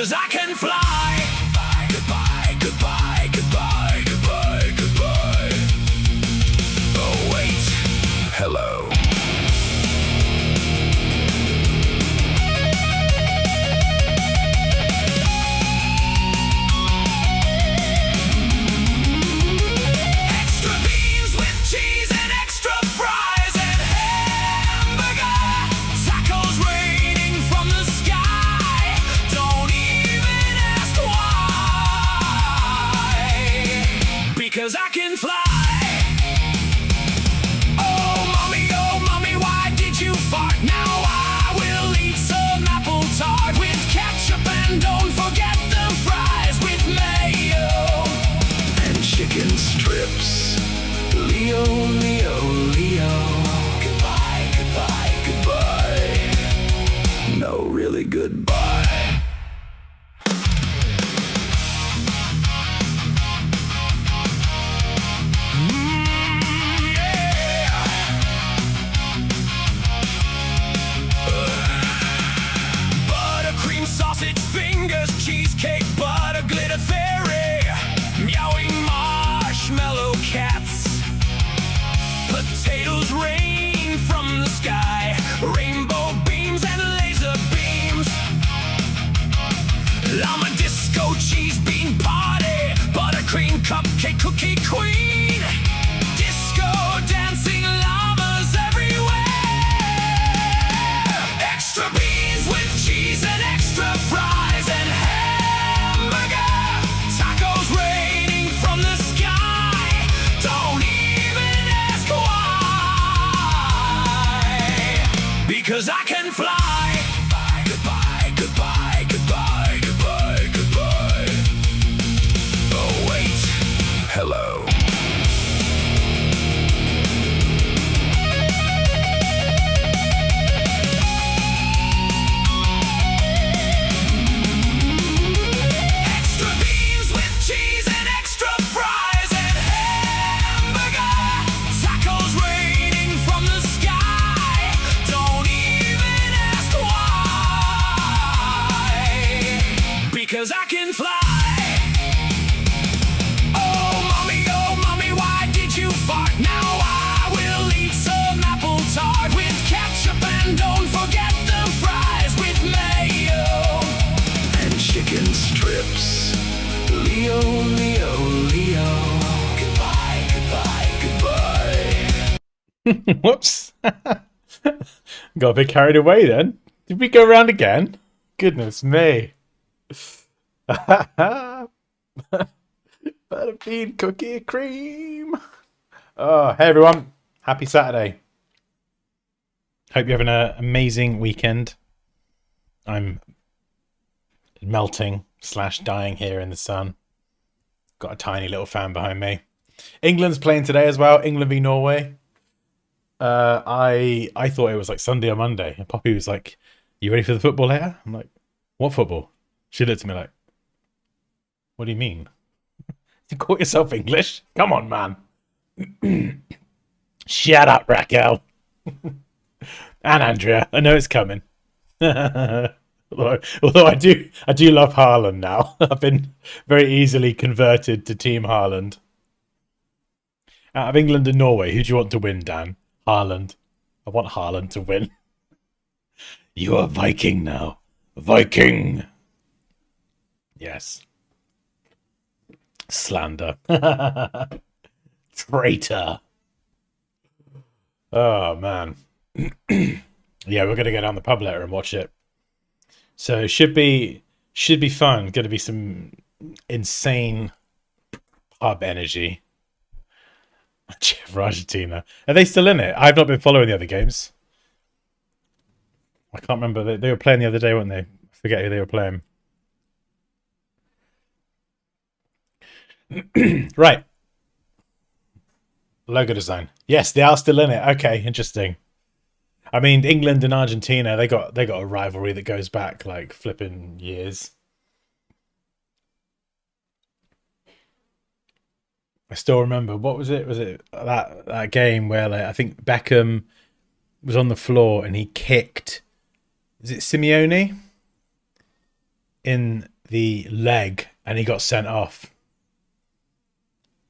Because I can fly. Goodbye, goodbye, goodbye, goodbye, goodbye. Oh wait, hello. Extra beans with cheese and extra fries and hamburger. Tacos raining from the sky. Don't even ask why. Because I can fly. Oh mommy, why did you fart? Now I will eat some apple tart with ketchup, and don't forget the fries with mayo and chicken strips. Leo, Leo, Leo. Goodbye, goodbye, goodbye. No, really goodbye. Buttercream sausage fingers, cheesecake, butter, glitter fairy, meowing marshmallow cats. Potatoes rain from the sky, rainbow beams and laser beams. Llama disco cheese bean party, buttercream cupcake cookie queen. Disco dancing llamas everywhere. Extra beans with cheese and extra fries and hamburger. Tacos raining from the sky. Don't even ask why. Because I can fly. Goodbye, goodbye, goodbye, goodbye, goodbye. Oh wait, hello. Extra beans with cheese and extra fries and hamburger. Tacos raining from the sky. Don't even ask why. Because I can fly. Oh mommy, why did you fart? Now I will eat some apple tart with ketchup, and don't forget the fries with mayo and chicken strips. Leo, Leo, Leo. Goodbye, goodbye, goodbye. Whoops. Got a bit carried away then. Did we go around again? Goodness me. Butterbean cookie cream. Oh, hey everyone. Happy Saturday. Hope you're having an amazing weekend. I'm melting / dying here in the sun. Got a tiny little fan behind me. England's playing today as well. England v Norway. I thought it was like Sunday or Monday. And Poppy was like, "You ready for the football later?" I'm like, "What football?" She looked at me like, "What do you mean? You call yourself English? Come on, man." Shut up, Raquel. And Andrea. I know it's coming. Although I do love Haaland now. I've been very easily converted to Team Haaland. Out of England and Norway, who do you want to win, Dan? Haaland. I want Haaland to win. You are Viking now. Viking. Yes. Slander. Traitor. Oh, man. Yeah, we're going to go down the pub later and watch it. So it should be fun. Going to be some insane pub energy. Cheer for Argentina. Are they still in it? I've not been following the other games. I can't remember. They were playing the other day, weren't they? I forget who they were playing. Right. Logo design. Yes, they are still in it. Okay, interesting. I mean, England and Argentina, they got a rivalry that goes back like flipping years. I still remember, what was it? Was it that game where like, I think Beckham was on the floor and he kicked, is it Simeone? In the leg and he got sent off.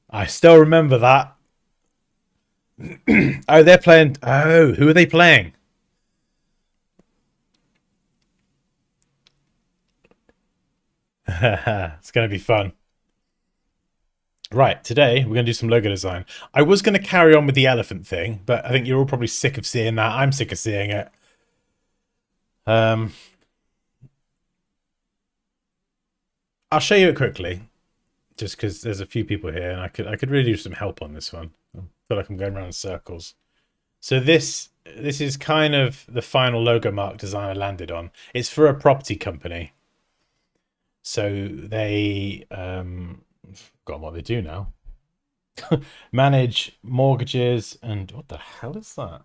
I still remember that. Oh, they're playing. Oh, who are they playing? It's going to be fun. Right, today we're going to do some logo design. I was going to carry on with the elephant thing, but I think you're all probably sick of seeing that. I'm sick of seeing it. I'll show you it quickly, just because there's a few people here, and I could really use some help on this one. I feel like I'm going around in circles. So this is kind of the final logo mark design I landed on. It's for a property company. So they forgotten what they do now. Manage mortgages and what the hell is that?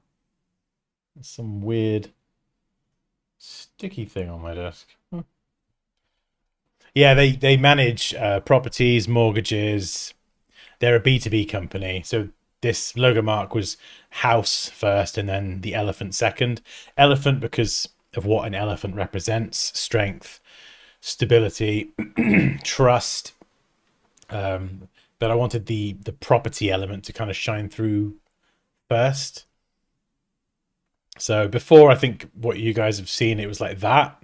There's some weird sticky thing on my desk. Yeah, they manage properties, mortgages. They're a B2B company. So this logo mark was house first and then the elephant second. Elephant because of what an elephant represents: strength, stability, trust. But I wanted the property element to kind of shine through first. So before, I think what you guys have seen, it was like that.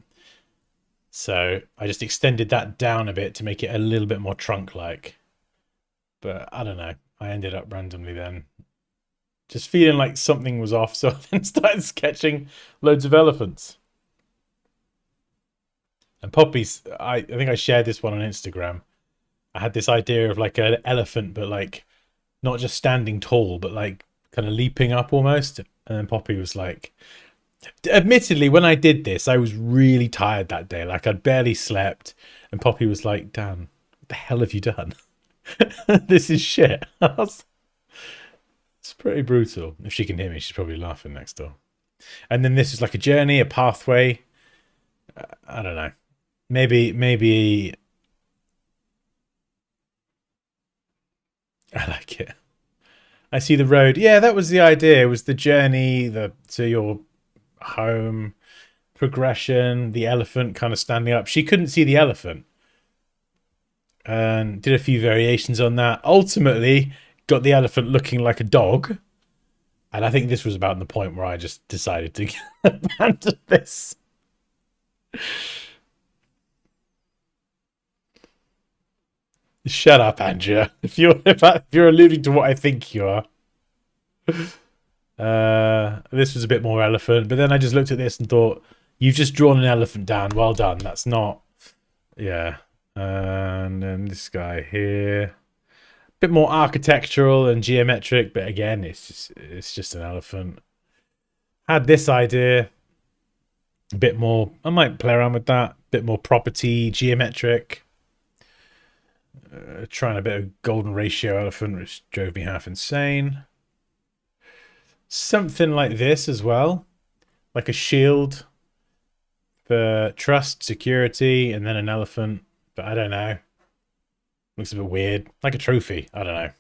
So I just extended that down a bit to make it a little bit more trunk-like. But I don't know. I ended up randomly then just feeling like something was off, so I then started sketching loads of elephants. And poppies, I think I shared this one on Instagram. I had this idea of like an elephant, but like not just standing tall, but like kind of leaping up almost. And then Poppy was like, admittedly, when I did this, I was really tired that day. Like I'd barely slept. And Poppy was like, Dan, what the hell have you done? This is shit. It's pretty brutal. If she can hear me, she's probably laughing next door. And then this is like a journey, a pathway. I don't know. Maybe I like it. I see the road. Yeah, that was the idea. It was the journey to your home, progression, the elephant kind of standing up. She couldn't see the elephant. And did a few variations on that. Ultimately, got the elephant looking like a dog. And I think this was about the point where I just decided to abandon this. Shut up, Andrea. If you're alluding to what I think you are. This was a bit more elephant, but then I just looked at this and thought, you've just drawn an elephant down. Well done. That's not, yeah. And then this guy here, a bit more architectural and geometric, but again, it's just an elephant. Had this idea, a bit more. I might play around with that. A bit more property, geometric. Trying a bit of golden ratio elephant, which drove me half insane. Something like this as well, like a shield for trust, security, and then an elephant. But I don't know. Looks a bit weird, like a trophy. I don't know.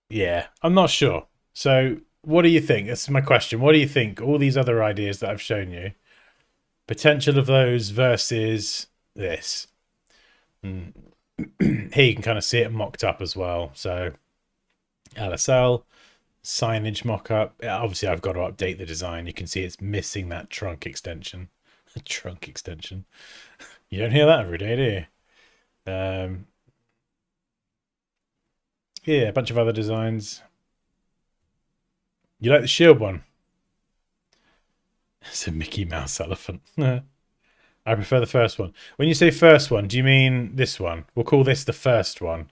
Yeah, I'm not sure. So, what do you think? That's my question. What do you think? All these other ideas that I've shown you, potential of those versus this. Here you can kind of see it mocked up as well. So LSL, signage mock-up. Obviously, I've got to update the design. You can see it's missing that trunk extension. Trunk extension. You don't hear that every day, do you? Yeah, a bunch of other designs. You like the shield one? It's a Mickey Mouse elephant. I prefer the first one. When you say first one, do you mean this one? We'll call this the first one.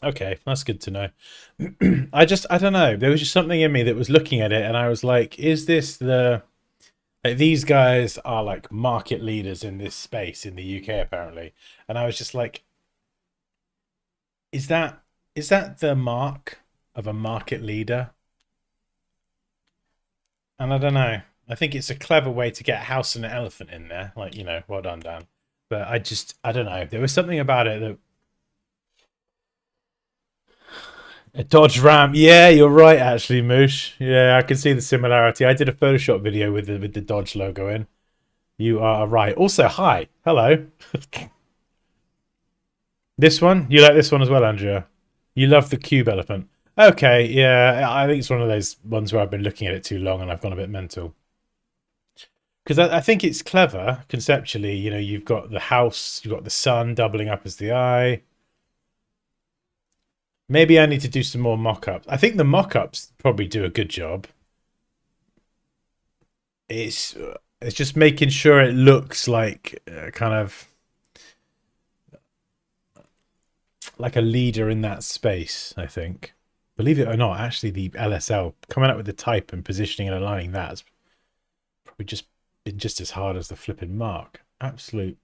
Okay, that's good to know. I don't know. There was just something in me that was looking at it and I was like, is this the... Like, these guys are like market leaders in this space in the UK apparently. And I was just like, is that the mark of a market leader? And I don't know. I think it's a clever way to get a house and an elephant in there. Like, you know, well done, Dan. but I don't know. There was something about it that a Dodge Ram. Yeah, you're right, actually, Moosh. Yeah, I can see the similarity. I did a Photoshop video with the Dodge logo in. You are right. Also, hi, hello. This one, you like this one as well, Andrea? You love the cube elephant. Okay, yeah, I think it's one of those ones where I've been looking at it too long and I've gone a bit mental. Because I think it's clever conceptually. You know, you've got the house, you've got the sun doubling up as the eye. Maybe I need to do some more mock-ups. I think the mock-ups probably do a good job. It's just making sure it looks like kind of like a leader in that space, I think. Believe it or not, actually the LSL coming up with the type and positioning and aligning that's probably just been just as hard as the flipping mark. Absolute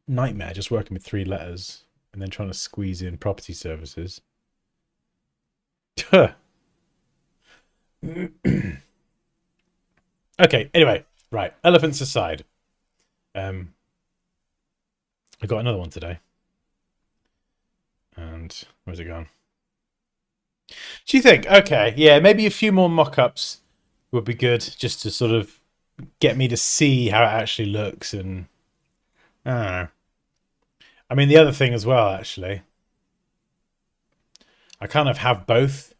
nightmare just working with 3 letters and then trying to squeeze in property services. Okay, anyway, right. Elephants aside. I got another one today. And where's it gone? Do you think? Okay, yeah, maybe a few more mock-ups would be good just to sort of get me to see how it actually looks. And I don't know. I mean, the other thing as well, actually, I kind of have both,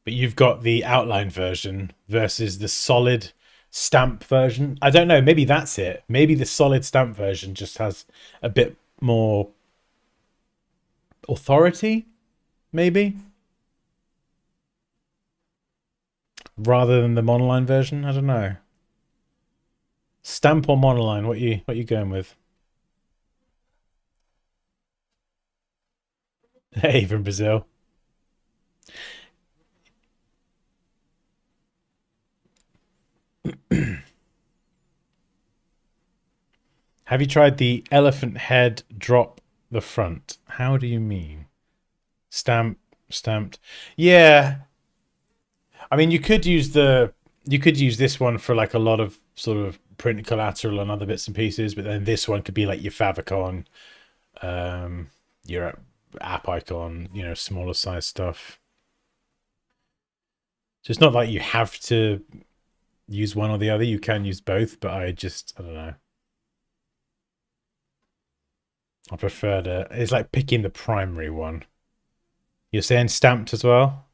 but you've got the outline version versus the solid stamp version. I don't know, maybe that's it. Maybe the solid stamp version just has a bit more authority, maybe, rather than the monoline version. I don't know. Stamp or monoline? What you going with? Hey, from Brazil. Have you tried the elephant head drop the front? How do you mean? Stamped. Yeah. I mean, you could use this one for like a lot of sort of print collateral and other bits and pieces, but then this one could be like your favicon, your app icon, you know, smaller size stuff. So it's not like you have to use one or the other. You can use both, but I don't know. I prefer it's like picking the primary one. You're saying stamped as well?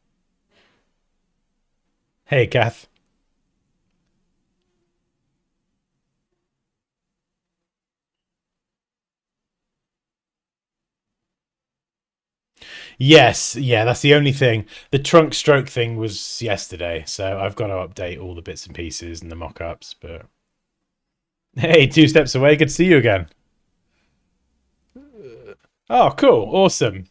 Hey, Kath. Yes, yeah, that's the only thing. The trunk stroke thing was yesterday, so I've got to update all the bits and pieces and the mock-ups, but hey, 2 steps away, good to see you again. Oh, cool, awesome.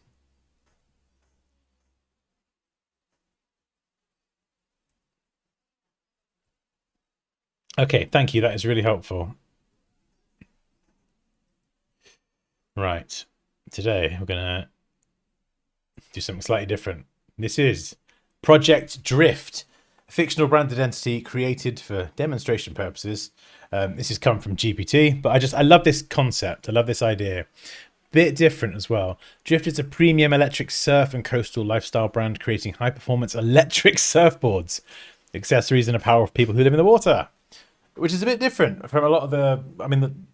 Okay, thank you. That is really helpful. Right. Today we're gonna do something slightly different. This is Project Drift, a fictional brand identity created for demonstration purposes. This has come from GPT, but I love this concept. I love this idea. Bit different as well. Drift is a premium electric surf and coastal lifestyle brand creating high performance electric surfboards, accessories, and apparel for people who live in the water, which is a bit different from a lot of that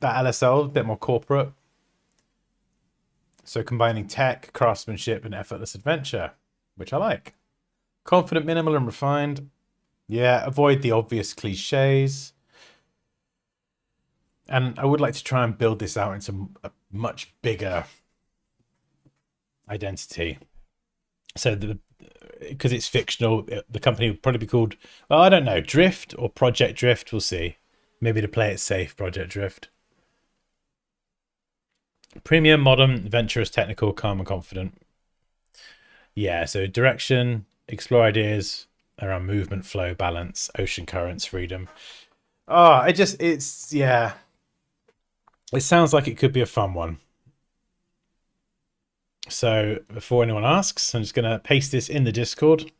LSL, a bit more corporate. So combining tech, craftsmanship, and effortless adventure, which I like. Confident, minimal, and refined. Yeah, avoid the obvious cliches. And I would like to try and build this out into a much bigger identity. So because it's fictional, the company would probably be called, well, I don't know, Drift or Project Drift. We'll see. Maybe to play it safe, Project Drift. Premium, modern, adventurous, technical, calm, and confident. Yeah, so direction, explore ideas around movement, flow, balance, ocean currents, freedom. Oh, yeah. It sounds like it could be a fun one. So before anyone asks, I'm just going to paste this in the Discord.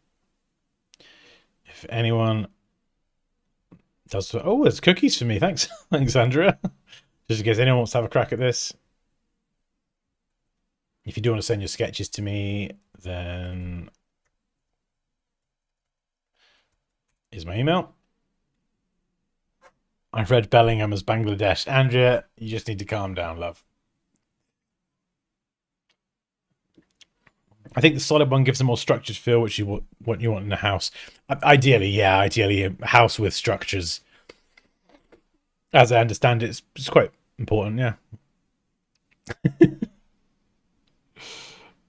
If anyone does... Oh, there's cookies for me. Thanks. Thanks, Andrea. Just in case anyone wants to have a crack at this. If you do want to send your sketches to me, then here's my email. I've read Bellingham as Bangladesh. Andrea, you just need to calm down, love. I think the solid one gives a more structured feel, which what you want in a house. Ideally, yeah, ideally a house with structures. As I understand it, it's quite important, yeah.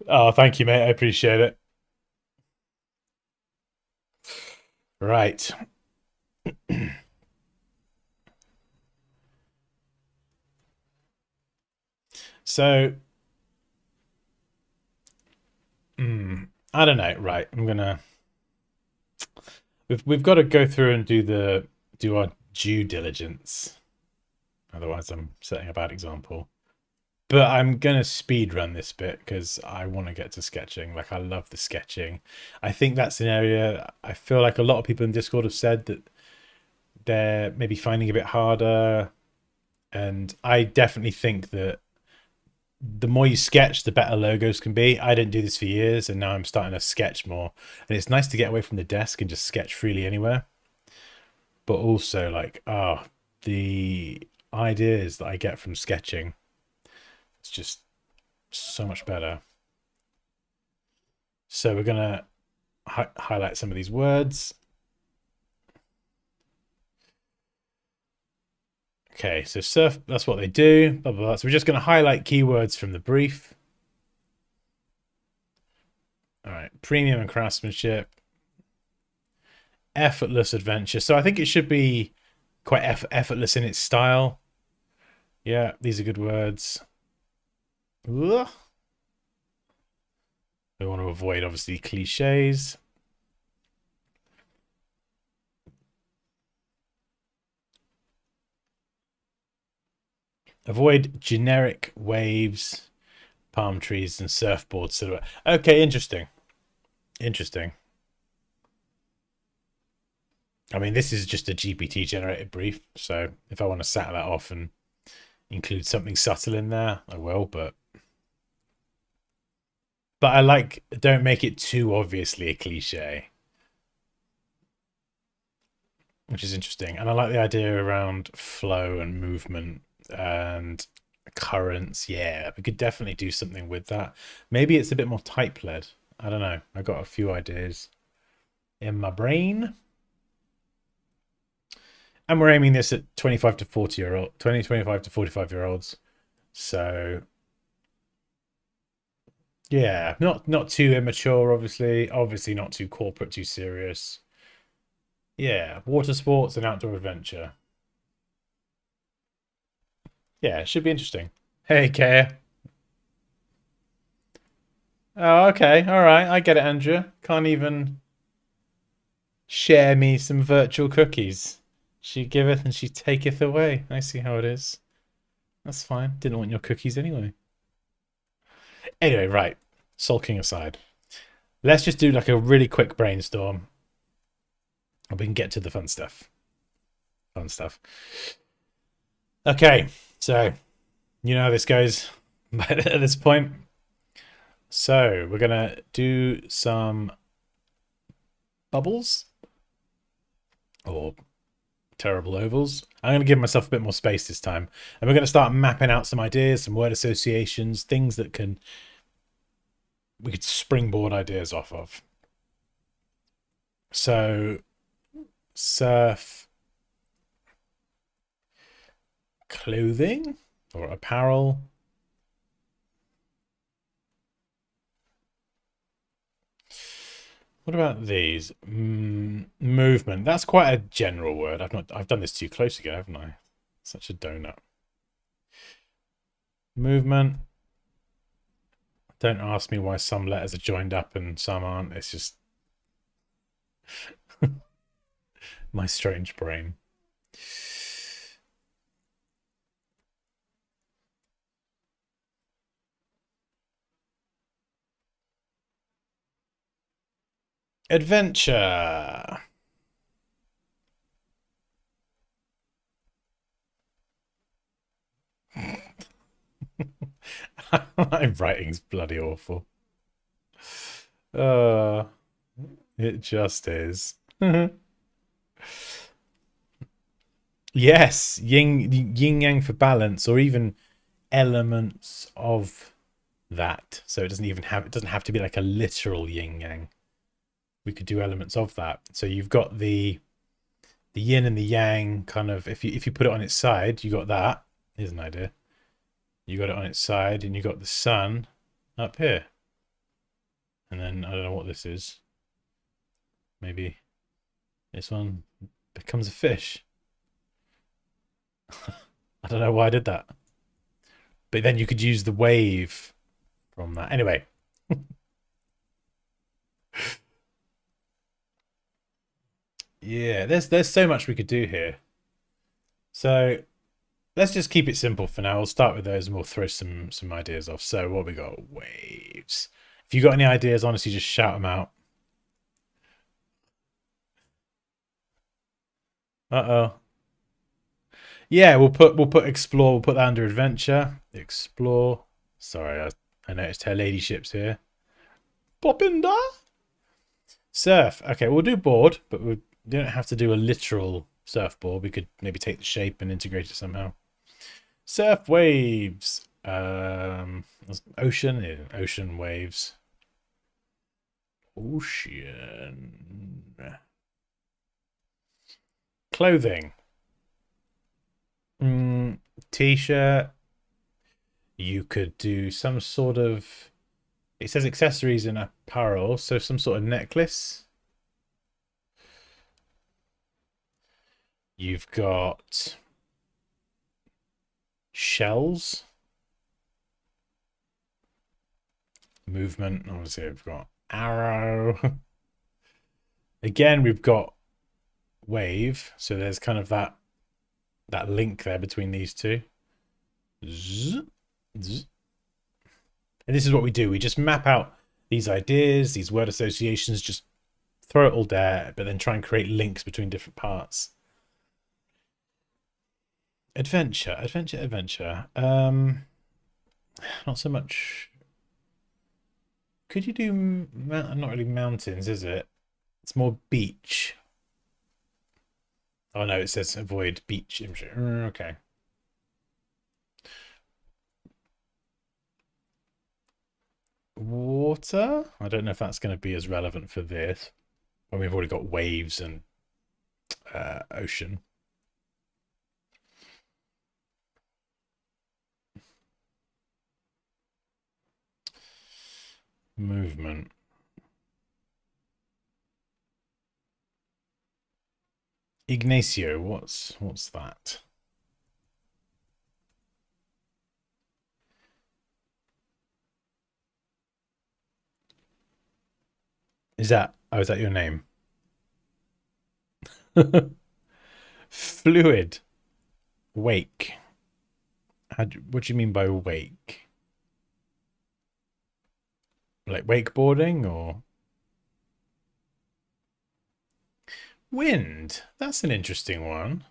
Oh, thank you, mate. I appreciate it. Right. So, I don't know. Right, I'm gonna. We've got to go through and do our due diligence. Otherwise, I'm setting a bad example. But I'm gonna speed run this bit because I want to get to sketching. Like I love the sketching. I think that's an area I feel like a lot of people in Discord have said that they're maybe finding a bit harder. And I definitely think that the more you sketch, the better logos can be. I didn't do this for years, and now I'm starting to sketch more. And it's nice to get away from the desk and just sketch freely anywhere. But also, like, the ideas that I get from sketching, it's just so much better. So we're gonna highlight some of these words. Okay, so surf, that's what they do. Blah, blah, blah. So we're just going to highlight keywords from the brief. All right, premium and craftsmanship. Effortless adventure. So I think it should be quite effortless in its style. Yeah, these are good words. Ugh. We want to avoid, obviously, cliches. Avoid generic waves, palm trees, and surfboard silhouette. Okay, interesting. Interesting. I mean, this is just a GPT generated brief, so if I want to set that off and include something subtle in there, I will, but I like, don't make it too obviously a cliche, which is interesting. And I like the idea around flow and movement and currents. Yeah, we could definitely do something with that. Maybe it's a bit more type led. I don't know. I got a few ideas in my brain. And we're aiming this at 25 to 40-year-old, 25 to 45-year-olds. So yeah, not too immature, obviously not too corporate, too serious. Yeah, water sports and outdoor adventure. Yeah, it should be interesting. Hey, Kaya. Oh, okay. All right. I get it, Andrea. Can't even share me some virtual cookies. She giveth and she taketh away. I see how it is. That's fine. Didn't want your cookies anyway. Anyway, right. Sulking aside. Let's just do like a really quick brainstorm. And we can get to the fun stuff. Fun stuff. Okay. So, you know how this goes at this point. So, we're going to do some bubbles. Or terrible ovals. I'm going to give myself a bit more space this time. And we're going to start mapping out some ideas, some word associations, things that we could springboard ideas off of. So, surf, clothing or apparel. What about these? Movement. That's quite a general word. I've done this too close ago, haven't I? Such a donut. Movement. Don't ask me why some letters are joined up and some aren't. It's just my strange brain. Adventure. My writing's bloody awful. Uh, it just is. Yes, yin yang for balance, or even elements of that. So it doesn't have to be like a literal yin yang. We could do elements of that. So you've got the yin and the yang kind of, if you put it on its side, you got that. Here's an idea. You got it on its side, and you got the sun up here. And then I don't know what this is. Maybe this one becomes a fish. I don't know why I did that. But then you could use the wave from that. Anyway. Yeah, there's so much we could do here. So let's just keep it simple for now. We'll start with those and we'll throw some ideas off. So what we got? Waves. If you got any ideas, honestly, just shout them out. Uh-oh. Yeah, we'll put explore. We'll put that under adventure. Explore. Sorry, I noticed her ladyship's here. Pop in there. Surf. Okay, we'll do board, but we don't have to do a literal surfboard. We could maybe take the shape and integrate it somehow. Surf waves. Ocean. Yeah, ocean waves. Ocean. Clothing. T-shirt. You could do some sort of, it says accessories and apparel, so some sort of necklace. You've got shells. Movement. Obviously, we've got arrow. Again, we've got wave. So there's kind of that link there between these two. Zzz, zzz. And this is what we do. We just map out these ideas, these word associations, just throw it all there, but then try and create links between different parts. Adventure, adventure, adventure. Not so much. Could you do not really mountains, is it? It's more beach. Oh no, it says avoid beach. Okay. Water? I don't know if that's going to be as relevant for this when we've already got waves and ocean. Movement. Ignacio, what's that? Is that your name? Fluid. Wake. What do you mean by wake? Like wakeboarding or wind? That's an interesting one.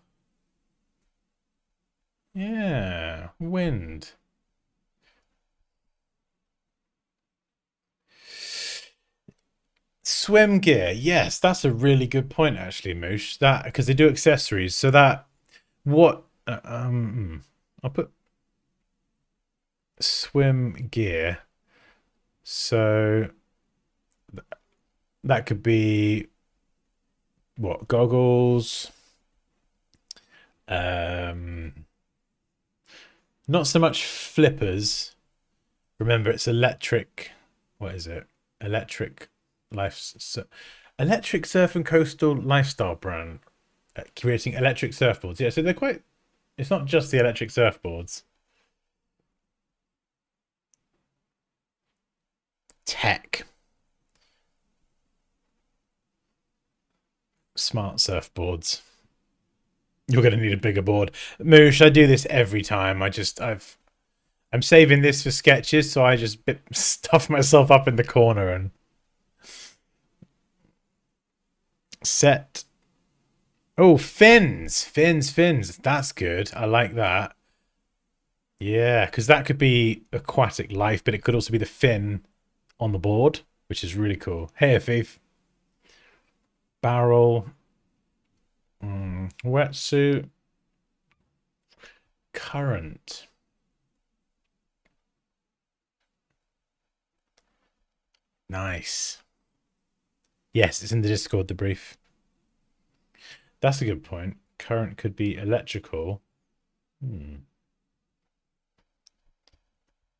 Yeah, wind. Swim gear. Yes, that's a really good point, actually, Moosh. That because they do accessories, so that what I'll put swim gear. So that could be what, goggles. Not so much flippers. Remember, it's electric. What is it? Electric surf and coastal lifestyle brand, creating electric surfboards. Yeah, so they're quite. It's not just the electric surfboards. Tech. Smart surfboards. You're going to need a bigger board. Moosh, I do this every time. I'm saving this for sketches, so I just stuff myself up in the corner and set. Oh, fins. That's good. I like that. Yeah, because that could be aquatic life, but it could also be the fin on the board, which is really cool. Hey, thief. Barrel. Wetsuit. Current. Nice. Yes, it's in the Discord, the brief. That's a good point. Current could be electrical.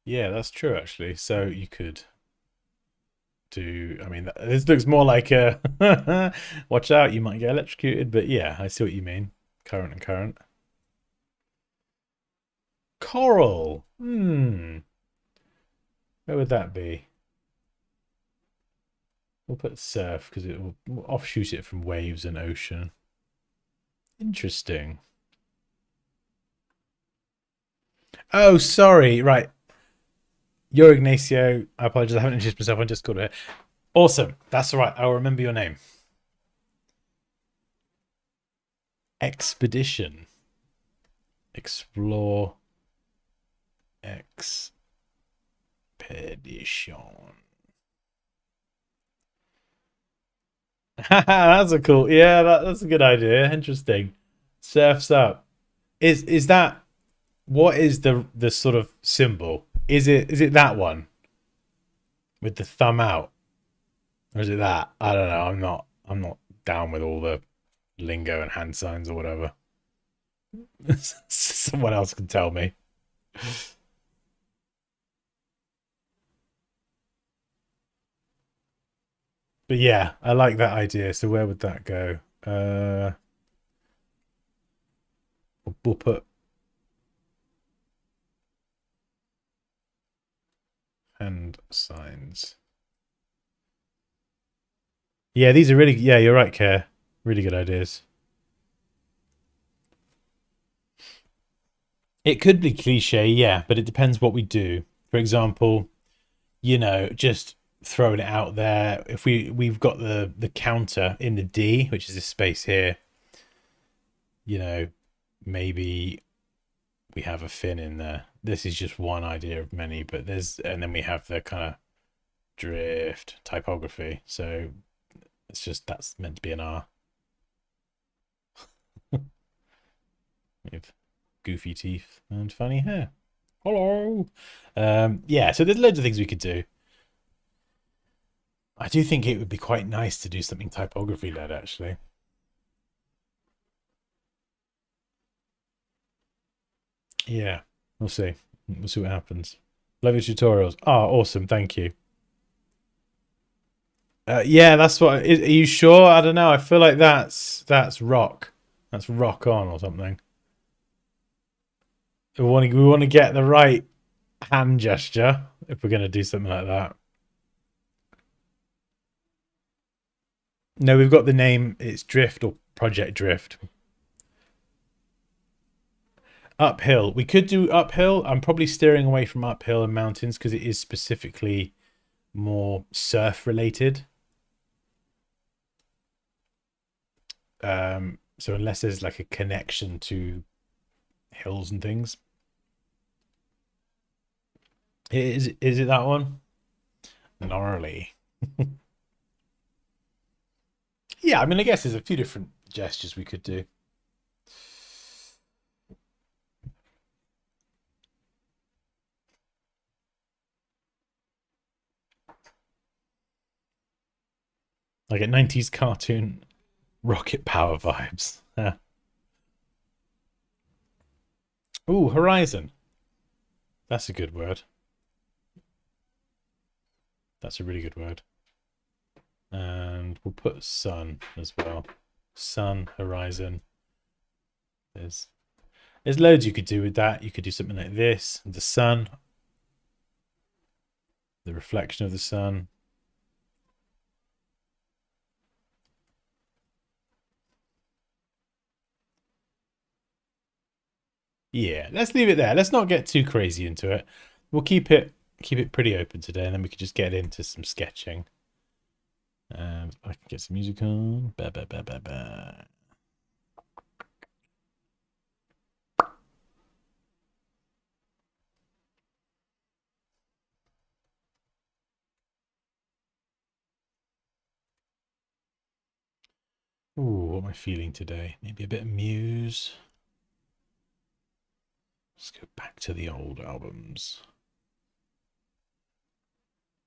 Yeah, that's true, actually. So you could do. I mean, this looks more like a. Watch out, you might get electrocuted. But yeah, I see what you mean. Current and current. Coral. Where would that be? We'll put surf because it will offshoot it from waves and ocean. Interesting. Oh, sorry. Right. You're Ignacio. I apologize. I haven't introduced myself on Discord here. Awesome. That's all right. I'll remember your name. Expedition. Explore. Expedition. That's a cool. Yeah, that's a good idea. Interesting. Surfs up. Is that what is the sort of symbol? Is it that one with the thumb out? Or is it that? I don't know. I'm not down with all the lingo and hand signs or whatever. Someone else can tell me. But yeah, I like that idea. So where would that go? We'll put hand signs. Yeah, these are really. Yeah, you're right, Care. Really good ideas. It could be cliche, yeah, but it depends what we do. For example, just throwing it out there. If we've got the counter in the D, which is this space here, you know, maybe we have a fin in there. This is just one idea of many, but and then we have the kind of drift typography. So that's meant to be an R. With goofy teeth and funny hair. Hello. Yeah, so there's loads of things we could do. I do think it would be quite nice to do something typography led, actually. Yeah, we'll see. We'll see what happens. Love your tutorials. Oh, awesome. Thank you. Yeah, that's what. Are you sure? I don't know. I feel like that's rock. That's rock on or something. We want to get the right hand gesture if we're going to do something like that. No, we've got the name. It's Drift or Project Drift. Uphill. We could do uphill. I'm probably steering away from uphill and mountains because it is specifically more surf related. So unless there's like a connection to hills and things. Is it that one? Gnarly. Yeah, I mean, I guess there's a few different gestures we could do. Like a 90s cartoon rocket power vibes. Yeah. Ooh, horizon. That's a good word. That's a really good word. And we'll put sun as well. Sun, horizon. There's loads you could do with that. You could do something like this. The sun. The reflection of the sun. Yeah, let's leave it there. Let's not get too crazy into it. We'll keep it pretty open today, and then we could just get into some sketching. And I can get some music on. Ba, ba, ba, ba, ba. Ooh, what am I feeling today? Maybe a bit of Muse. Let's go back to the old albums.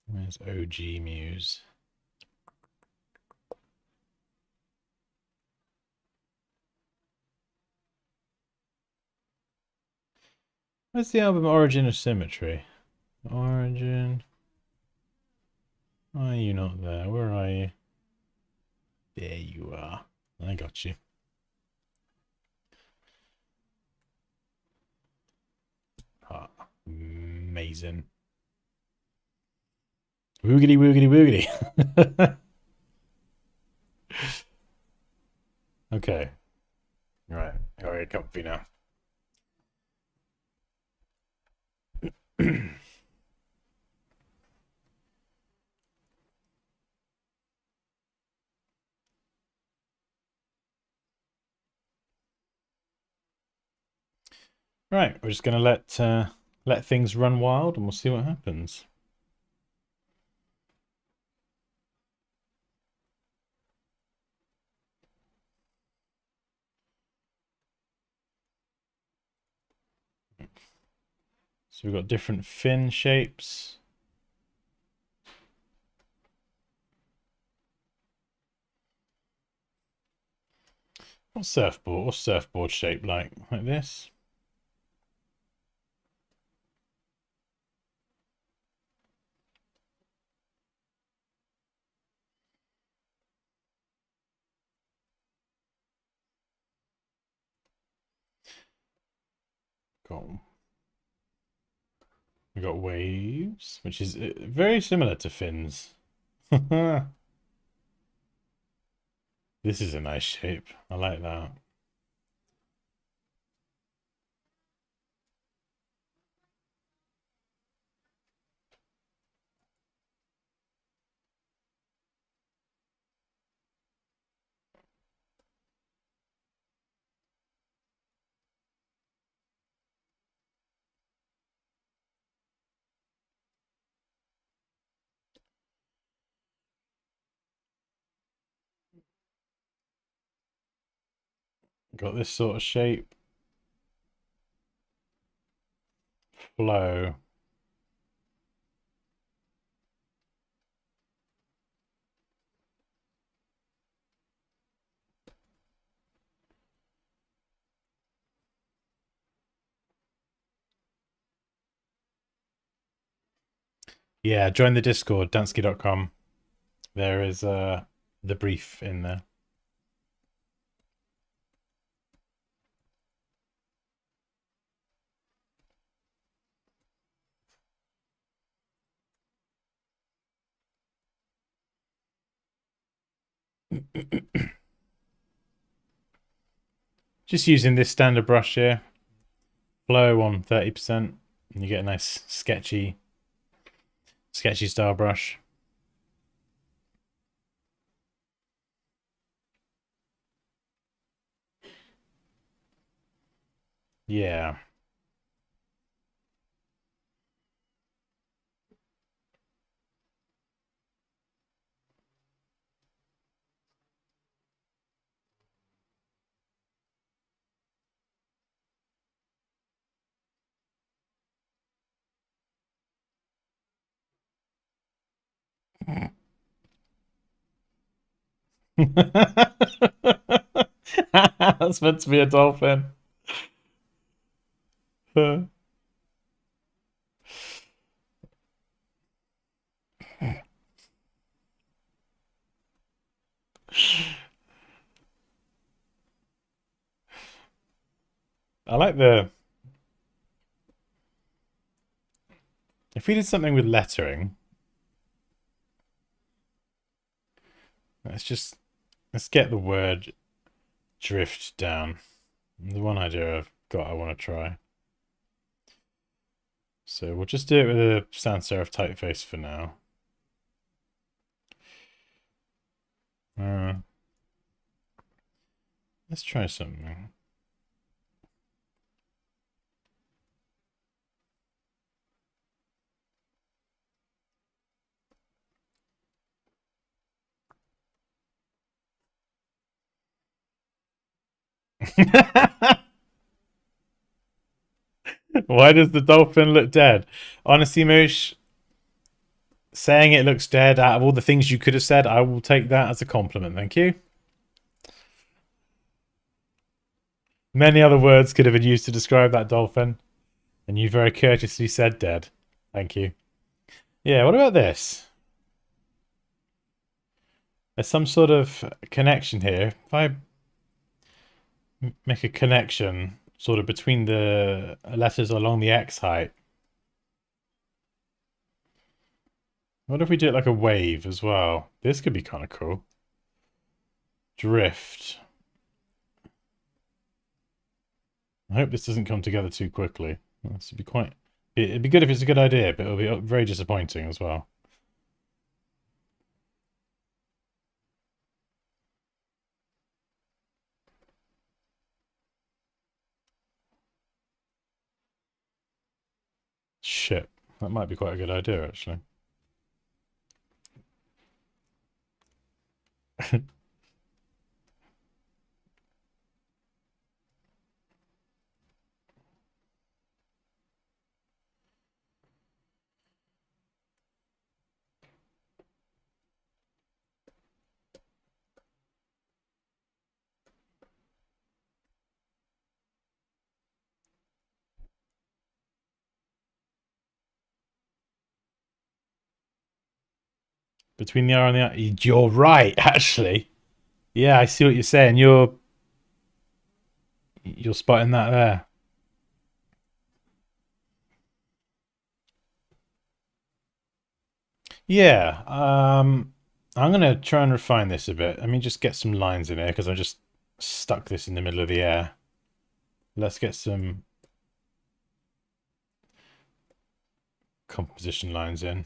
Where's OG Muse? Where's the album Origin of Symmetry? Origin. Why are you not there? Where are you? There you are. I got you. Ah, amazing. Woogity woogity woogity. Okay. Right. I gotta get comfy now. Right, we're just gonna let things run wild and we'll see what happens. So we've got different fin shapes. What's surfboard shape like? Like this? Got we got waves, which is very similar to fins. This is a nice shape. I like that. Got this sort of shape. Flow. Yeah, join the Discord, dansky.com. There is the brief in there. Just using this standard brush here. Flow on 30%. And you get a nice sketchy style brush. Yeah. That's meant to be a dolphin. I like the... If we did something with lettering, let's get the word drift down. The one idea I've got I want to try. So we'll just do it with a sans serif typeface for now. Let's try something. Why does the dolphin look dead? Honestly, Moosh, saying it looks dead out of all the things you could have said, I will take that as a compliment. Thank you. Many other words could have been used to describe that dolphin, and you very courteously said dead. Thank you. Yeah, what about this? There's some sort of connection here. If I make a connection sort of between the letters along the X height, what if we do it like a wave as well? This could be kind of cool. Drift. I hope this doesn't come together too quickly. This would be quite... It'd be good if it's a good idea, but it'll be very disappointing as well. Shit. That might be quite a good idea, actually. Between the R and the R. You're right, actually. Yeah, I see what you're saying. You're spotting that there. Yeah. I'm gonna try and refine this a bit. Let me just get some lines in here because I just stuck this in the middle of the air. Let's get some composition lines in.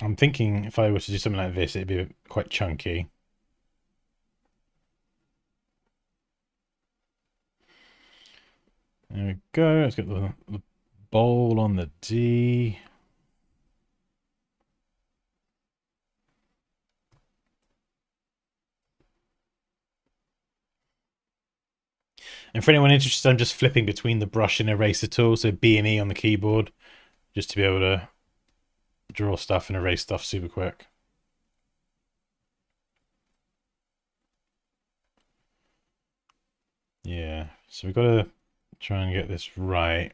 I'm thinking if I were to do something like this, it'd be quite chunky. There we go. Let's get the bowl on the D. And for anyone interested, I'm just flipping between the brush and eraser tool, so B and E on the keyboard, just to be able to draw stuff and erase stuff super quick. Yeah, so we've got to try and get this right.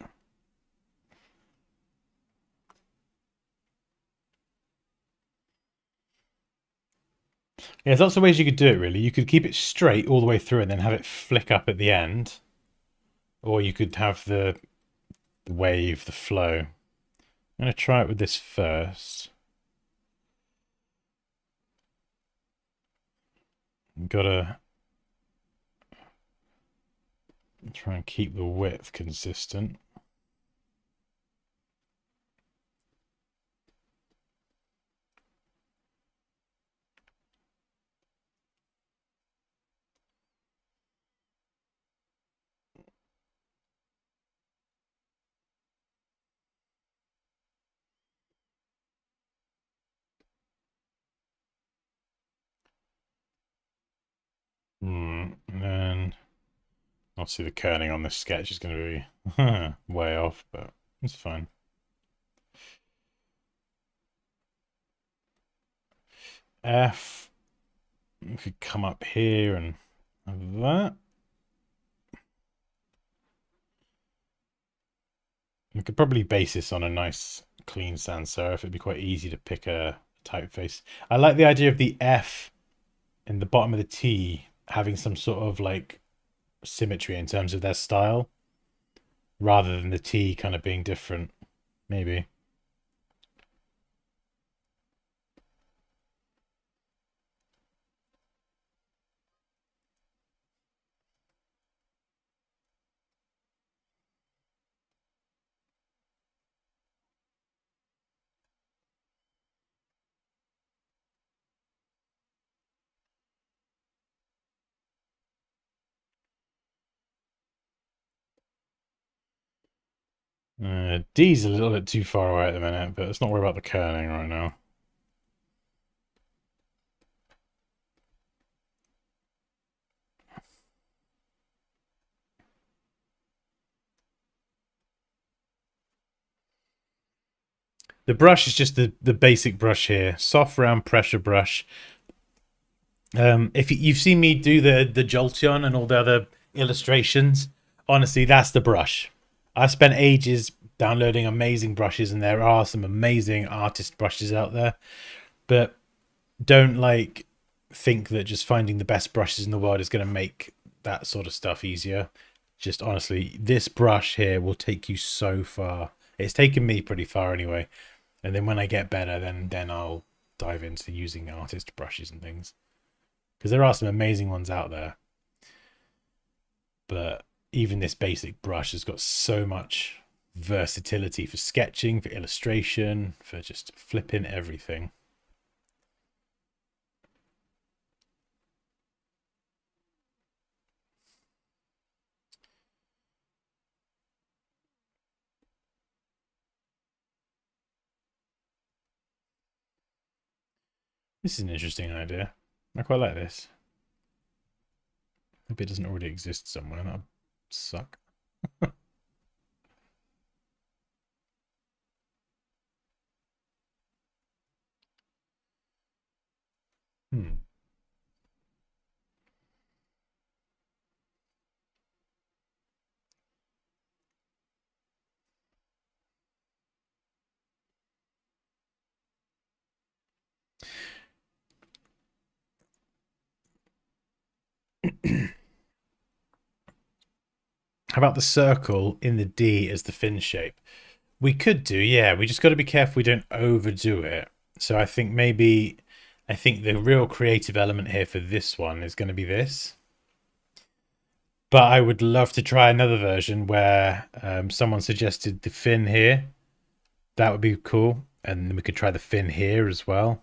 Yeah, there's lots of ways you could do it, really. You could keep it straight all the way through and then have it flick up at the end. Or you could have the wave, the flow. I'm going to try it with this first. Got to try and keep the width consistent. And then obviously the kerning on this sketch is going to be way off, but it's fine. F. We could come up here and have that. We could probably base this on a nice clean sans serif. It'd be quite easy to pick a typeface. I like the idea of the F in the bottom of the T having some sort of like symmetry in terms of their style, rather than the T kind of being different. Maybe. D's a little bit too far away at the minute, but let's not worry about the kerning right now. The brush is just the basic brush here. Soft round pressure brush. If you've seen me do the Jolteon and all the other illustrations, honestly, that's the brush. I spent ages downloading amazing brushes, and there are some amazing artist brushes out there. But don't like think that just finding the best brushes in the world is going to make that sort of stuff easier. Just honestly, this brush here will take you so far. It's taken me pretty far anyway. And then when I get better, then I'll dive into using artist brushes and things. Because there are some amazing ones out there. But even this basic brush has got so much versatility for sketching, for illustration, for just flipping everything. This is an interesting idea. I quite like this. Hope it doesn't already exist somewhere. That'd suck. Hmm. How about the circle in the D as the fin shape? We could do, yeah. We just got to be careful we don't overdo it. So I think the real creative element here for this one is going to be this. But I would love to try another version where someone suggested the fin here. That would be cool. And then we could try the fin here as well.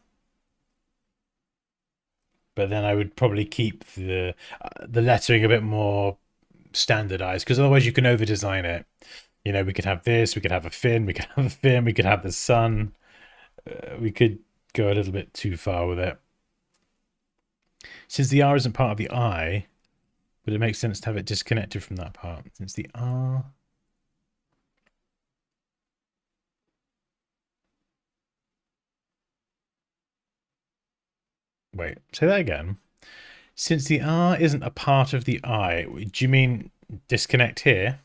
But then I would probably keep the lettering a bit more standardized, because otherwise you can over design it. You know, we could have this, we could have a fin, we could have a fin, we could have the sun. We could go a little bit too far with it. Since the R isn't part of the I, would it make sense to have it disconnected from that part? Since the R... Wait, say that again. Since the R isn't a part of the I, do you mean disconnect here?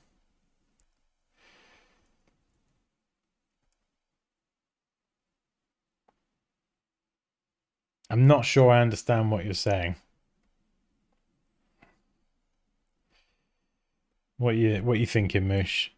I'm not sure I understand what you're saying. What you thinking, Moosh?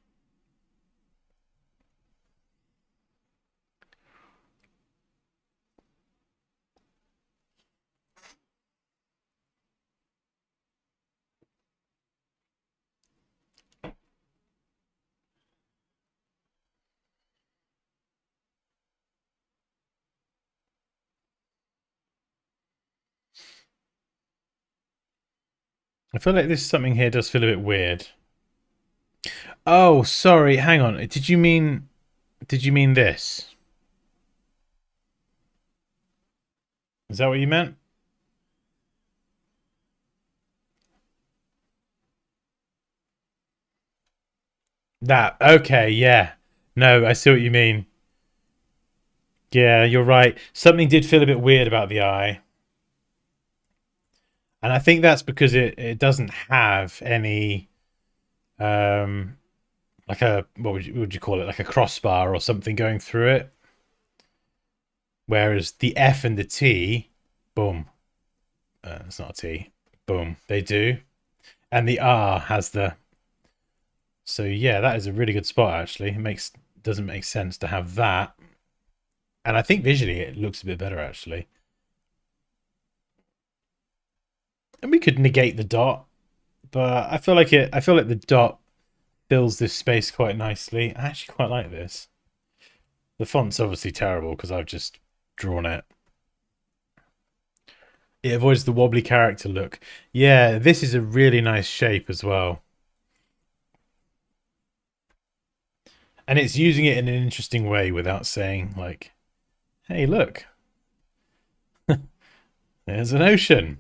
I feel like this something here does feel a bit weird. Oh, sorry. Hang on. Did you mean this? Is that what you meant? That. Okay, yeah. No, I see what you mean. Yeah, you're right. Something did feel a bit weird about the eye. And I think that's because it doesn't have any like a what would you call it? Like a crossbar or something going through it. Whereas the F and the T, boom. It's not a T. Boom. They do. And the R has the... So yeah, that is a really good spot actually. It doesn't make sense to have that. And I think visually it looks a bit better actually. And we could negate the dot, but I feel like the dot fills this space quite nicely. I actually quite like this. The font's obviously terrible because I've just drawn it. It avoids the wobbly character look. Yeah, this is a really nice shape as well. And it's using it in an interesting way without saying, like, hey, look, there's an ocean.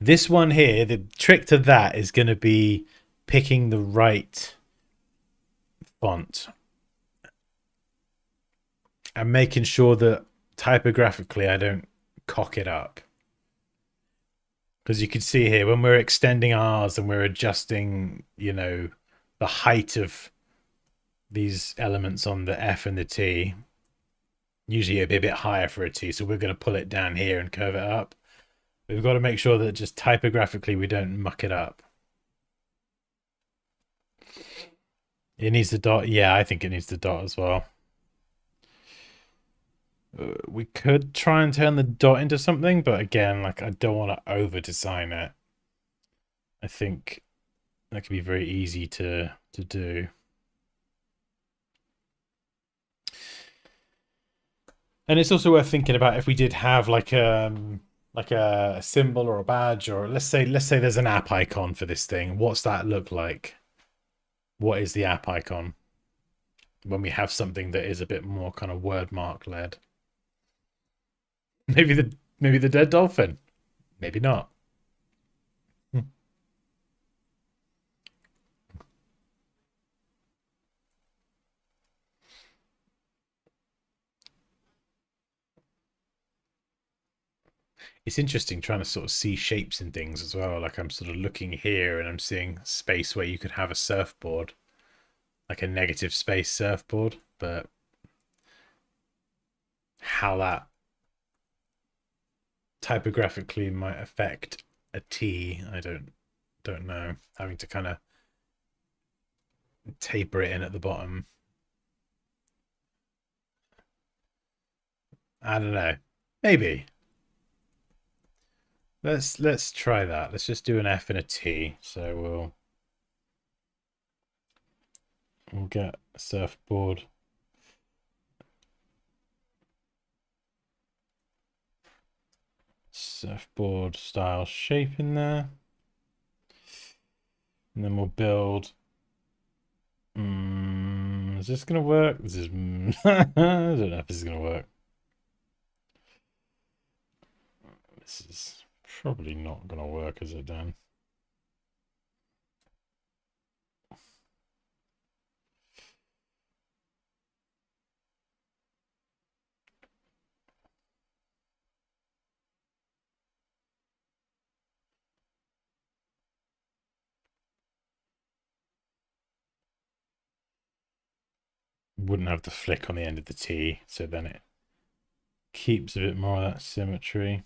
This one here, the trick to that is going to be picking the right font and making sure that typographically I don't cock it up. Because you can see here when we're extending R's and we're adjusting, you know, the height of these elements on the F and the T, usually it'd be a bit higher for a T, so we're going to pull it down here and curve it up. We've got to make sure that just typographically we don't muck it up. It needs the dot. Yeah, I think it needs the dot as well. We could try and turn the dot into something, but again, like, I don't want to over design it. I think that could be very easy to do. And it's also worth thinking about if we did have like a symbol or a badge, or let's say there's an app icon for this thing. What's that look like? What is the app icon when we have something that is a bit more kind of word mark led? Maybe the dead dolphin. Maybe not. It's interesting trying to sort of see shapes in things as well. Like, I'm sort of looking here and I'm seeing space where you could have a surfboard, like a negative space surfboard, but how that typographically might affect a T, I don't know. Having to kind of taper it in at the bottom. I don't know. Maybe. Let's try that. Let's just do an F and a T. So we'll get a surfboard. Surfboard style shape in there. And then we'll build. Is this gonna work? This is I don't know if this is gonna work. This is probably not gonna work, is it, Dan? Wouldn't have the flick on the end of the T, so then it keeps a bit more of that symmetry.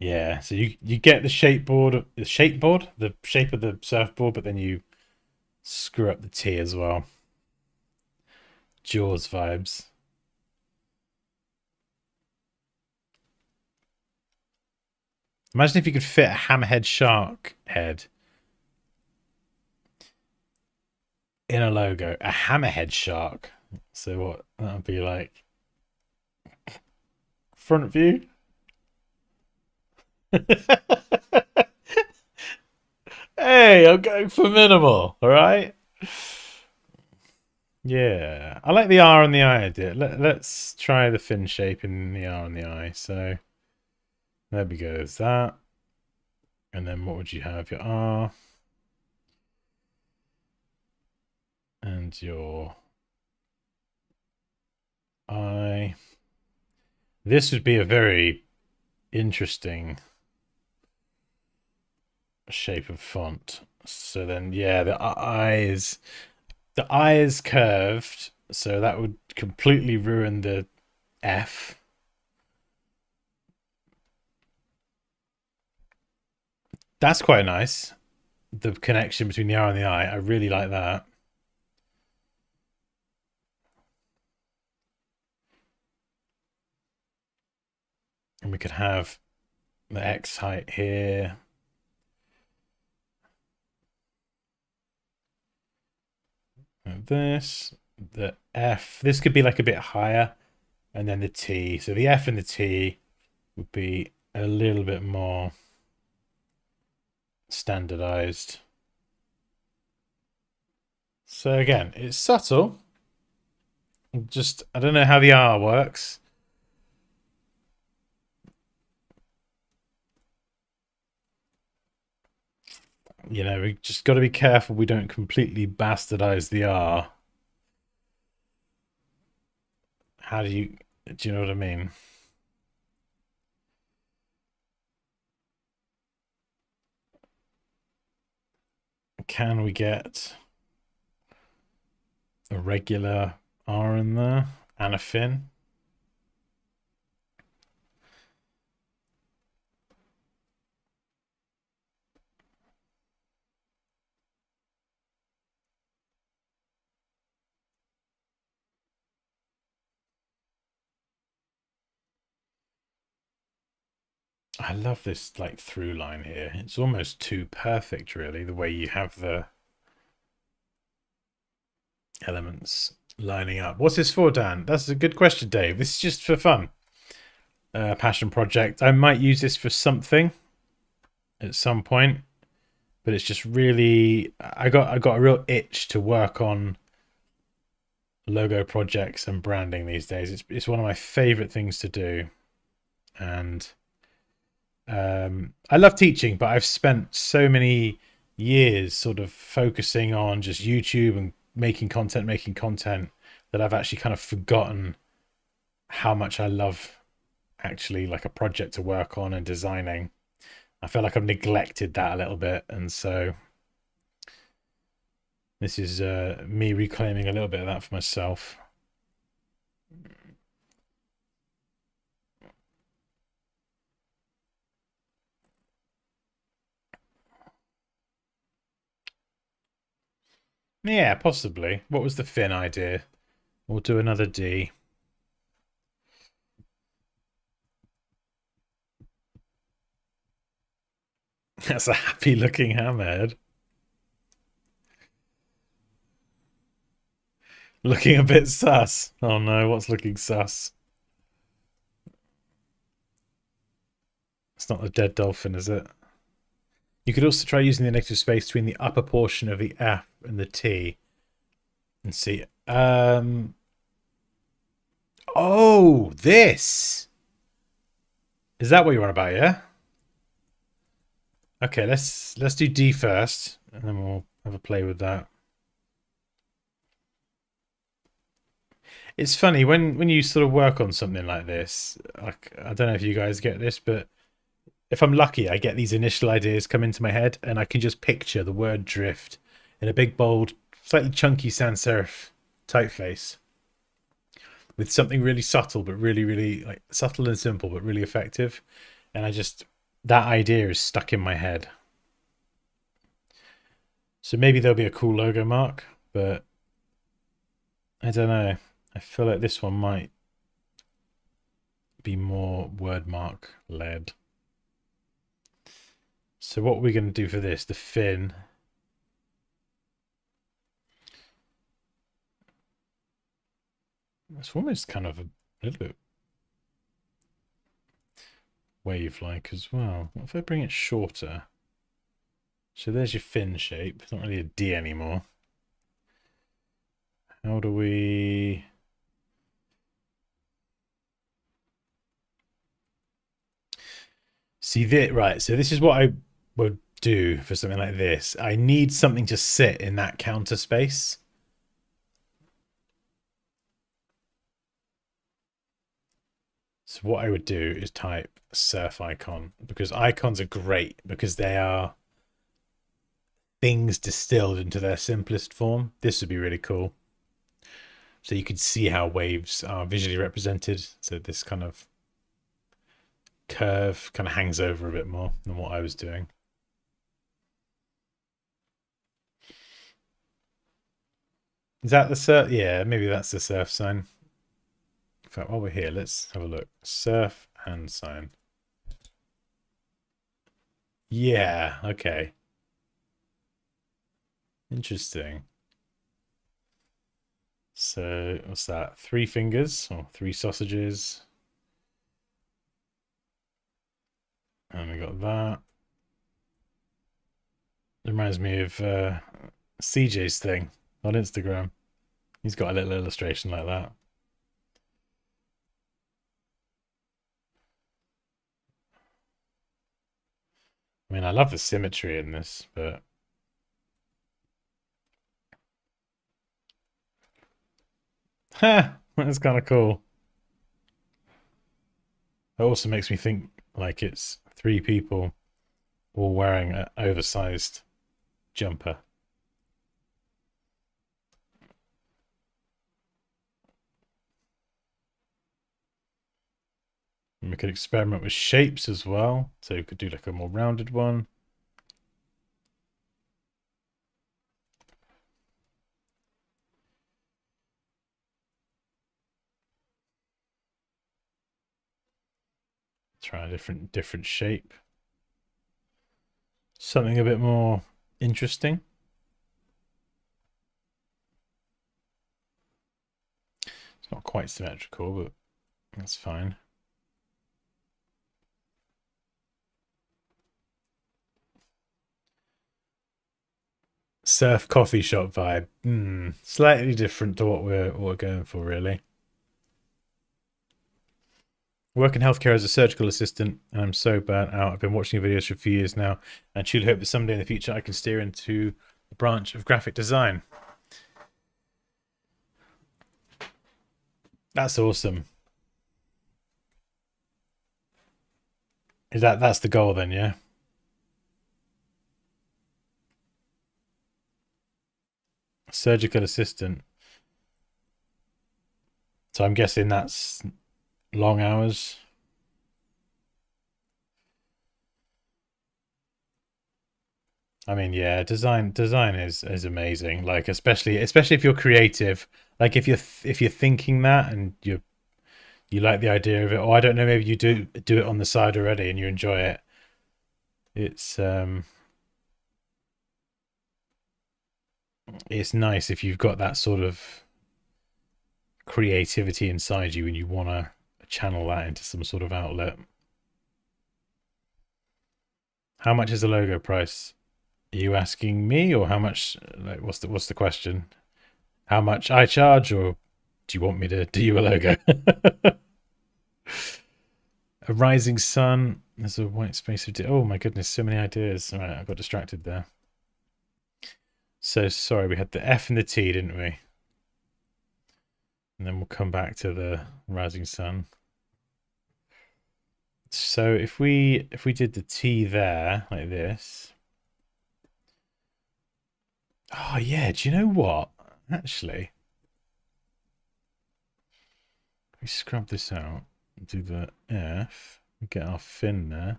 Yeah, so you get the shape of the shape of the surfboard, but then you screw up the T as well. Jaws vibes. Imagine if you could fit a hammerhead shark head in a logo. A hammerhead shark. So what that would be like? Front view. Hey, I'm going for minimal. All right. Yeah, I like the R and the I idea. Let's try the fin shape in the R and the I. So there we go. There's that. And then what would you have? Your R and your I. This would be a very interesting shape of font. So then, yeah, the I is curved, so that would completely ruin the F. That's quite nice. The connection between the R and the I really like that. And we could have the X height here. And this, the F. This could be like a bit higher. And then the T. So the F and the T would be a little bit more standardized. So again, it's subtle. Just, I don't know how the R works. You know, we just got to be careful we don't completely bastardize the R. How do you know what I mean? Can we get a regular R in there and a fin? I love this like through line here. It's almost too perfect, really, the way you have the elements lining up. What's this for, Dan? That's a good question, Dave. This is just for fun. Passion project. I might use this for something at some point, but it's just really I got a real itch to work on logo projects and branding these days. It's one of my favorite things to do, and I love teaching, but I've spent so many years sort of focusing on just YouTube and making content that I've actually kind of forgotten how much I love actually like a project to work on and designing. I feel like I've neglected that a little bit, and so this is me reclaiming a little bit of that for myself. Yeah, possibly. What was the fin idea? We'll do another D. That's a happy looking hammerhead. Looking a bit sus. Oh no, what's looking sus? It's not the dead dolphin, is it? You could also try using the negative space between the upper portion of the F and the T and see. Oh, this. Is that what you're on about, yeah? Okay, let's do D first, and then we'll have a play with that. It's funny when you sort of work on something like this. Like, I don't know if you guys get this, but if I'm lucky, I get these initial ideas come into my head, and I can just picture the word drift in a big, bold, slightly chunky sans serif typeface with something really subtle, but really, really like subtle and simple, but really effective. And that idea is stuck in my head. So maybe there'll be a cool logo mark, but I don't know. I feel like this one might be more word mark led. So what are we going to do for this? The fin. It's almost kind of a little bit wave-like as well. What if I bring it shorter? So there's your fin shape. It's not really a D anymore. How do we... See that? Right, so this is what I would do for something like this. I need something to sit in that counter space. So what I would do is type surf icon, because icons are great because they are things distilled into their simplest form. This would be really cool. So you could see how waves are visually represented. So this kind of curve kind of hangs over a bit more than what I was doing. Is that the surf? Yeah, maybe that's the surf sign. In fact, while we're here, let's have a look. Surf hand sign. Yeah, okay. Interesting. So what's that? 3 fingers or 3 sausages. And we got that. It reminds me of CJ's thing on Instagram. He's got a little illustration like that. I mean, I love the symmetry in this, but Ha! That's kind of cool. It also makes me think like it's three people all wearing an oversized jumper. And we could experiment with shapes as well. So we could do like a more rounded one. Try a different shape. Something a bit more interesting. It's not quite symmetrical, but that's fine. Surf coffee shop vibe. Slightly different to what we're going for, really. I work in healthcare as a surgical assistant, and I'm so burnt out. I've been watching videos for a few years now, and truly hope that someday in the future I can steer into the branch of graphic design. That's awesome. That's the goal then, yeah? Surgical assistant. So I'm guessing that's long hours. I mean, yeah, design is amazing. Like especially if you're creative. Like if you're thinking that and you like the idea of it, or I don't know, maybe you do it on the side already and you enjoy it. It's it's nice if you've got that sort of creativity inside you and you want to channel that into some sort of outlet. How much is the logo price? Are you asking me, or how much? Like, what's the question? How much I charge, or do you want me to do you a logo? A rising sun. There's a white space of. Oh my goodness, so many ideas. All right, I got distracted there. So sorry, we had the F and the T, didn't we? And then we'll come back to the rising sun. So if we did the T there like this. Oh yeah, do you know what? Actually, we scrub this out. Do the F. Get our fin there.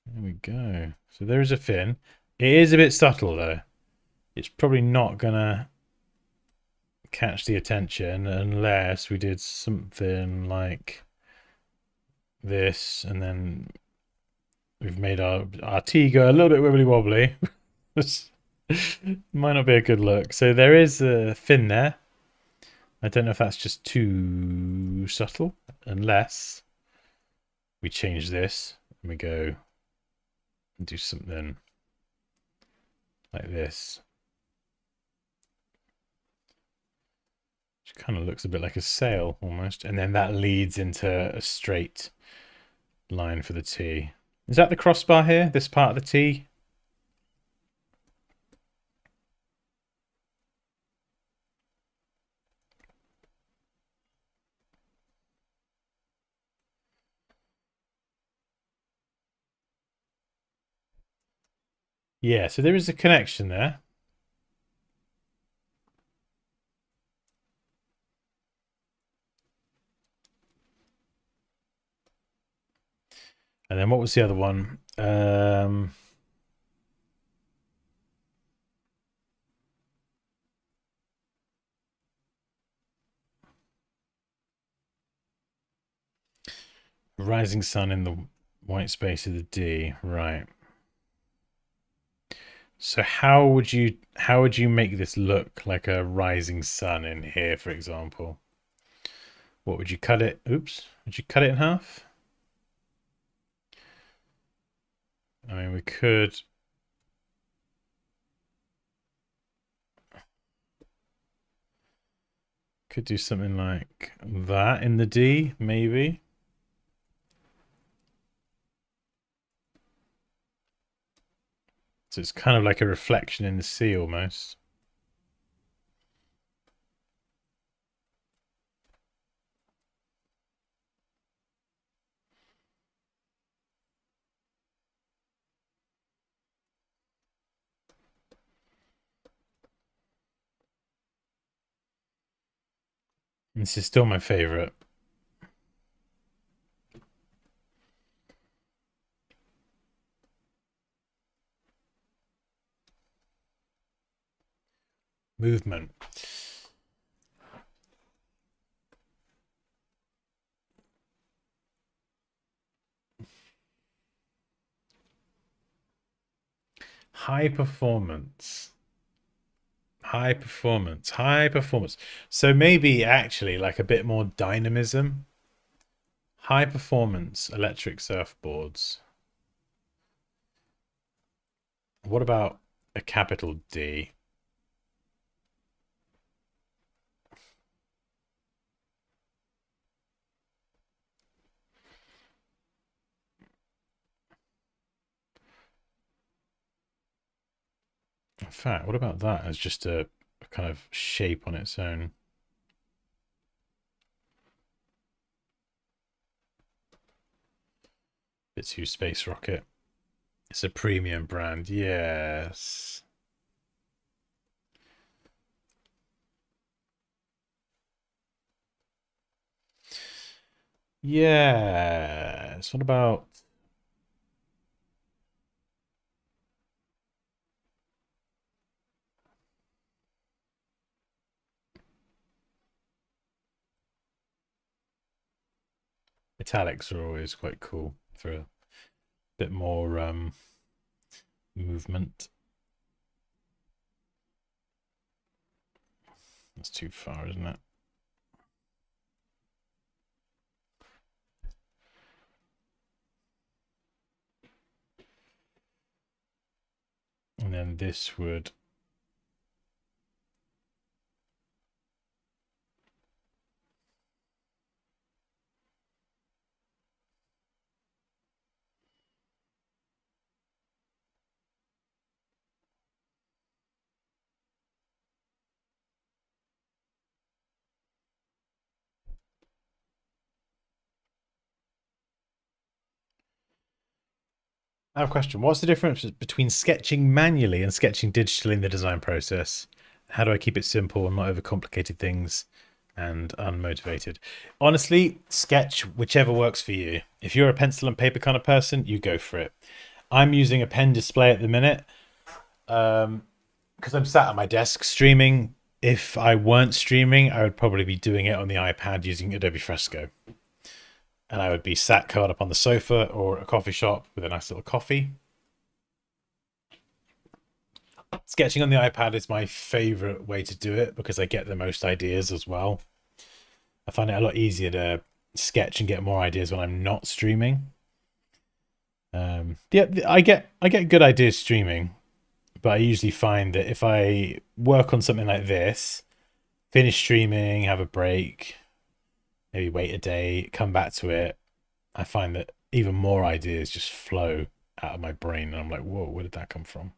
There we go. So there is a fin. It is a bit subtle though. It's probably not gonna catch the attention unless we did something like this, and then we've made our T go a little bit wibbly wobbly. Might not be a good look. So there is a fin there. I don't know if that's just too subtle, unless we change this and we go and do something like this. Which kind of looks a bit like a sail almost. And then that leads into a straight line for the T. Is that the crossbar here? This part of the T? Yeah, so there is a connection there. And then what was the other one? Rising sun in the white space of the D, right. So how would you make this look like a rising sun in here, for example? What would you cut it? Oops. Would you cut it in half? I mean, we could do something like that in the D, maybe. So it's kind of like a reflection in the sea almost. This is still my favorite. Movement. High performance. High performance. High performance. So maybe actually like a bit more dynamism. High performance electric surfboards. What about a capital D? In fact, what about that as just a kind of shape on its own? Bitsu Space Rocket. It's a premium brand. Yes. Yes. What about italics are always quite cool for a bit more movement. That's too far, isn't it? And then this would I have a question. What's the difference between sketching manually and sketching digitally in the design process? How do I keep it simple and not overcomplicate things and unmotivated? Honestly, sketch whichever works for you. If you're a pencil and paper kind of person, you go for it. I'm using a pen display at the minute because I'm sat at my desk streaming. If I weren't streaming, I would probably be doing it on the iPad using Adobe Fresco. And I would be sat curled up on the sofa or a coffee shop with a nice little coffee. Sketching on the iPad is my favorite way to do it because I get the most ideas as well. I find it a lot easier to sketch and get more ideas when I'm not streaming. Yeah, I get good ideas streaming, but I usually find that if I work on something like this, finish streaming, have a break, maybe wait a day, come back to it, I find that even more ideas just flow out of my brain, and I'm like, whoa, where did that come from?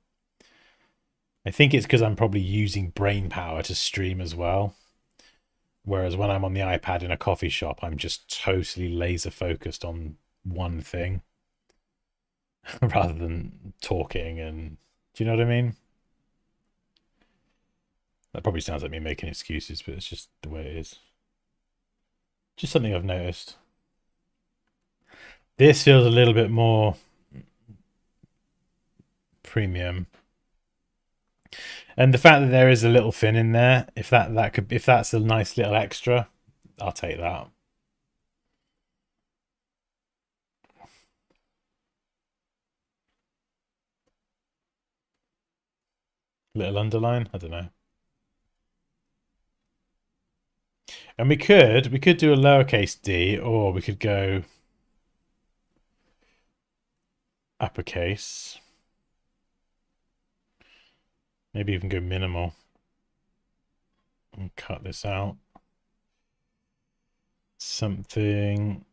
I think it's because I'm probably using brain power to stream as well. Whereas when I'm on the iPad in a coffee shop, I'm just totally laser focused on one thing rather than talking. And do you know what I mean? That probably sounds like me making excuses, but it's just the way it is. Just something I've noticed. This feels a little bit more premium. And the fact that there is a little fin in there, if that's a nice little extra, I'll take that. Little underline, I don't know. And we could do a lowercase d, or we could go uppercase. Maybe even go minimal and cut this out. Something,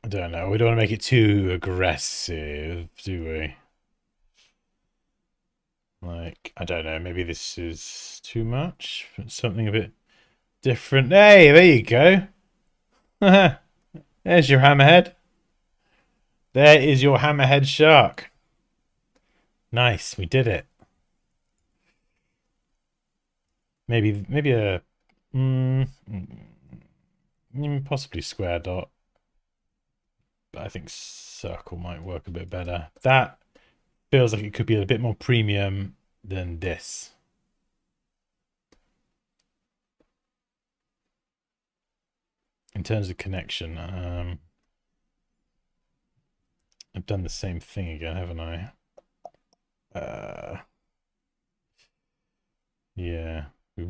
I don't know. We don't want to make it too aggressive, do we? Like, I don't know. Maybe this is too much. Something a bit different. Hey, there you go. There's your hammerhead. There is your hammerhead shark. Nice, we did it. maybe a possibly square dot, but I think circle might work a bit better. That feels like it could be a bit more premium than this. In terms of connection, I've done the same thing again, haven't I? Yeah, we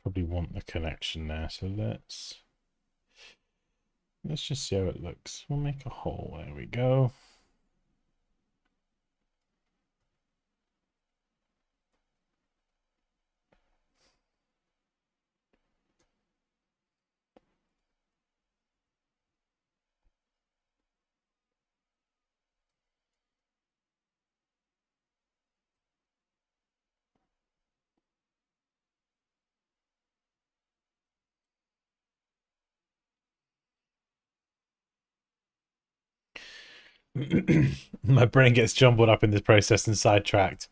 probably want the connection there. So let's just see how it looks. We'll make a hole. There we go. My brain gets jumbled up in this process and sidetracked.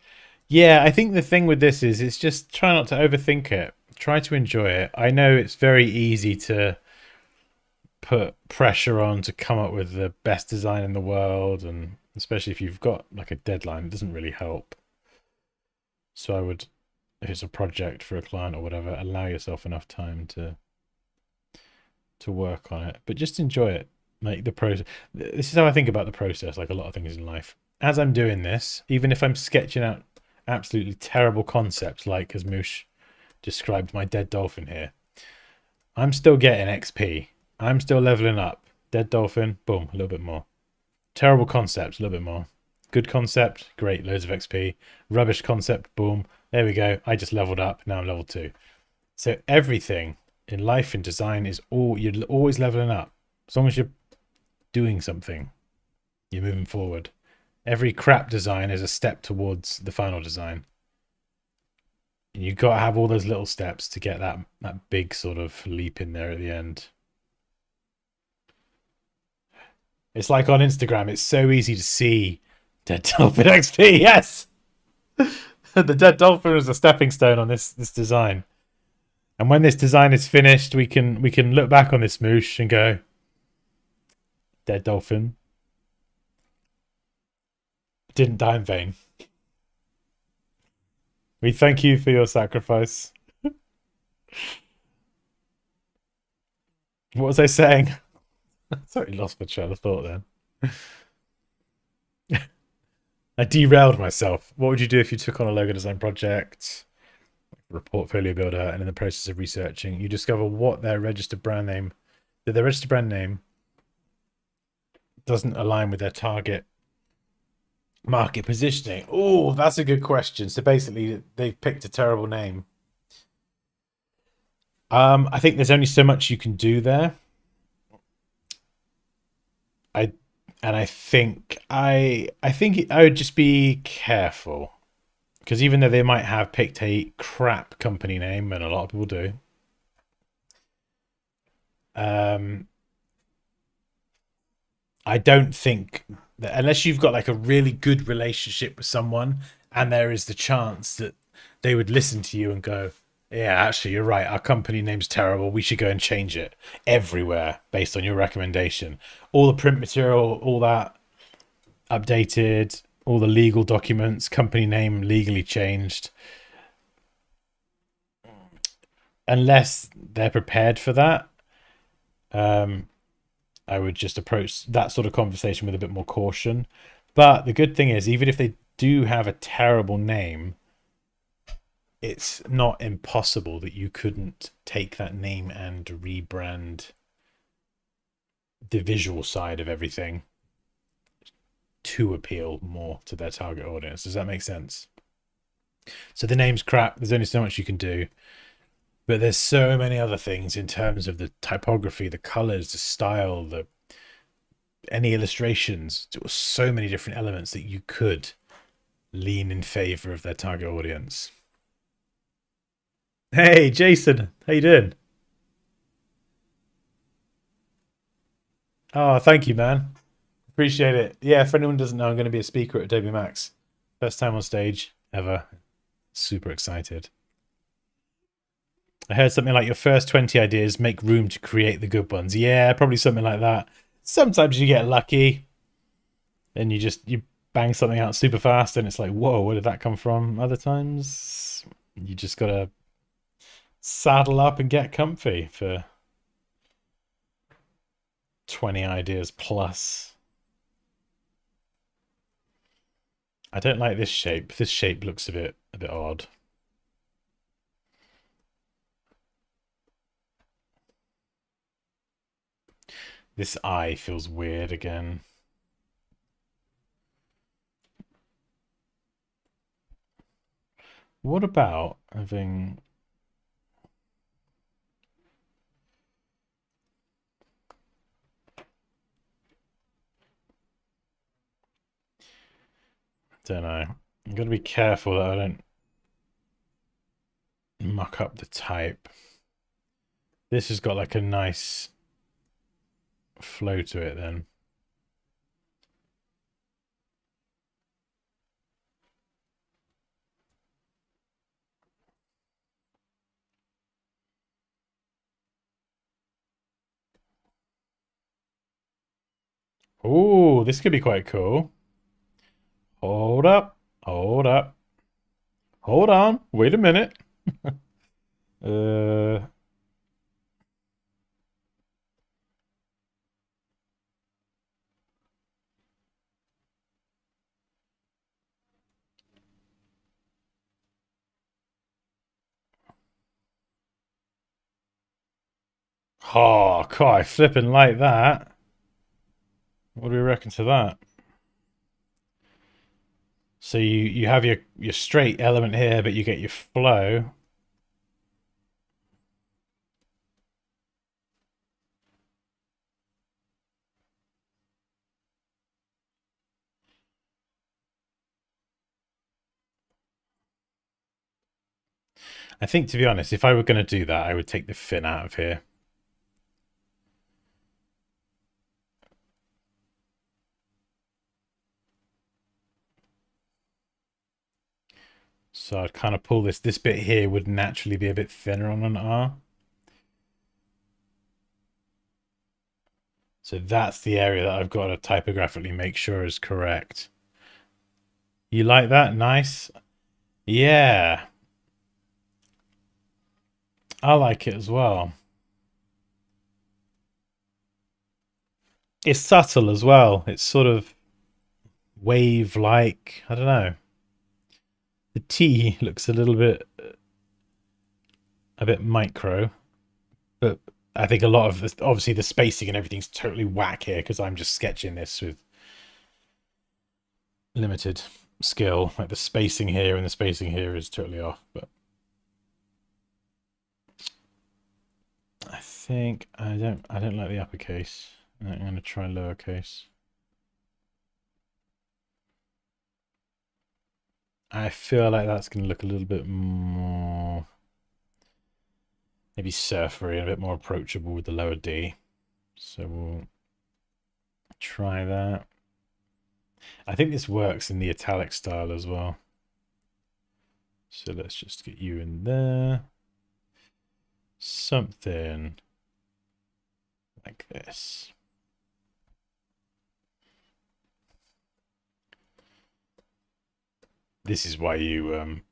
Yeah, I think the thing with this is it's just try not to overthink it. Try to enjoy it. I know it's very easy to put pressure on to come up with the best design in the world, and especially if you've got like a deadline, it doesn't really help. So I would, if it's a project for a client or whatever, allow yourself enough time to work on it, but just enjoy it. Like the process. This is how I think about the process, like a lot of things in life. As I'm doing this, even if I'm sketching out absolutely terrible concepts, like as Moosh described my dead dolphin here, I'm still getting XP. I'm still leveling up. Dead dolphin, boom, a little bit more. Terrible concept, a little bit more. Good concept, great, loads of XP. Rubbish concept, boom, there we go. I just leveled up. Now I'm level 2. So everything in life and design is you're always leveling up. As long as you're doing something, you're moving forward. Every crap design is a step towards the final design. And you've got to have all those little steps to get that big sort of leap in there at the end. It's like on Instagram, it's so easy to see Dead Dolphin XP. Yes! The Dead Dolphin is a stepping stone on this design. And when this design is finished, we can look back on this moosh and go, Dead Dolphin didn't die in vain. We thank you for your sacrifice. What was I saying? Sorry, lost my train of thought then. I derailed myself. What would you do if you took on a logo design project, a portfolio builder, and in the process of researching, you discover what their registered brand name doesn't align with their target market positioning? Oh, that's a good question. So basically, they've picked a terrible name. I think there's only so much you can do there. I think I would just be careful, because even though they might have picked a crap company name, and a lot of people do, I don't think that unless you've got like a really good relationship with someone, and there is the chance that they would listen to you and go, yeah, actually, you're right. Our company name's terrible. We should go and change it everywhere based on your recommendation. All the print material, all that updated, all the legal documents, company name legally changed. Unless they're prepared for that, I would just approach that sort of conversation with a bit more caution. But the good thing is, even if they do have a terrible name, it's not impossible that you couldn't take that name and rebrand the visual side of everything to appeal more to their target audience. Does that make sense? So the name's crap. There's only so much you can do. But there's so many other things in terms of the typography, the colors, the style, any illustrations. So many different elements that you could lean in favor of their target audience. Hey, Jason, how you doing? Oh, thank you, man. Appreciate it. Yeah, if anyone doesn't know, I'm going to be a speaker at Adobe Max. First time on stage ever. Super excited. I heard something like your first 20 ideas make room to create the good ones. Yeah, probably something like that. Sometimes you get lucky and you bang something out super fast and it's like, whoa, where did that come from? Other times you just gotta saddle up and get comfy for 20 ideas plus. I don't like this shape. This shape looks a bit odd. This eye feels weird again. What about having... Don't know. I'm gonna be careful that I don't muck up the type. This has got like a nice flow to it then. Oh, this could be quite cool. Hold up. Hold up. Hold on. Wait a minute. uh... Oh, God, I flipping like that. What do we reckon to that? So you have your straight element here, but you get your flow. I think, to be honest, if I were going to do that, I would take the fin out of here. So I'd kind of pull this. This bit here would naturally be a bit thinner on an R. So that's the area that I've got to typographically make sure is correct. You like that? Nice. Yeah. I like it as well. It's subtle as well. It's sort of wave-like. I don't know. The T looks a bit micro, but I think a lot of this, obviously the spacing and everything's totally whack here because I'm just sketching this with limited skill. Like the spacing here and the spacing here is totally off, but I think I don't like the uppercase. I'm gonna try lowercase. I feel like that's gonna look a little bit more maybe surfery and a bit more approachable with the lower D. So we'll try that. I think this works in the italic style as well. So let's just get you in there. Something like this. This is why you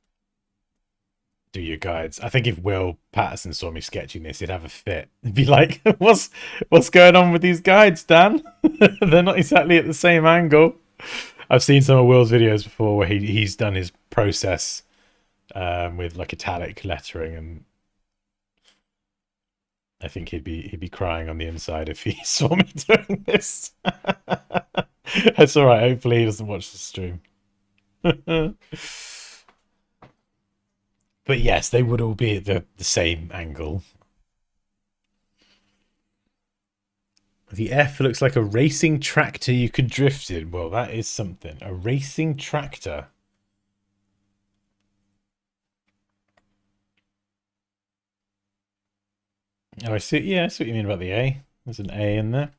do your guides. I think if Will Patterson saw me sketching this, he'd have a fit. He'd be like, what's going on with these guides, Dan? They're not exactly at the same angle. I've seen some of Will's videos before where he's done his process with like italic lettering, and I think he'd be crying on the inside if he saw me doing this. That's all right. Hopefully he doesn't watch the stream. But yes, they would all be at the same angle. The F looks like a racing tractor you could drift in. Well, that is something. A racing tractor. Oh, I see. Yeah, I see what you mean about the A. There's an A in there.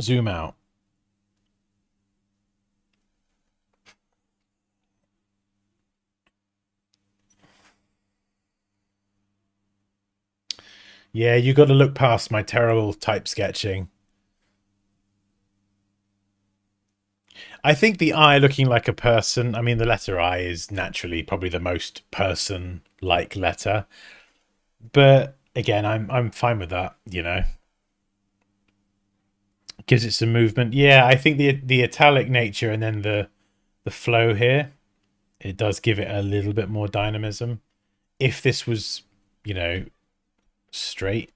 Zoom out. Yeah, you got to look past my terrible type sketching. I think the eye looking like a person, I mean, the letter I is naturally probably the most person-like letter. But again, I'm fine with that, you know. Gives it some movement. Yeah, I think the italic nature and then the flow here, it does give it a little bit more dynamism. If this was, you know, straight,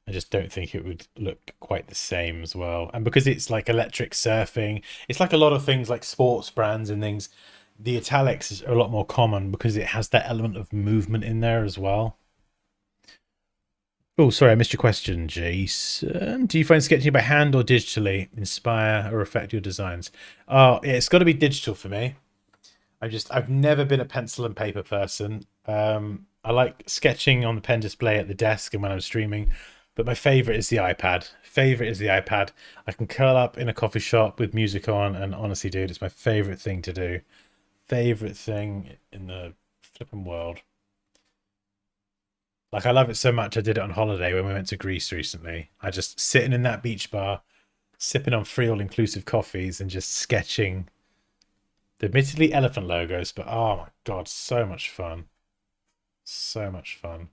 I just don't think it would look quite the same as well. And because it's like electric surfing, it's like a lot of things like sports brands and things. The italics are a lot more common because it has that element of movement in there as well. Oh, sorry, I missed your question, Jason. Do you find sketching by hand or digitally inspire or affect your designs? Oh, yeah, it's got to be digital for me. I've never been a pencil and paper person. I like sketching on the pen display at the desk and when I'm streaming, but my favorite is the iPad. Favorite is the iPad. I can curl up in a coffee shop with music on, and honestly, dude, it's my favorite thing to do. Favorite thing in the flipping world. Like, I love it so much. I did it on holiday when we went to Greece recently. I just sitting in that beach bar, sipping on free all-inclusive coffees and just sketching the admittedly elephant logos, but oh my god, so much fun. So much fun.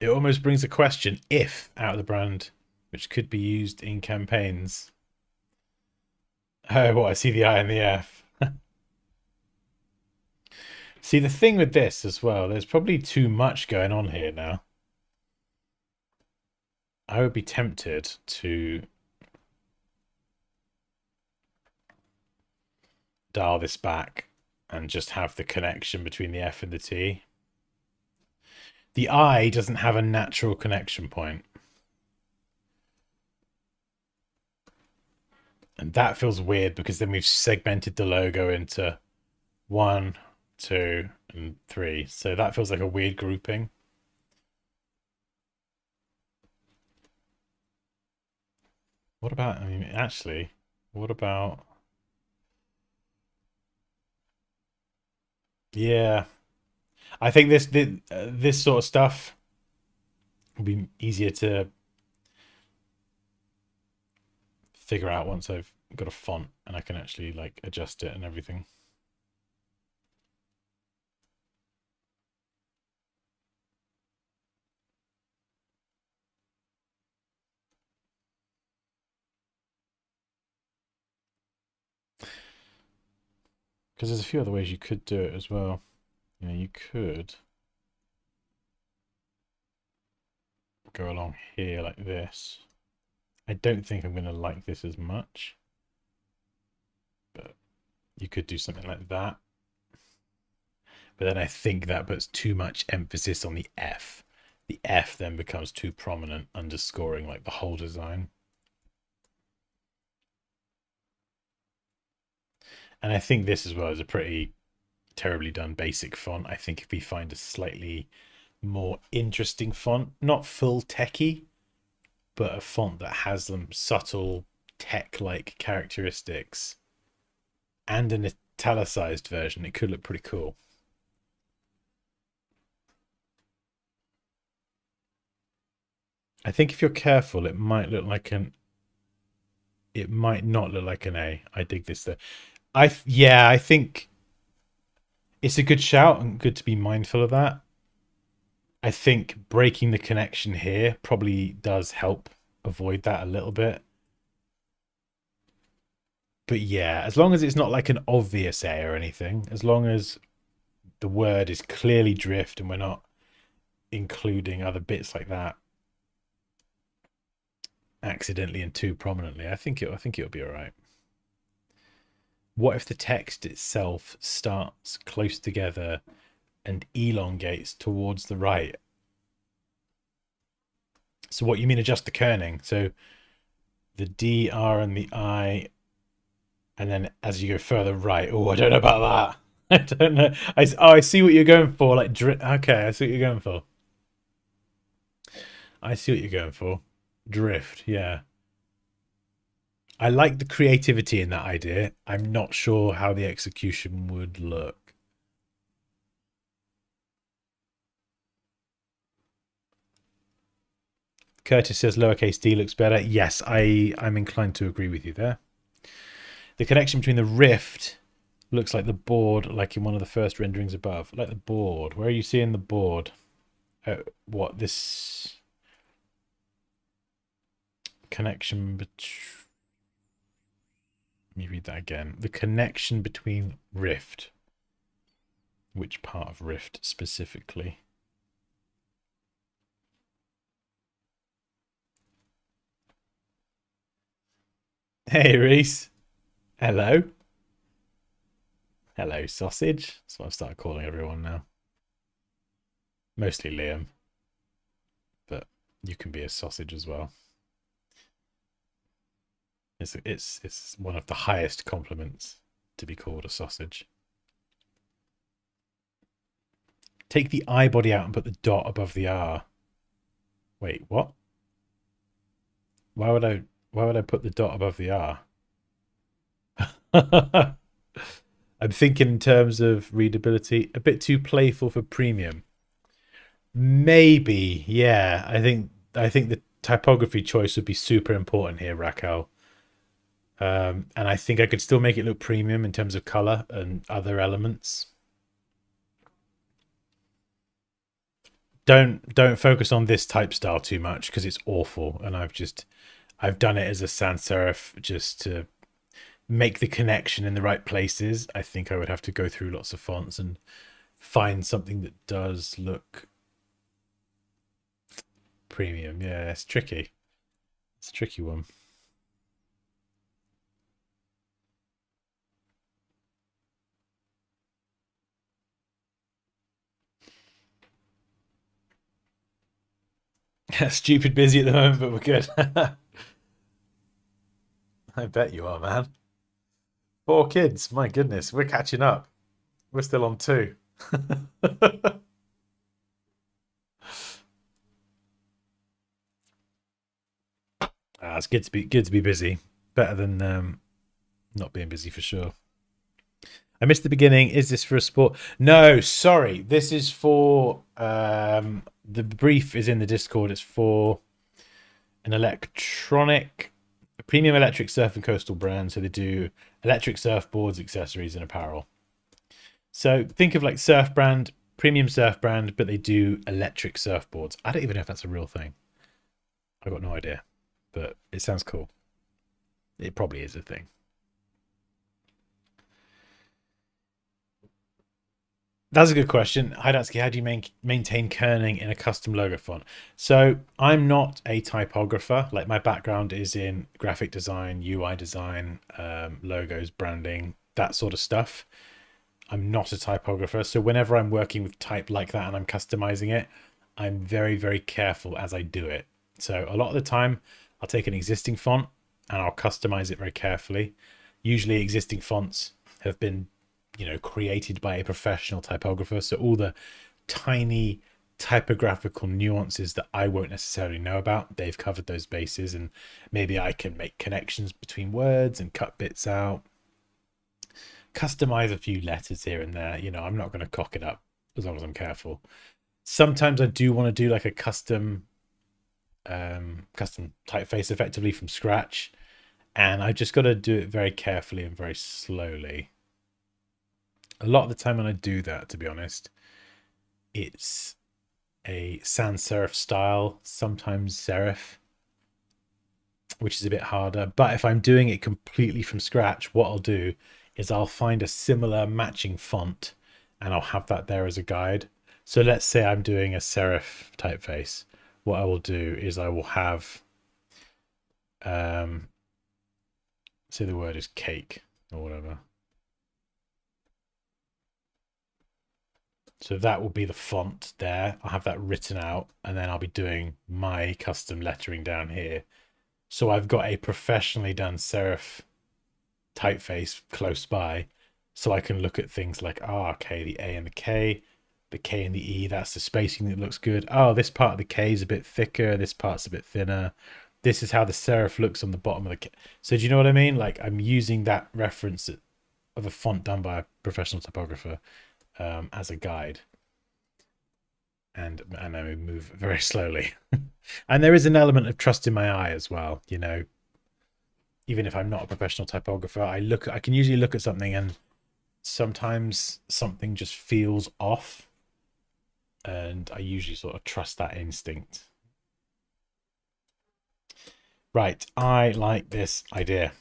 It almost brings a question if out of the brand, which could be used in campaigns. Oh, what? I see the I and the F. See, the thing with this as well, there's probably too much going on here now. I would be tempted to dial this back and just have the connection between the F and the T. The I doesn't have a natural connection point. And that feels weird because then we've segmented the logo into 1, 2, and 3. So that feels like a weird grouping. What about, I mean, actually, what about, yeah, I think this sort of stuff will be easier to figure out once I've got a font and I can actually like adjust it and everything. Because there's a few other ways you could do it as well. You know, you could go along here like this. I don't think I'm going to like this as much, but you could do something like that. But then I think that puts too much emphasis on the F. The F then becomes too prominent, underscoring like the whole design. And I think this as well is a pretty terribly done basic font. I think if we find a slightly more interesting font, not full techie, but a font that has some subtle tech-like characteristics and an italicized version, it could look pretty cool. I think if you're careful, it might look like an. It might not look like an A. I dig this though. Yeah, I think it's a good shout and good to be mindful of that. I think breaking the connection here probably does help avoid that a little bit. But yeah, as long as it's not like an obvious A or anything, as long as the word is clearly drift and we're not including other bits like that accidentally and too prominently, I think it'll be all right. What if the text itself starts close together and elongates towards the right? So what you mean adjust the kerning? So the D, R, and the I, and then as you go further right. Oh, I don't know about that. I don't know. I see what you're going for. Like, okay, I see what you're going for. I see what you're going for. Drift, yeah. I like the creativity in that idea. I'm not sure how the execution would look. Curtis says lowercase d looks better. Yes, I'm inclined to agree with you there. The connection between the rift looks like the board, like in one of the first renderings above. Like the board. Where are you seeing the board? What, this connection between... Let me read that again. The connection between rift. Which part of rift specifically? Hey, Reese. Hello. Hello, sausage. That's what I've started calling everyone now. Mostly Liam. But you can be a sausage as well. It's one of the highest compliments to be called a sausage. Take the I body out and put the dot above the R. Wait, what? Why would I put the dot above the R? I'm thinking in terms of readability, a bit too playful for premium. Maybe, yeah. I think the typography choice would be super important here, Raquel. And I think I could still make it look premium in terms of color and other elements. Don't focus on this type style too much because it's awful, and I've done it as a sans serif just to make the connection in the right places. I think I would have to go through lots of fonts and find something that does look premium. Yeah, it's tricky. It's a tricky one. Stupid busy at the moment, but we're good. I bet you are, man. 4 kids. My goodness, we're catching up. We're still on 2. It's good to be busy. Better than not being busy for sure. I missed the beginning. Is this for a sport? No, sorry. This is for the brief is in the Discord. It's for an electronic, a premium electric surf and coastal brand. So they do electric surfboards, accessories, and apparel. So think of like surf brand, premium surf brand, but they do electric surfboards. I don't even know if that's a real thing. I've got no idea, but it sounds cool. It probably is a thing. That's a good question. Hi, Datsky. How do you maintain kerning in a custom logo font? So I'm not a typographer. Like my background is in graphic design, UI design, logos, branding, that sort of stuff. I'm not a typographer. So whenever I'm working with type like that and I'm customizing it, I'm very, very careful as I do it. So a lot of the time I'll take an existing font and I'll customize it very carefully. Usually existing fonts have been, created by a professional typographer. So all the tiny typographical nuances that I won't necessarily know about, they've covered those bases, and maybe I can make connections between words and cut bits out, customize a few letters here and there. I'm not going to cock it up as long as I'm careful. Sometimes I do want to do like a custom typeface effectively from scratch, and I just got to do it very carefully and very slowly. A lot of the time when I do that, to be honest, it's a sans serif style, sometimes serif, which is a bit harder. But if I'm doing it completely from scratch, what I'll do is I'll find a similar matching font and I'll have that there as a guide. So let's say I'm doing a serif typeface. What I will do is I will have, say the word is cake or whatever. So that will be the font there. I'll have that written out, and then I'll be doing my custom lettering down here. So I've got a professionally done serif typeface close by, so I can look at things like, okay, the A and the K and the E, that's the spacing that looks good. Oh, this part of the K is a bit thicker, this part's a bit thinner, this is how the serif looks on the bottom of the. So do you know what I mean? Like I'm using that reference of a font done by a professional typographer as a guide. And I move very slowly. And there is an element of trust in my eye as well, you know. Even if I'm not a professional typographer, I can usually look at something and sometimes something just feels off. And I usually sort of trust that instinct. Right, I like this idea.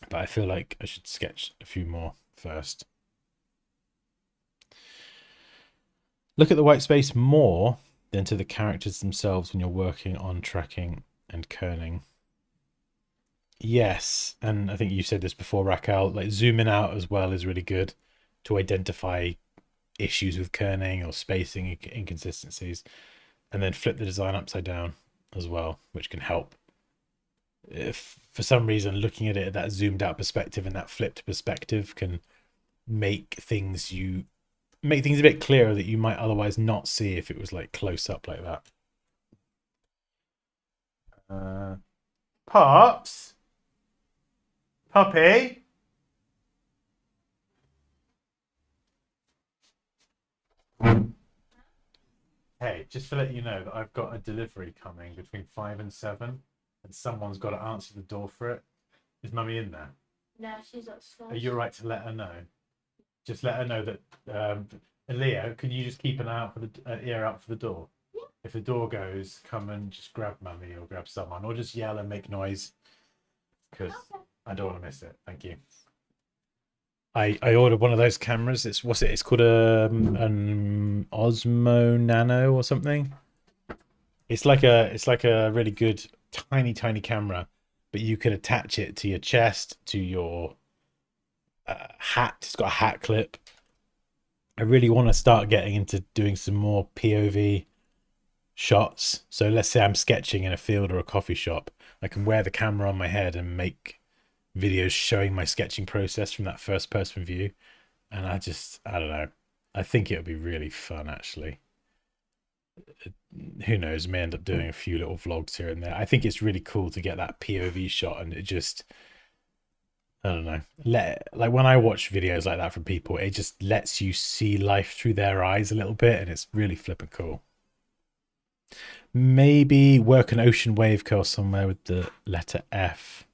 But I feel like I should sketch a few more first. Look at the white space more than to the characters themselves when you're working on tracking and kerning. Yes, and I think you said this before, Raquel, like zooming out as well is really good to identify issues with kerning or spacing inconsistencies, and then flip the design upside down as well, which can help. If for some reason looking at it at that zoomed out perspective and that flipped perspective can make things a bit clearer that you might otherwise not see if it was like close up like that. Pops? Puppy? Hey, just to let you know that I've got a delivery coming between 5 and 7 and someone's got to answer the door for it. Is Mummy in there? No, she's upstairs. Are you all right to let her know? Just let her know that Leo, can you just keep an eye out for the ear out for the door? Yeah. If the door goes, come and just grab Mummy or grab someone, or just yell and make noise because I don't want to miss it. Thank you. I ordered one of those cameras. It's It's called an Osmo Nano or something. It's like a really good tiny camera, but you can attach it to your chest, to your hat. It's got a hat clip. I really want to start getting into doing some more POV shots. So let's say I'm sketching in a field or a coffee shop. I can wear the camera on my head and make videos showing my sketching process from that first person view. And I don't know. I think it would be really fun, actually. Who knows, may end up doing a few little vlogs here and there. I think it's really cool to get that POV shot, and it just, I don't know, like when I watch videos like that from people, it just lets you see life through their eyes a little bit, and it's really flippin' cool. Maybe work an ocean wave curl somewhere with the letter F.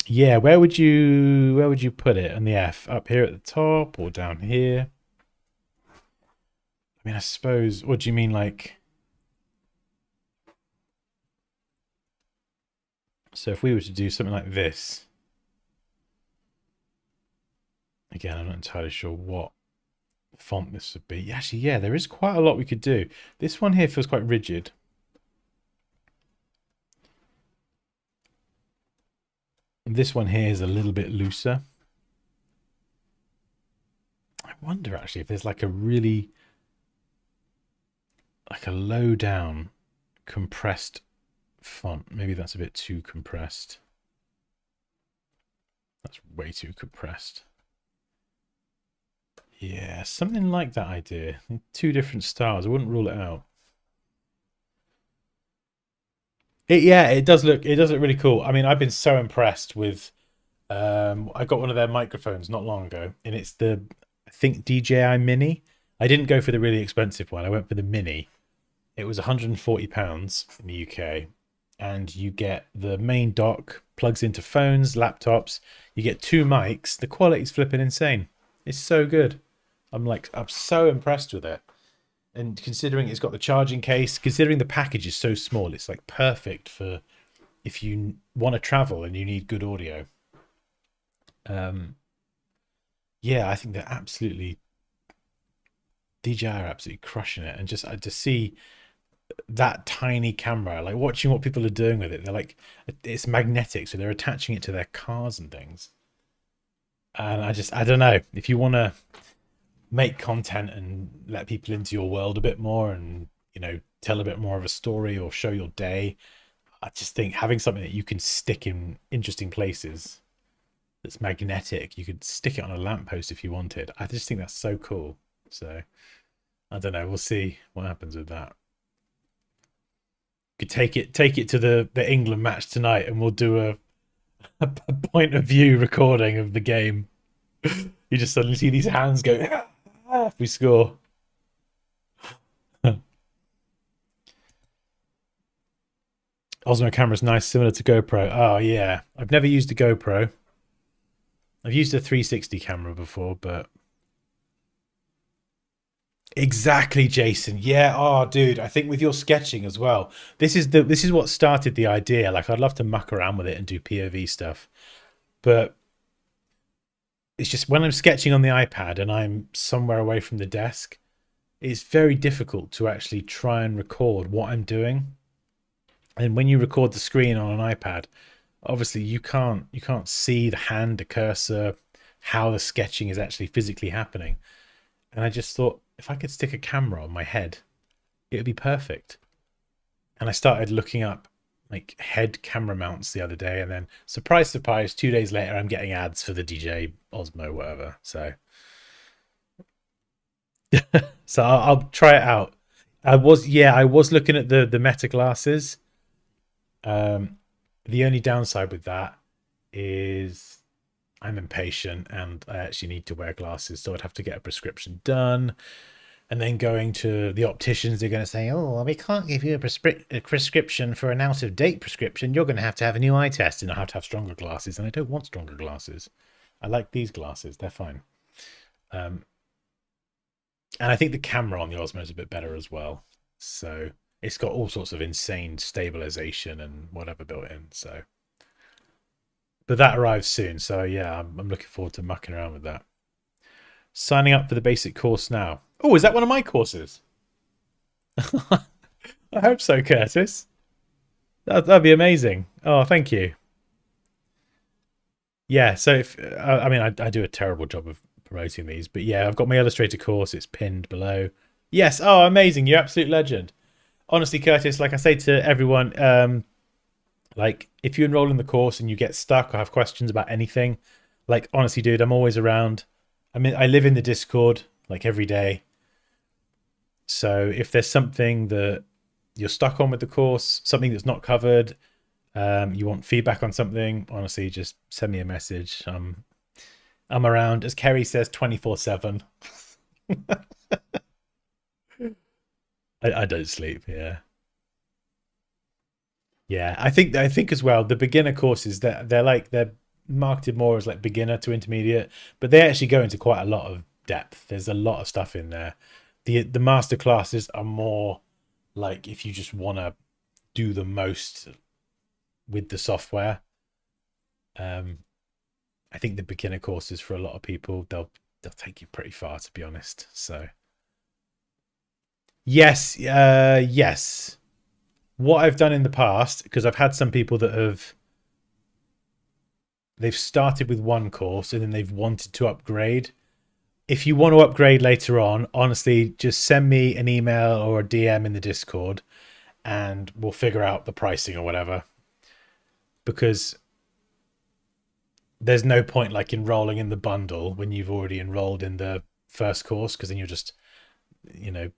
Yeah, where would you put it on the F? Up here at the top or down here? I mean, I suppose, what do you mean, like? So if we were to do something like this, again, I'm not entirely sure what font this would be. Actually, yeah, there is quite a lot we could do. This one here feels quite rigid. This one here is a little bit looser. I wonder actually if there's like a really, like a low down compressed font. Maybe that's a bit too compressed. That's way too compressed. Yeah, something like that idea. Two different styles. I wouldn't rule it out. It does look really cool. I mean, I've been so impressed with I got one of their microphones not long ago, and it's the, I think, DJI Mini. I didn't go for the really expensive one. I went for the Mini. It was £140 in the UK, and you get the main dock, plugs into phones, laptops. You get two mics. The quality's flipping insane. It's so good. I'm so impressed with it. And considering it's got the charging case, considering the package is so small, it's like perfect for if you want to travel and you need good audio. Yeah, I think they're absolutely, DJI are absolutely crushing it. And just to see that tiny camera, like watching what people are doing with it, they're like, it's magnetic, so they're attaching it to their cars and things. And I don't know, if you want to make content and let people into your world a bit more, and tell a bit more of a story or show your day, I just think having something that you can stick in interesting places that's magnetic, you could stick it on a lamppost if you wanted. I just think that's so cool. So I don't know. We'll see what happens with that. Could take it to the England match tonight, and we'll do a point of view recording of the game. You just suddenly see these hands go if we score. Osmo camera's nice, similar to GoPro. Oh yeah, I've never used a GoPro. I've used a 360 camera before, but exactly, Jason. Yeah. Oh, dude, I think with your sketching as well. This is what started the idea. Like, I'd love to muck around with it and do POV stuff, but it's just when I'm sketching on the iPad and I'm somewhere away from the desk, it's very difficult to actually try and record what I'm doing. And when you record the screen on an iPad, obviously you can't see the hand, the cursor, how the sketching is actually physically happening. And I just thought, if I could stick a camera on my head, it would be perfect. And I started looking up like head camera mounts the other day, and then surprise, surprise, 2 days later, I'm getting ads for the DJ Osmo, whatever. So I'll try it out. I was looking at the Meta glasses. Um, the only downside with that is I'm impatient and I actually need to wear glasses, so I'd have to get a prescription done. And then going to the opticians, they're going to say, "Oh, well, we can't give you a prescription for an out of date prescription. You're going to have a new eye test, and I have to have stronger glasses." And I don't want stronger glasses. I like these glasses; they're fine. Um, and I think the camera on the Osmo is a bit better as well. So it's got all sorts of insane stabilization and whatever built in. So, but that arrives soon. So yeah, I'm looking forward to mucking around with that. Signing up for the basic course now. Oh, is that one of my courses? I hope so, Curtis. That'd be amazing. Oh, thank you. Yeah, so if I mean, I do a terrible job of promoting these, but yeah, I've got my Illustrator course. It's pinned below. Yes. Oh, amazing! You're absolute legend. Honestly, Curtis, like I say to everyone, like if you enroll in the course and you get stuck or have questions about anything, like honestly, dude, I'm always around. I mean, I live in the Discord like every day. So if there's something that you're stuck on with the course, something that's not covered, you want feedback on something, honestly, just send me a message. I'm around, as Kerry says, 24/7. I don't sleep. Yeah, yeah. I think as well the beginner courses that they're marketed more as like beginner to intermediate, but they actually go into quite a lot of depth. There's a lot of stuff in there. The master classes are more like if you just want to do the most with the software. Um, I think the beginner courses for a lot of people they'll take you pretty far, to be honest. So yes, yes. What I've done in the past, because I've had some people that they've started with one course and then they've wanted to upgrade. If you want to upgrade later on, honestly, just send me an email or a DM in the Discord and we'll figure out the pricing or whatever. Because there's no point like enrolling in the bundle when you've already enrolled in the first course, because then you're just, you know,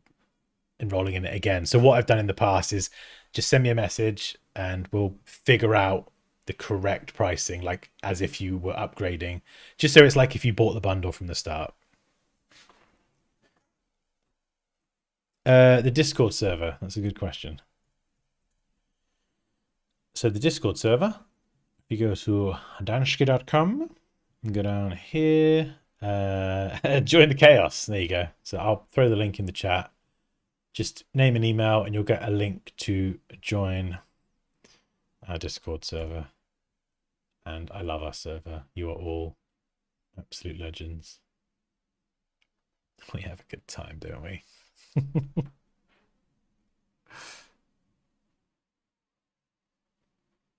enrolling in it again. So what I've done in the past is just send me a message and we'll figure out the correct pricing, like as if you were upgrading, just so it's like if you bought the bundle from the start. The Discord server. That's a good question. So the Discord server, if you go to danske.com and go down here, join the chaos. There you go. So I'll throw the link in the chat. Just name an email and you'll get a link to join our Discord server. And I love our server. You are all absolute legends. We have a good time, don't we?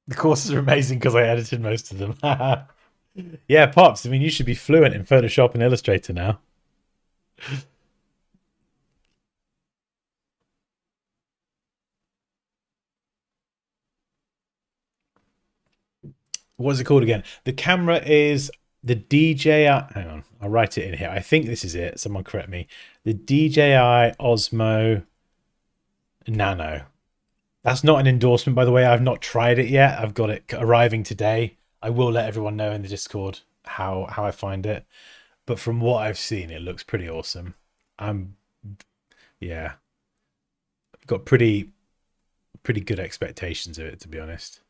The courses are amazing because I edited most of them. Yeah, Pops, I mean, you should be fluent in Photoshop and Illustrator now. What is it called again? The camera is The DJI, hang on, I'll write it in here. I think this is it. Someone correct me. The DJI Osmo Nano. That's not an endorsement, by the way. I've not tried it yet. I've got it arriving today. I will let everyone know in the Discord how I find it. But from what I've seen, it looks pretty awesome. Yeah, I've got pretty good expectations of it, to be honest.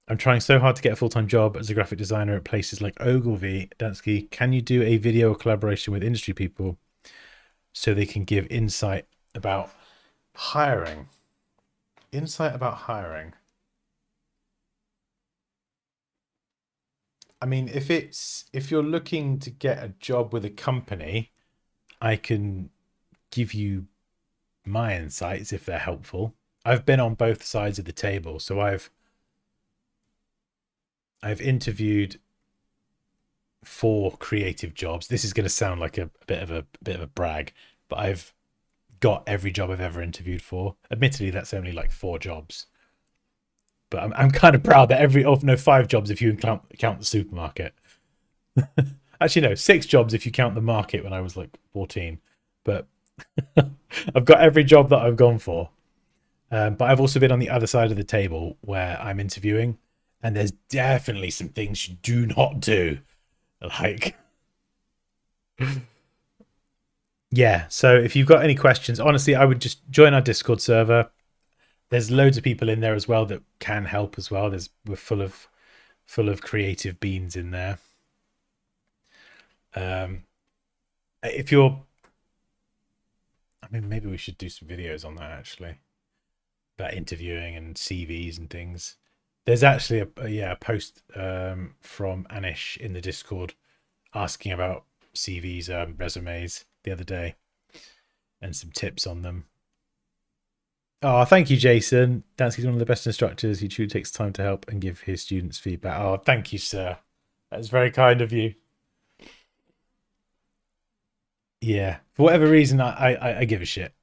I'm trying so hard to get a full-time job as a graphic designer at places like Ogilvy. Dansky, can you do a video collaboration with industry people so they can give insight about hiring? Insight about hiring. I mean, if you're looking to get a job with a company, I can give you my insights if they're helpful. I've been on both sides of the table, so I've interviewed for creative jobs. This is going to sound like a bit of a brag, but I've got every job I've ever interviewed for. Admittedly, that's only like 4 jobs, but I'm kind of proud that 5 jobs if you count the supermarket. Actually, no, 6 jobs if you count the market when I was like 14. But I've got every job that I've gone for. But I've also been on the other side of the table where I'm interviewing, and there's definitely some things you do not do. Like, yeah. So if you've got any questions, honestly, I would just join our Discord server. There's loads of people in there as well that can help as well. We're full of creative beans in there. If you're, I mean, maybe we should do some videos on that actually, about interviewing and CVs and things. There's actually a post from Anish in the Discord asking about CVs, resumes the other day, and some tips on them. Oh, thank you, Jason. Dansky's one of the best instructors. He truly takes time to help and give his students feedback. Oh, thank you, sir. That's very kind of you. Yeah, for whatever reason, I give a shit.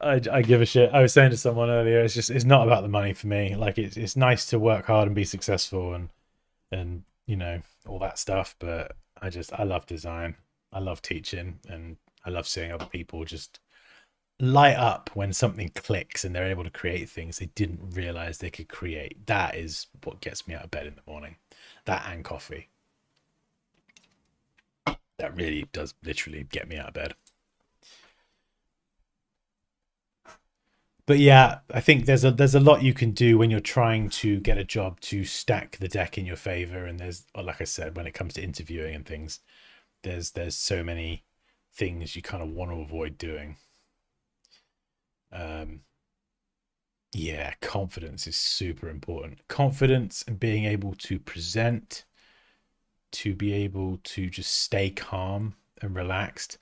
I give a shit. I was saying to someone earlier, it's not about the money for me. Like it's nice to work hard and be successful and you know all that stuff, but I love design. I love teaching, and I love seeing other people just light up when something clicks and they're able to create things they didn't realize they could create. That is what gets me out of bed in the morning. That and coffee. That really does literally get me out of bed. But yeah, I think there's a lot you can do when you're trying to get a job to stack the deck in your favor. And there's, like I said, when it comes to interviewing and things, there's so many things you kind of want to avoid doing. Yeah, confidence is super important. Confidence and being able to present, to be able to just stay calm and relaxed.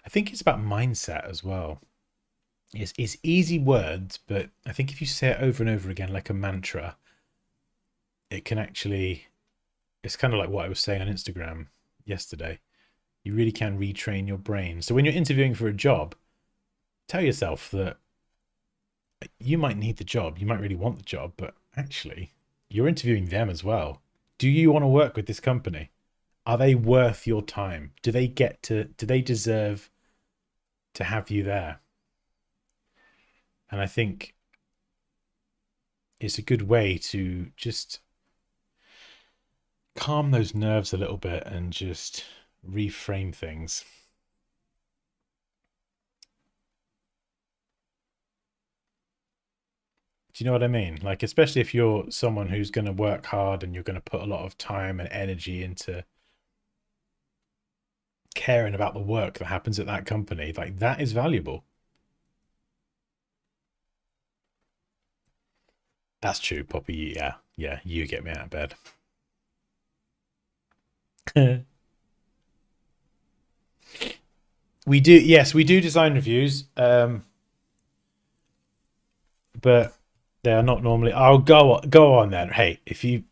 I think it's about mindset as well. It's easy words, but I think if you say it over and over again like a mantra, it can actually, it's kind of like what I was saying on Instagram yesterday. You really can retrain your brain. So when you're interviewing for a job, tell yourself that you might need the job, you might really want the job, but actually you're interviewing them as well. Do you want to work with this company? Are they worth your time? Do they deserve to have you there? And I think it's a good way to just calm those nerves a little bit and just reframe things. Do you know what I mean? Like, especially if you're someone who's going to work hard and you're going to put a lot of time and energy into caring about the work that happens at that company, like that is valuable. That's true, Poppy. Yeah, you get me out of bed. We do, yes, we do design reviews, but they are not normally. I'll go on then. Hey, if you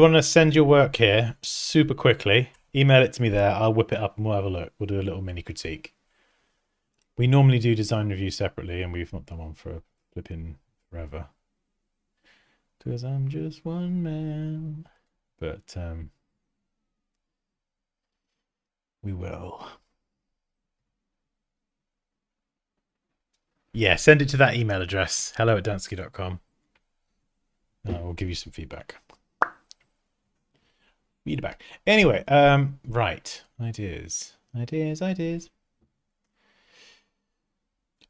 want to send your work here super quickly, email it to me there. I'll whip it up and we'll have a look. We'll do a little mini critique. We normally do design reviews separately, and we've not done one for flipping forever. 'Cause I'm just one man. But we will. Yeah, send it to that email address, hello@dansky.com. And I will give you some feedback. Feedback. Anyway, right. Ideas.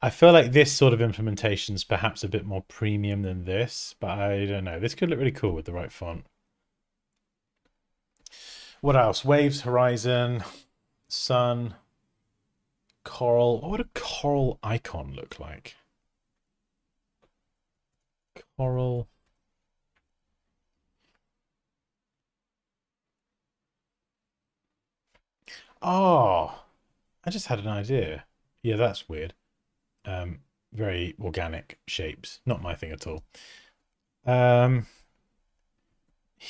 I feel like this sort of implementation is perhaps a bit more premium than this, but I don't know. This could look really cool with the right font. What else? Waves, horizon, sun, coral. What would a coral icon look like? Coral. Oh, I just had an idea. Yeah, that's weird. Very organic shapes. Not my thing at all.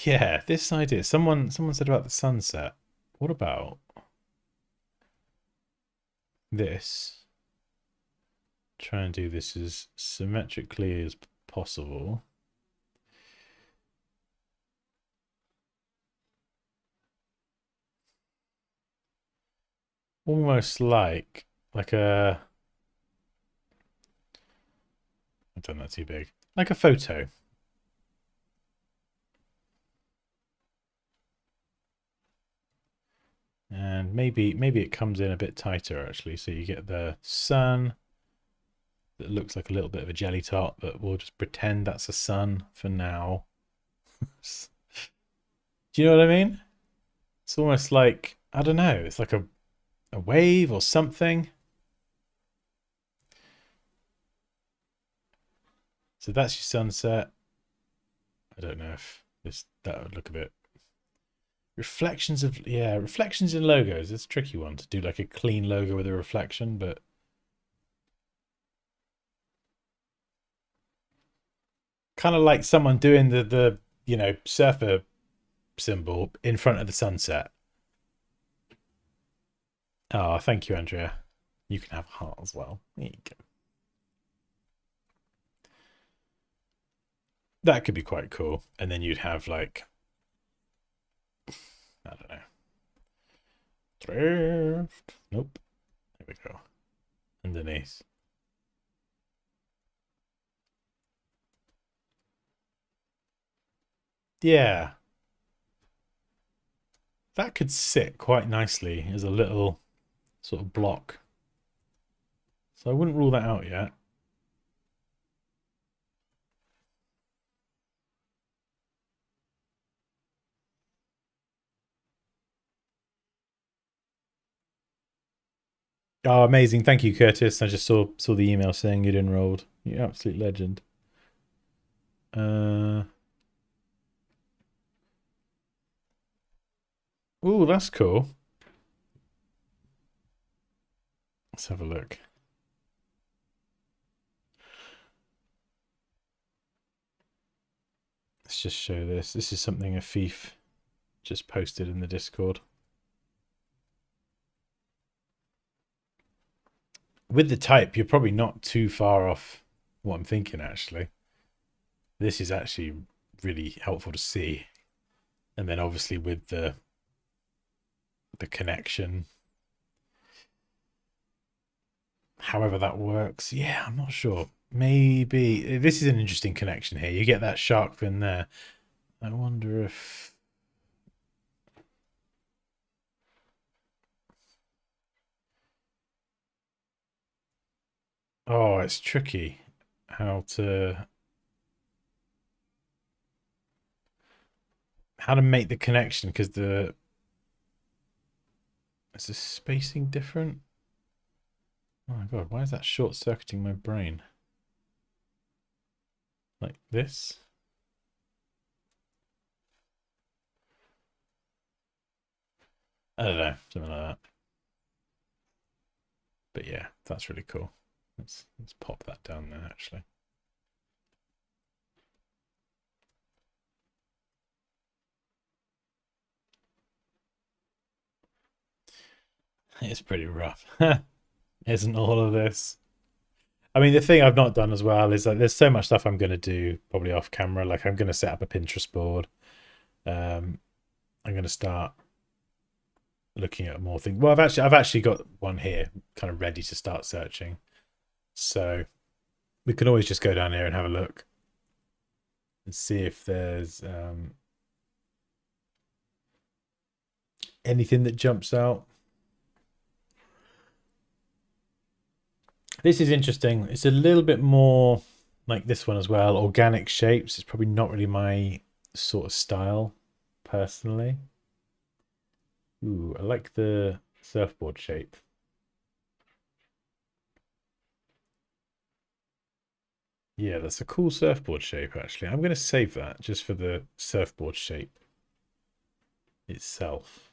Yeah, this idea. Someone said about the sunset. What about this? Try and do this as symmetrically as possible. Almost like a. I've done that too big. Like a photo. And maybe it comes in a bit tighter actually, so you get the sun that looks like a little bit of a jelly top, but we'll just pretend that's a sun for now. Do you know what I mean? It's almost like, I don't know, it's like a wave or something. So that's your sunset. I don't know if that would look a bit. Reflections in logos. It's a tricky one to do like a clean logo with a reflection, but kind of like someone doing the surfer symbol in front of the sunset. Oh, thank you, Andrea. You can have a heart as well. There you go. That could be quite cool. And then you'd have like, I don't know. Thrift. Nope. There we go. Underneath. Yeah. That could sit quite nicely as a little sort of block. So I wouldn't rule that out yet. Oh, amazing. Thank you, Curtis. I just saw the email saying you'd enrolled. You're an absolute legend. Oh, that's cool. Let's have a look. Let's just show this. This is something Afif just posted in the Discord. With the type, you're probably not too far off what I'm thinking, actually. This is actually really helpful to see. And then obviously with the connection, however that works. Yeah, I'm not sure. Maybe this is an interesting connection here. You get that shark fin there. I wonder if oh, it's tricky how to make the connection because is the spacing different? Oh my god, why is that short-circuiting my brain? Like this? I don't know, something like that. But yeah, that's really cool. Let's pop that down there actually. It's pretty rough. Isn't all of this? I mean, the thing I've not done as well is like there's so much stuff I'm going to do probably off camera. Like I'm going to set up a Pinterest board. I'm going to start looking at more things. Well, I've actually got one here, kind of ready to start searching. So we can always just go down here and have a look and see if there's anything that jumps out. This is interesting. It's a little bit more like this one as well. Organic shapes. It's probably not really my sort of style personally. Ooh, I like the surfboard shape. Yeah, that's a cool surfboard shape, actually. I'm going to save that just for the surfboard shape itself.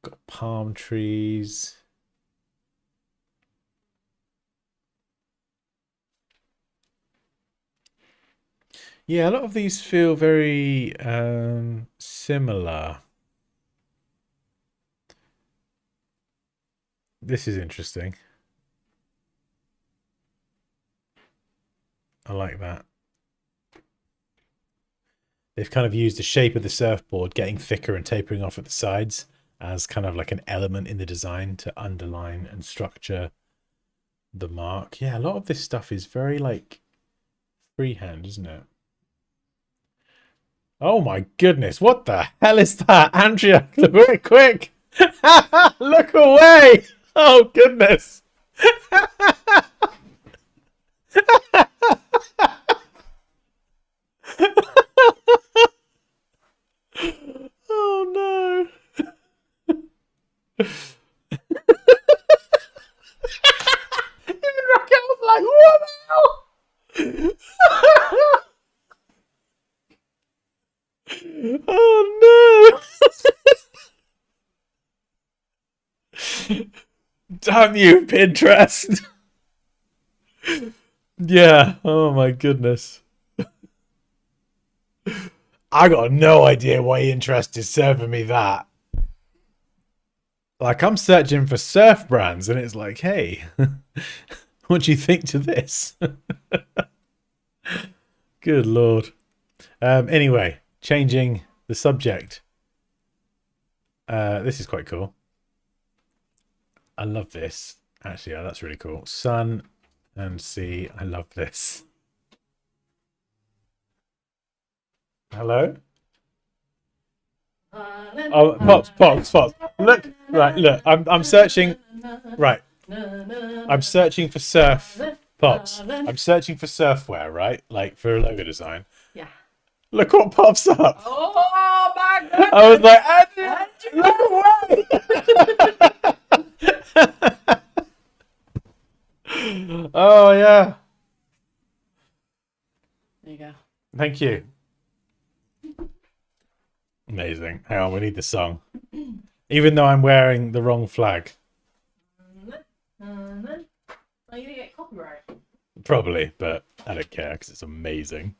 Got palm trees. Yeah, a lot of these feel very similar. This is interesting. I like that. They've kind of used the shape of the surfboard getting thicker and tapering off at the sides as kind of like an element in the design to underline and structure the mark. Yeah, a lot of this stuff is very like freehand, isn't it? Oh my goodness, what the hell is that? Andrea, quick, quick! Look away! Oh goodness! Oh no! Even Raquel was like, what the hell? Oh no! Damn you, Pinterest! Yeah, oh my goodness. I got no idea why Pinterest is serving me that. Like, I'm searching for surf brands, and it's like, hey, what do you think to this? Good lord. Anyway, changing the subject. This is quite cool. I love this. Actually, yeah, that's really cool. Sun and sea. I love this. Hello? Oh, pops. Look, right, look. I'm searching. Right. I'm searching for surf. Pops. I'm searching for surfwear, right? Like for a logo design. Yeah. Look what pops up. Oh my god! I was like, look away. Oh yeah. There you go. Thank you. Amazing. Hang on, we need the song. Even though I'm wearing the wrong flag. Are you gonna get copyright? Probably, but I don't care because it's amazing.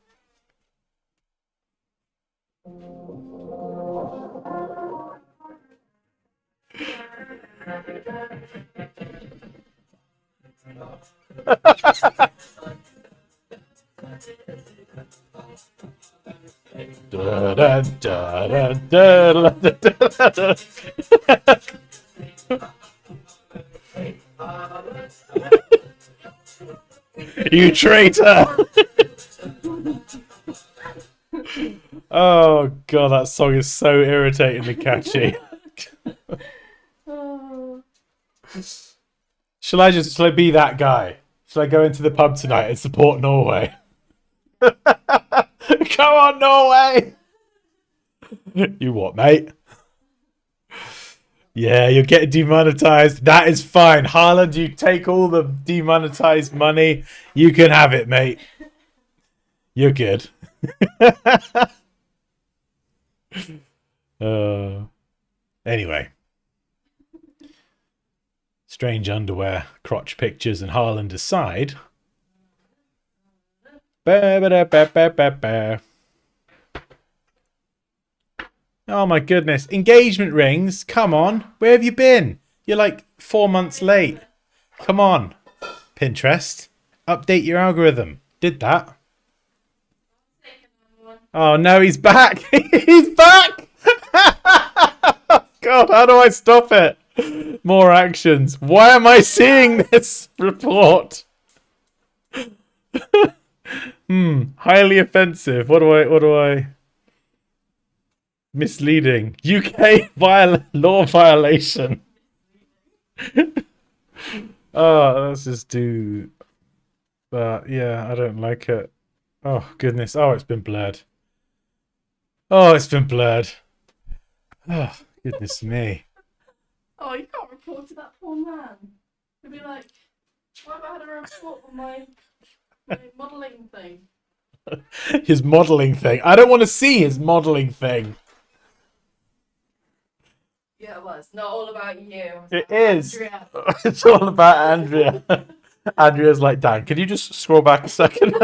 You traitor! Oh god, that song is so irritatingly catchy. Shall I be that guy? Shall I go into the pub tonight and support Norway? Come on, Norway! You what, mate? Yeah, you're getting demonetized. That is fine. Haaland, you take all the demonetized money. You can have it, mate. You're good. Anyway. Strange underwear, crotch pictures, and Haaland aside. Oh my goodness. Engagement rings. Come on. Where have you been? You're like 4 months late. Come on, Pinterest. Update your algorithm. Did that. Oh no, he's back. He's back. God, how do I stop it? More actions. Why am I seeing this report? Highly offensive. What do I misleading. UK law violation. Oh, let's just do that. Yeah, I don't like it. Oh goodness. Oh, it's been blurred. Oh, it's been blurred. Oh, goodness me. Oh, you can't report to that poor man. He'll be like, why have I had a report on my modelling thing? His modelling thing. I don't want to see his modelling thing. Yeah, it was. Not all about you. It is. Andrea. It's all about Andrea. Andrea's like, Dan, can you just scroll back a second?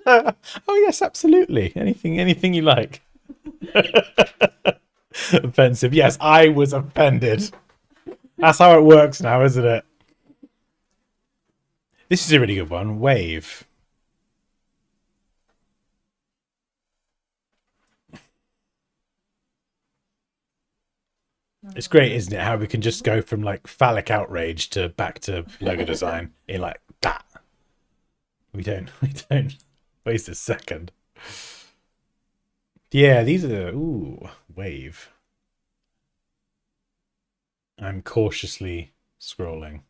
Oh yes, absolutely. Anything you like. Offensive. Yes, I was offended. That's how it works now, isn't it? This is a really good one. Wave. It's great, isn't it? How we can just go from like phallic outrage to back to logo design in like that. We don't waste a second. Yeah, these are wave. I'm cautiously scrolling.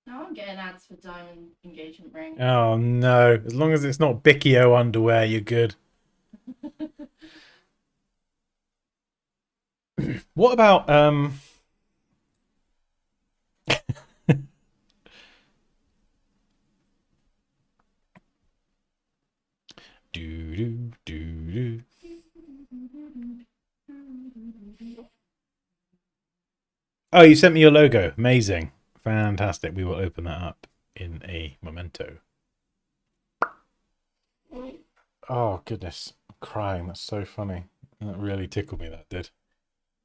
Now I'm getting ads for diamond engagement ring. Oh no! As long as it's not Bikio underwear, you're good. What about do do do do. Oh, you sent me your logo. Amazing. Fantastic. We will open that up in a momento. Oh, goodness. I'm crying. That's so funny. That really tickled me, that did.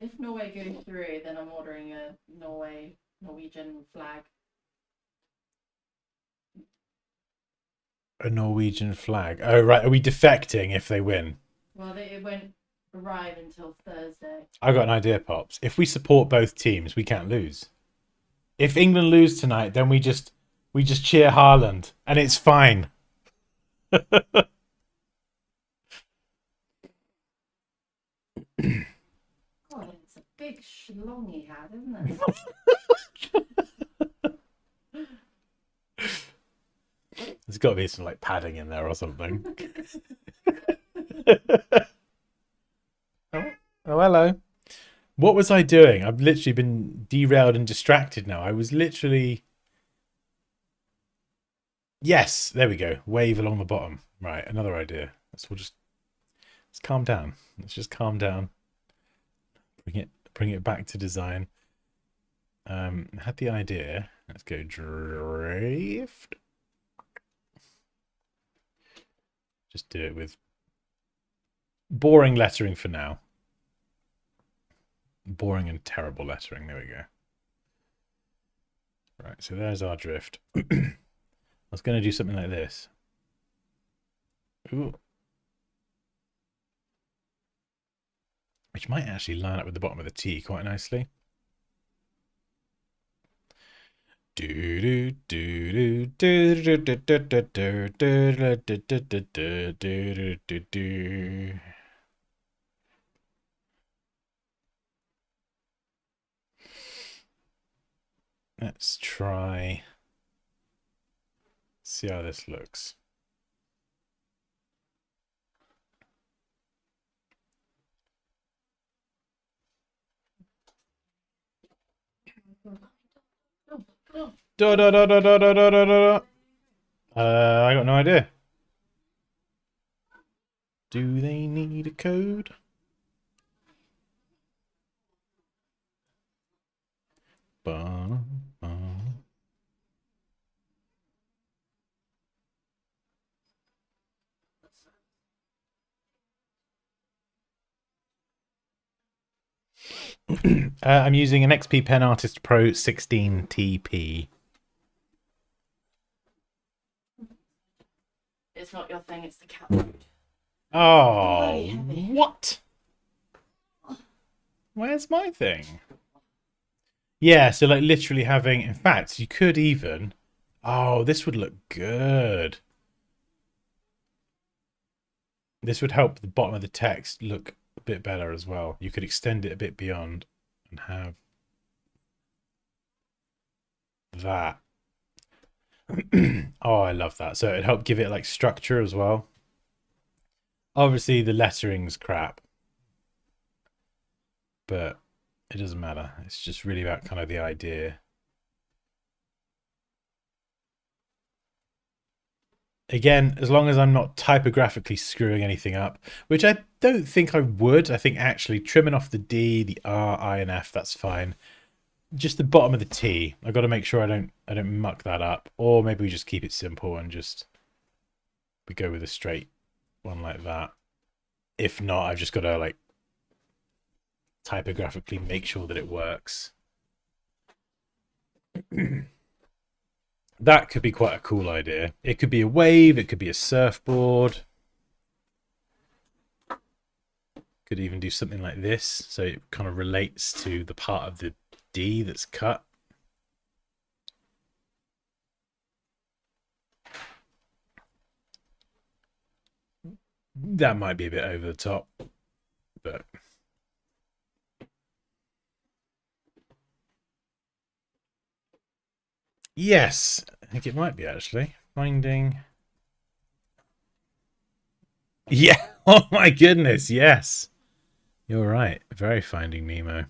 If Norway goes through, then I'm ordering a Norwegian flag. A Norwegian flag. Oh, right. Are we defecting if they win? Well, it won't arrive until Thursday. I got an idea, Pops. If we support both teams, we can't lose. If England lose tonight, then we just cheer Haaland, and it's fine. God, it's a big schlong he had, isn't it? There's got to be some like padding in there or something. Oh, hello. What was I doing? I've literally been derailed and distracted now. I was literally... Yes, there we go. Wave along the bottom. Right, another idea. Let's calm down. Let's just calm down. Bring it back to design. Had the idea. Let's go drift. Just do it with boring lettering for now. Boring and terrible lettering. There we go. Right, so there's our drift. I was going to do something like this. Ooh. Which might actually line up with the bottom of the T quite nicely. Let's try. See how this looks. I got no idea. Do they need a code? I'm using an XP Pen Artist Pro 16 TP. It's not your thing, it's the cat food. Oh, Heavy. what? Where's my thing? Yeah, so like literally having, in fact, you could even, oh, this would look good. This would help the bottom of the text look a bit better as well. You could extend it a bit beyond and have that. Oh, I love that. So it'd help give it like structure as well. Obviously the lettering's crap, but it doesn't matter. It's just really about kind of the idea. Again, as long as I'm not typographically screwing anything up, which I don't think I would. I think actually trimming off the D, the R, I, and F, that's fine. Just the bottom of the T. I've got to make sure I don't muck that up. Or maybe we just keep it simple and just we go with a straight one like that. If not, I've just got to like typographically make sure that it works. That could be quite a cool idea. It could be a wave, it could be a surfboard. Could even do something like this, so it kind of relates to the part of the D that's cut. That might be a bit over the top, but yes, I think it might be actually. Finding. Yeah. Oh my goodness. Yes. You're right. Very Finding Nemo.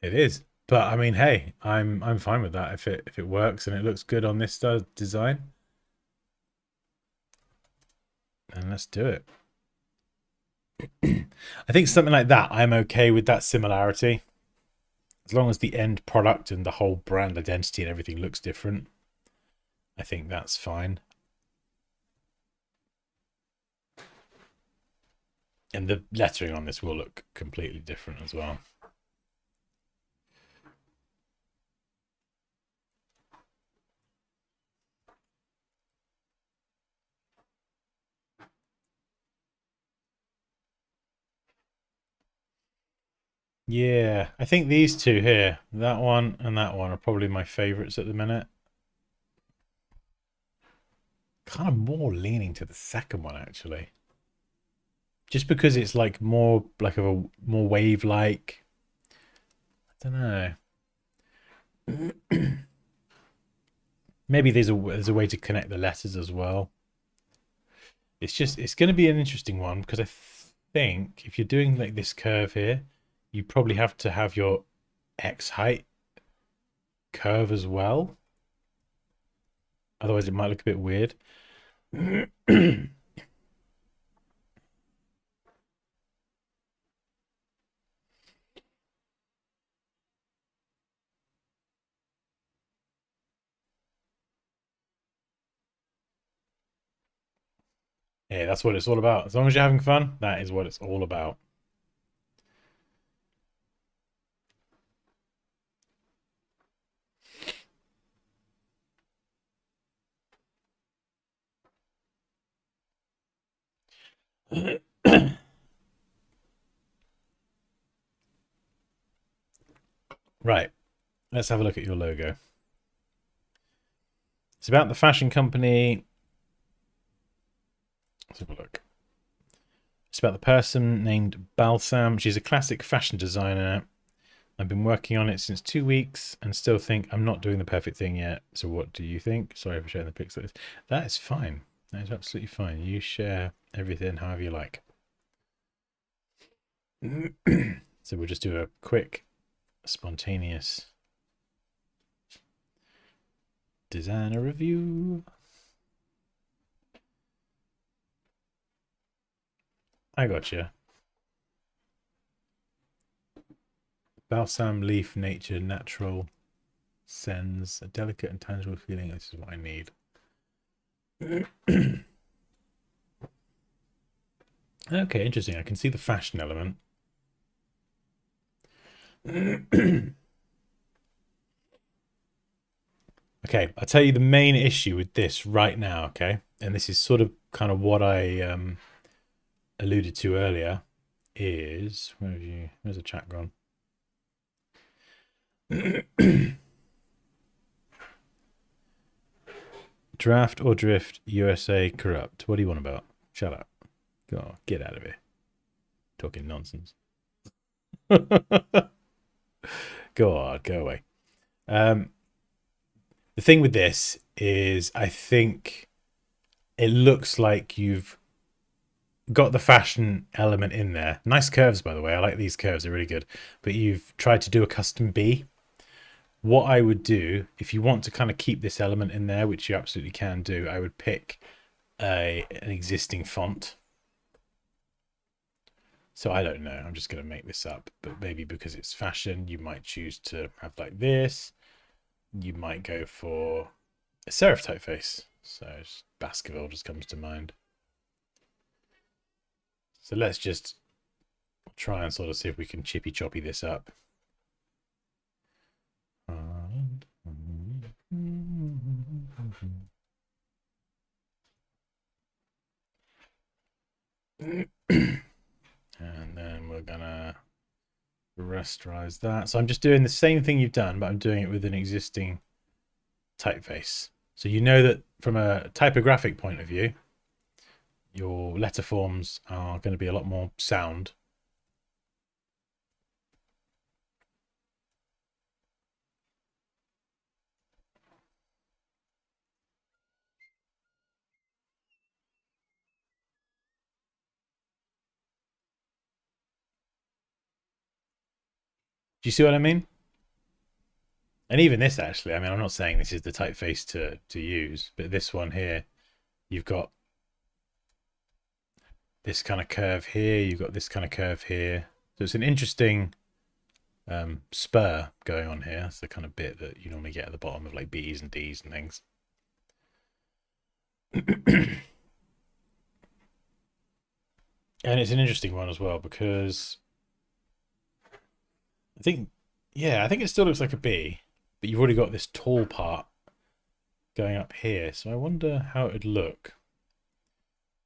It is. But I mean, hey, I'm fine with that if it works and it looks good on this design. And let's do it. I think something like that, I'm okay with that similarity. As long as the end product and the whole brand identity and everything looks different, I think that's fine. And the lettering on this will look completely different as well. Yeah, I think these two here, that one and that one, are probably my favorites at the minute. Kind of more leaning to the second one, actually. Just because it's like more like of a more wave-like. I don't know. Maybe there's a way to connect the letters as well. It's going to be an interesting one because I think if you're doing like this curve here, you probably have to have your X height curve as well. Otherwise, it might look a bit weird. Yeah, that's what it's all about. As long as you're having fun, that is what it's all about. Right, let's have a look at your logo. It's about the fashion company. Let's have a look. It's about the person named Balsam. She's a classic fashion designer. I've been working on it since 2 weeks and still think I'm not doing the perfect thing yet. So what do you think? Sorry for sharing the pics like this. That is fine. That is absolutely fine. You share everything however you like. So we'll just do a quick, spontaneous designer review. I got you. Balsam leaf nature natural sends a delicate and tangible feeling. This is what I need. Okay, interesting. I can see the fashion element. Okay, I'll tell you the main issue with this right now, okay? And this is sort of kind of what I alluded to earlier is where's the chat gone? Draft or drift USA corrupt. What do you want about? Shut up. Go, get out of here. Talking nonsense. Go on, go away. The thing with this is I think it looks like you've got the fashion element in there. Nice curves, by the way. I like these curves. They're really good. But you've tried to do a custom B. What I would do, if you want to kind of keep this element in there, which you absolutely can do, I would pick an existing font. So I don't know. I'm just going to make this up. But maybe because it's fashion, you might choose to have like this. You might go for a serif typeface. So Baskerville just comes to mind. So let's just try and sort of see if we can chippy choppy this up. And then we're gonna rasterize that. So I'm just doing the same thing you've done, but I'm doing it with an existing typeface. So you know that from a typographic point of view, your letter forms are going to be a lot more sound. Do you see what I mean? And even this, actually, I mean, I'm not saying this is the typeface to use, but this one here, you've got this kind of curve here, you've got this kind of curve here. So it's an interesting spur going on here. That's the kind of bit that you normally get at the bottom of like B's and D's and things. And it's an interesting one as well because I think, yeah, I think it still looks like a B, but you've already got this tall part going up here. So I wonder how it would look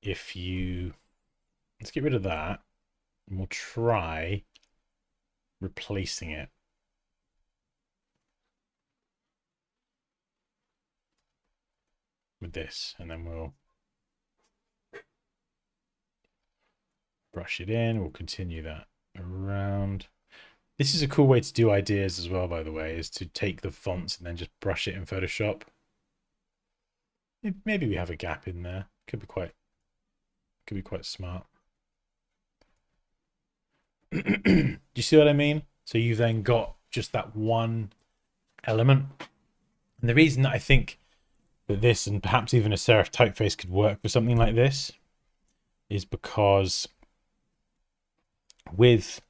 if you, let's get rid of that and we'll try replacing it with this, and then we'll brush it in. We'll continue that around. This is a cool way to do ideas as well, by the way, is to take the fonts and then just brush it in Photoshop. Maybe we have a gap in there. Could be quite smart. Do you see what I mean? So you've then got just that one element. And the reason that I think that this and perhaps even a serif typeface could work for something like this is because with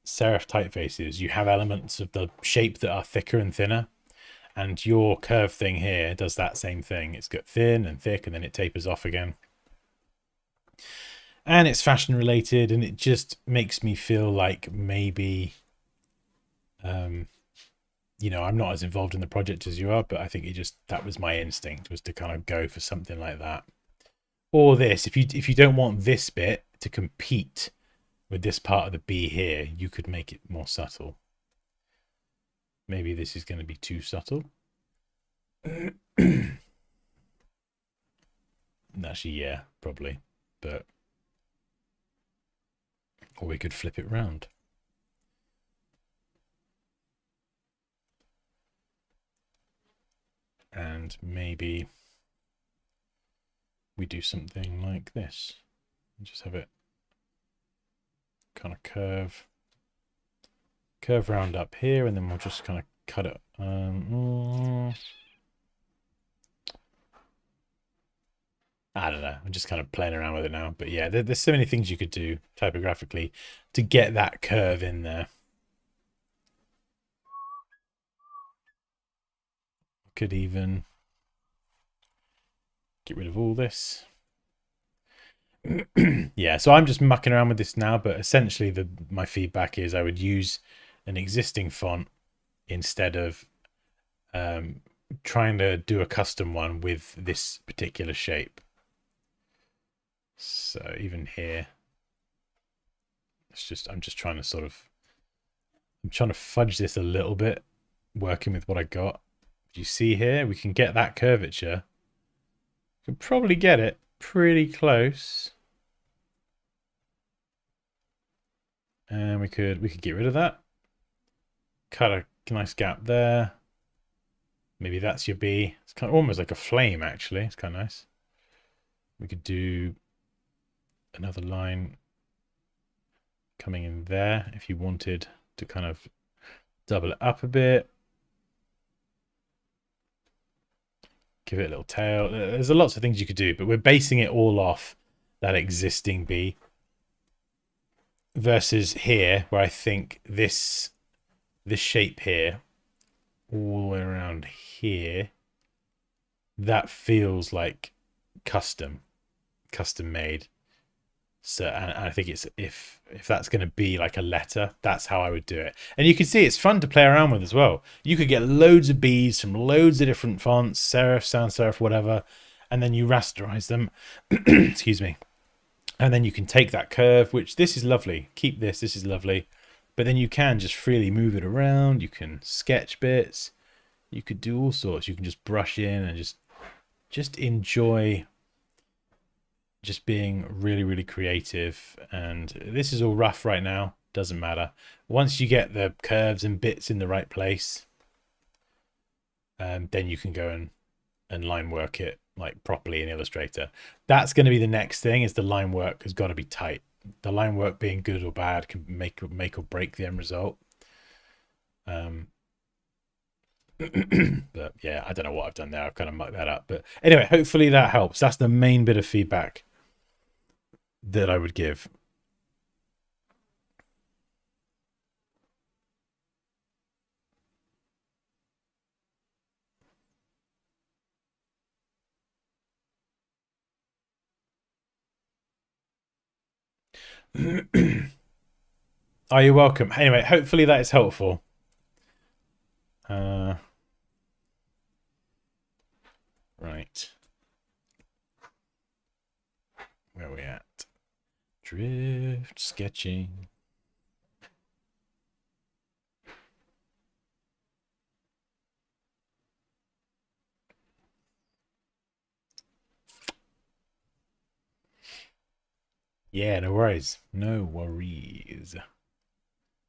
serif typefaces, you have elements of the shape that are thicker and thinner. And your curve thing here does that same thing. It's got thin and thick, and then it tapers off again. And it's fashion related, and it just makes me feel like maybe, you know, I'm not as involved in the project as you are, but I think that was my instinct, was to kind of go for something like that. Or this, if you don't want this bit to compete with this part of the B here, you could make it more subtle. Maybe this is going to be too subtle. Actually, yeah, probably. But or we could flip it round. And maybe we do something like this. Just have it kind of curve round up here, and then we'll just kind of cut it. I don't know. I'm just kind of playing around with it now. But yeah, there's so many things you could do typographically to get that curve in there. Could even get rid of all this. Yeah, so I'm just mucking around with this now, but essentially my feedback is I would use an existing font instead of trying to do a custom one with this particular shape. So even here, I'm just trying to I'm trying to fudge this a little bit, working with what I got. You see here, we can get that curvature. We can probably get it pretty close. And we could get rid of that. Cut a nice gap there. Maybe that's your B. It's kind of almost like a flame, actually. It's kind of nice. We could do another line coming in there if you wanted to kind of double it up a bit. Give it a little tail. There's lots of things you could do, but we're basing it all off that existing B. Versus here, where I think this shape here, all the way around here, that feels like custom made. So, and I think it's if that's going to be like a letter, that's how I would do it. And you can see it's fun to play around with as well. You could get loads of B's from loads of different fonts, serif, sans serif, whatever, and then you rasterize them. Excuse me. And then you can take that curve, which this is lovely. Keep this is lovely. But then you can just freely move it around. You can sketch bits. You could do all sorts. You can just brush in and just enjoy just being really, really creative. And this is all rough right now. Doesn't matter. Once you get the curves and bits in the right place, then you can go and line work it like properly in Illustrator. That's going to be the next thing, is the line work has got to be tight. The line work being good or bad can make or break the end result. But yeah, I don't know what I've done there. I've kind of mucked that up. But anyway, hopefully that helps. That's the main bit of feedback that I would give. Are you welcome? Anyway, hopefully that is helpful. Right. Where are we at? Drift sketching. Yeah, no worries. No worries.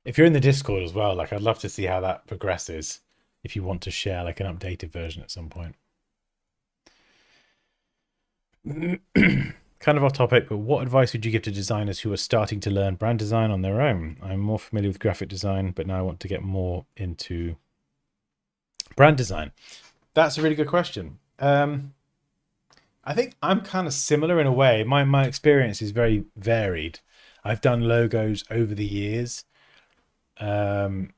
If you're in the Discord as well, like I'd love to see how that progresses if you want to share like an updated version at some point. Kind of off topic, but what advice would you give to designers who are starting to learn brand design on their own? I'm more familiar with graphic design, but now I want to get more into brand design. That's a really good question. I think I'm kind of similar in a way. My experience is very varied. I've done logos over the years. But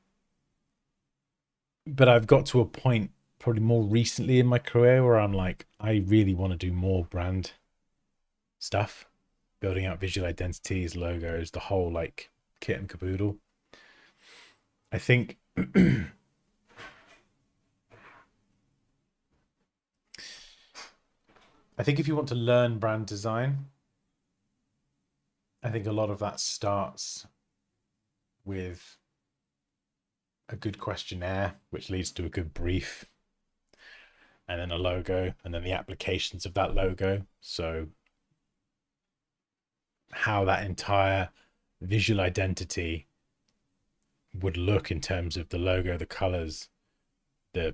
I've got to a point probably more recently in my career where I'm like, I really want to do more brand stuff, building out visual identities, logos, the whole like kit and caboodle. I think if you want to learn brand design, I think a lot of that starts with a good questionnaire, which leads to a good brief, and then a logo, and then the applications of that logo. So how that entire visual identity would look in terms of the logo, the colors, the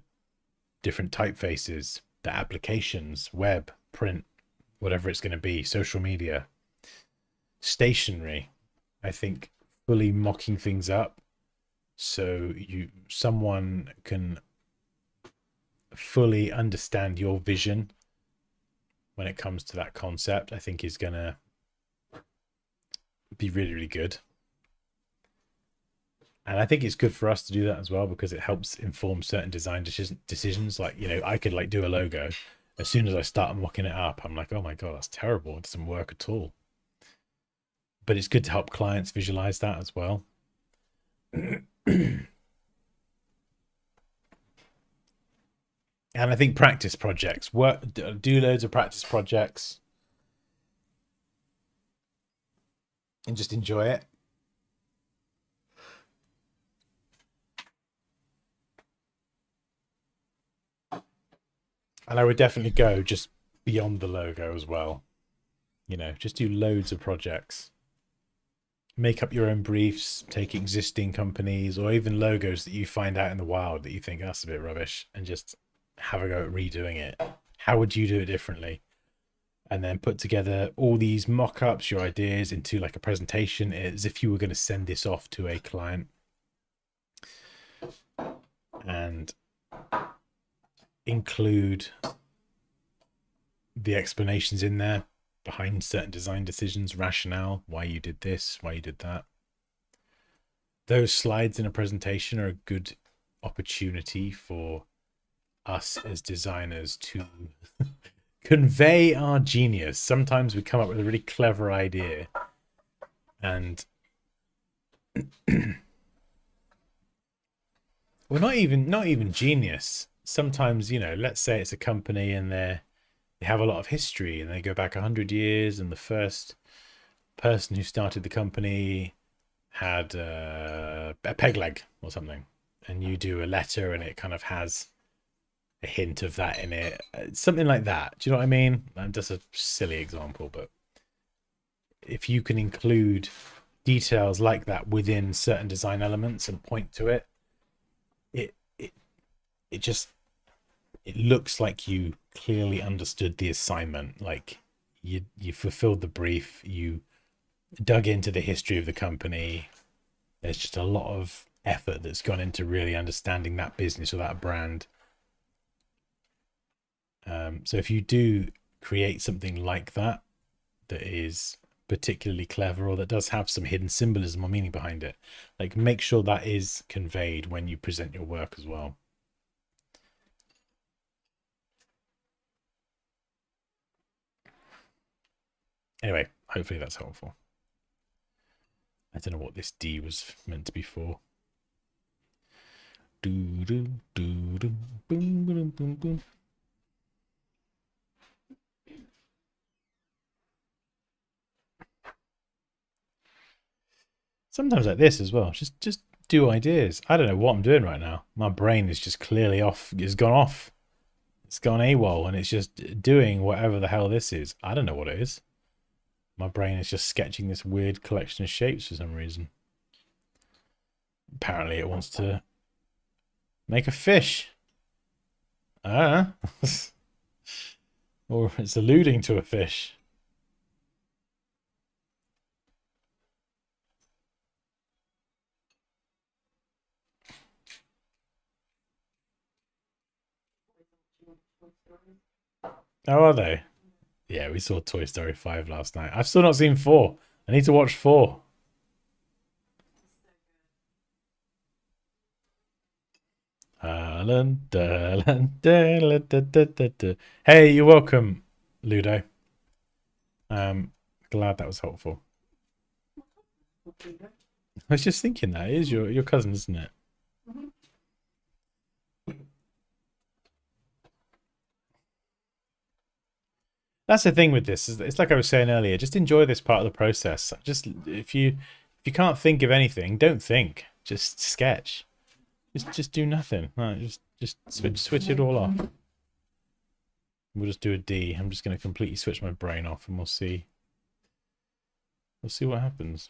different typefaces, the applications, web, print, whatever it's going to be, social media, stationery. I think fully mocking things up so someone can fully understand your vision when it comes to that concept, I think is going to be really, really good. And I think it's good for us to do that as well, because it helps inform certain design decisions. Like, I could like do a logo. As soon as I start mocking it up, I'm like, oh my God, that's terrible. It doesn't work at all. but it's good to help clients visualize that as well. And I think practice projects, do loads of practice projects and just enjoy it. And I would definitely go just beyond the logo as well. You know, just do loads of projects. Make up your own briefs, take existing companies or even logos that you find out in the wild that you think that's a bit rubbish, and just have a go at redoing it. How would you do it differently? And then put together all these mock-ups, your ideas into like a presentation as if you were going to send this off to a client. And include the explanations in there behind certain design decisions, rationale, why you did this, why you did that. Those slides in a presentation are a good opportunity for us as designers to convey our genius. Sometimes we come up with a really clever idea and well, not even genius. Sometimes, you know, let's say it's a company and they have a lot of history and they go back 100 years, and the first person who started the company had a peg leg or something, and you do a letter and it kind of has a hint of that in it, something like that. Do you know what I mean? That's a silly example, but if you can include details like that within certain design elements and point to it, it looks like you clearly understood the assignment. Like you fulfilled the brief, you dug into the history of the company. There's just a lot of effort that's gone into really understanding that business or that brand. So if you do create something like that that is particularly clever, or that does have some hidden symbolism or meaning behind it, like make sure that is conveyed when you present your work as well. Anyway, hopefully that's helpful. I don't know what this D was meant to be for. Do do do do boom boom boom boom. Sometimes like this as well. Just do ideas. I don't know what I'm doing right now. My brain is just clearly off. It's gone off. It's gone AWOL, and it's just doing whatever the hell this is. I don't know what it is. My brain is just sketching this weird collection of shapes for some reason. Apparently it wants to make a fish. Or it's alluding to a fish. How are they? Yeah, we saw Toy Story 5 last night. I've still not seen 4. I need to watch 4. Hey, you're welcome, Ludo. Glad that was helpful. I was just thinking that is your cousin, isn't it? That's the thing with this. It's like I was saying earlier. Just enjoy this part of the process. Just if you can't think of anything, don't think. Just sketch. Just do nothing. No, just switch it all off. We'll just do a D. I'm just going to completely switch my brain off, and we'll see. We'll see what happens.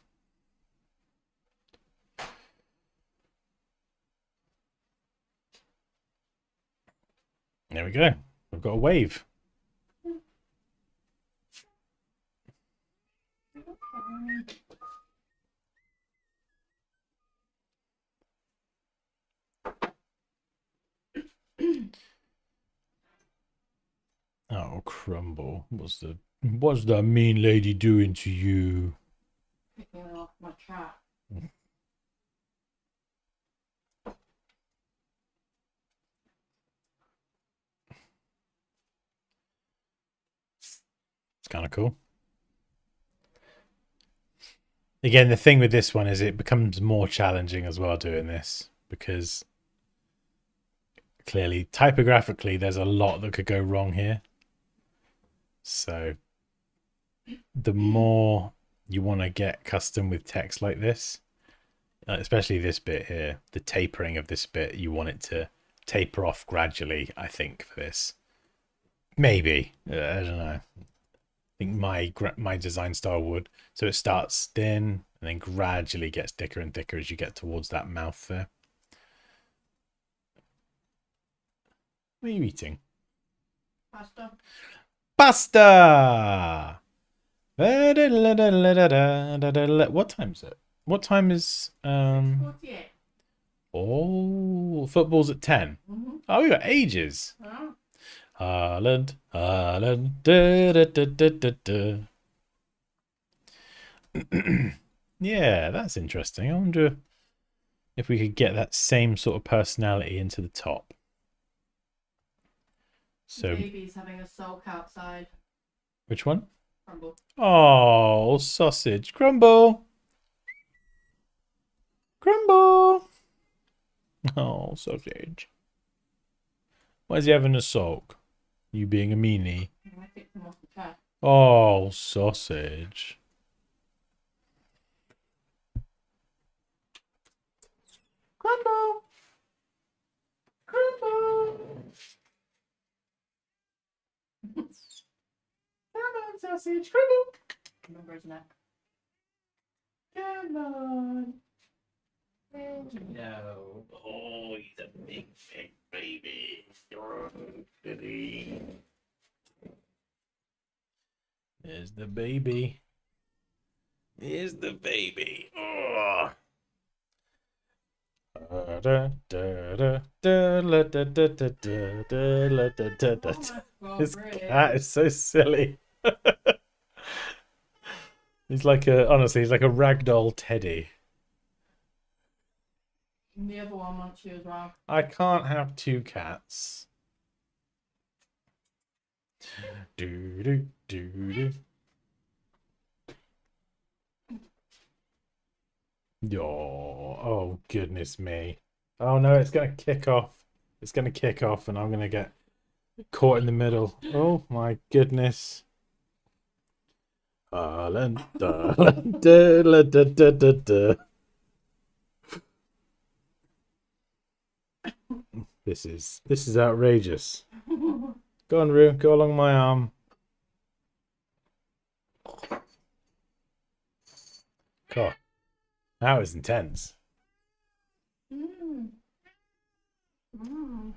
There we go. We've got a wave. Oh, Crumble. What's the mean lady doing to you? Picking off my cat. It's kind of cool. Again, the thing with this one is it becomes more challenging as well doing this, because clearly typographically there's a lot that could go wrong here. So the more you want to get custom with text like this, especially this bit here, the tapering of this bit, you want it to taper off gradually, I think, for this. Maybe. I don't know. I think my design style would. So it starts thin and then gradually gets thicker and thicker as you get towards that mouth there. What are you eating? Pasta. Pasta! What time is it? What time is 48. Oh, football's at 10. Mm-hmm. Oh, we got ages. Oh. Haaland, Haaland, da, da, da, da, da, da. Yeah, that's interesting. I wonder if we could get that same sort of personality into the top. So, Baby's having a sulk outside. which one? Crumble. Oh, sausage. Crumble. Crumble. Oh, sausage. Why is he having a sulk? You being a meanie. I picked them off the chair. Oh, sausage. Crumble. Crumble. Come on, sausage. Crumble. Remember his neck. Come on. No. Oh, he's a big, big baby. Oh, goody. There's the baby. Here's the baby. Oh. This cat is so silly. He's like honestly, he's like a ragdoll teddy. And the other one wants you as well. I can't have two cats. Do do do do. Oh goodness me. Oh no, it's gonna kick off. It's gonna kick off and I'm gonna get caught in the middle. Oh my goodness. Haaland, Haaland, da, da, da, da, da. This is outrageous. Go on, Roo, go along my arm. God, that was intense. Mm. Mm.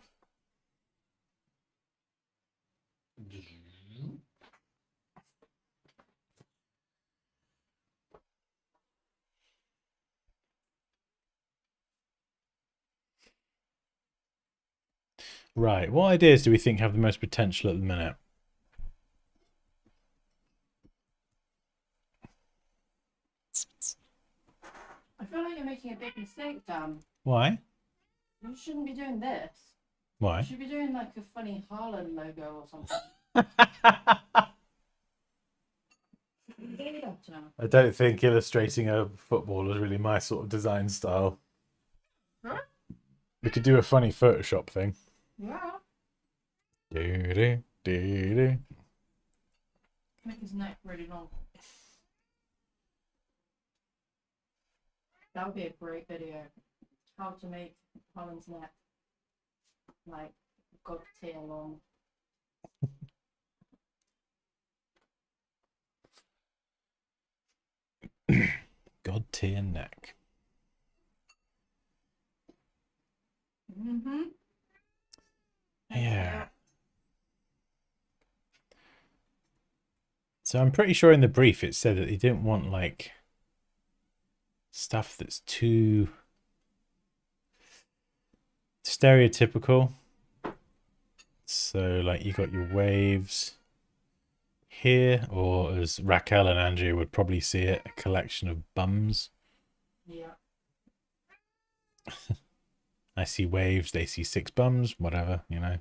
Right, what ideas do we think have the most potential at the minute? I feel like you're making a big mistake, Dan. Why? You shouldn't be doing this. Why? You should be doing like a funny Haaland logo or something. I don't think illustrating a football is really my sort of design style. Huh? We could do a funny Photoshop thing. Yeah. Do, do, do. Make his neck really long. That would be a great video. How to make Haaland's neck like god tier long. God tier neck. Mm-hmm. Yeah. So I'm pretty sure in the brief it said that they didn't want like stuff that's too stereotypical. So like you got your waves here, or as Raquel and Andrea would probably see it, a collection of bums. Yeah. I see waves, they see six bums, whatever, you know.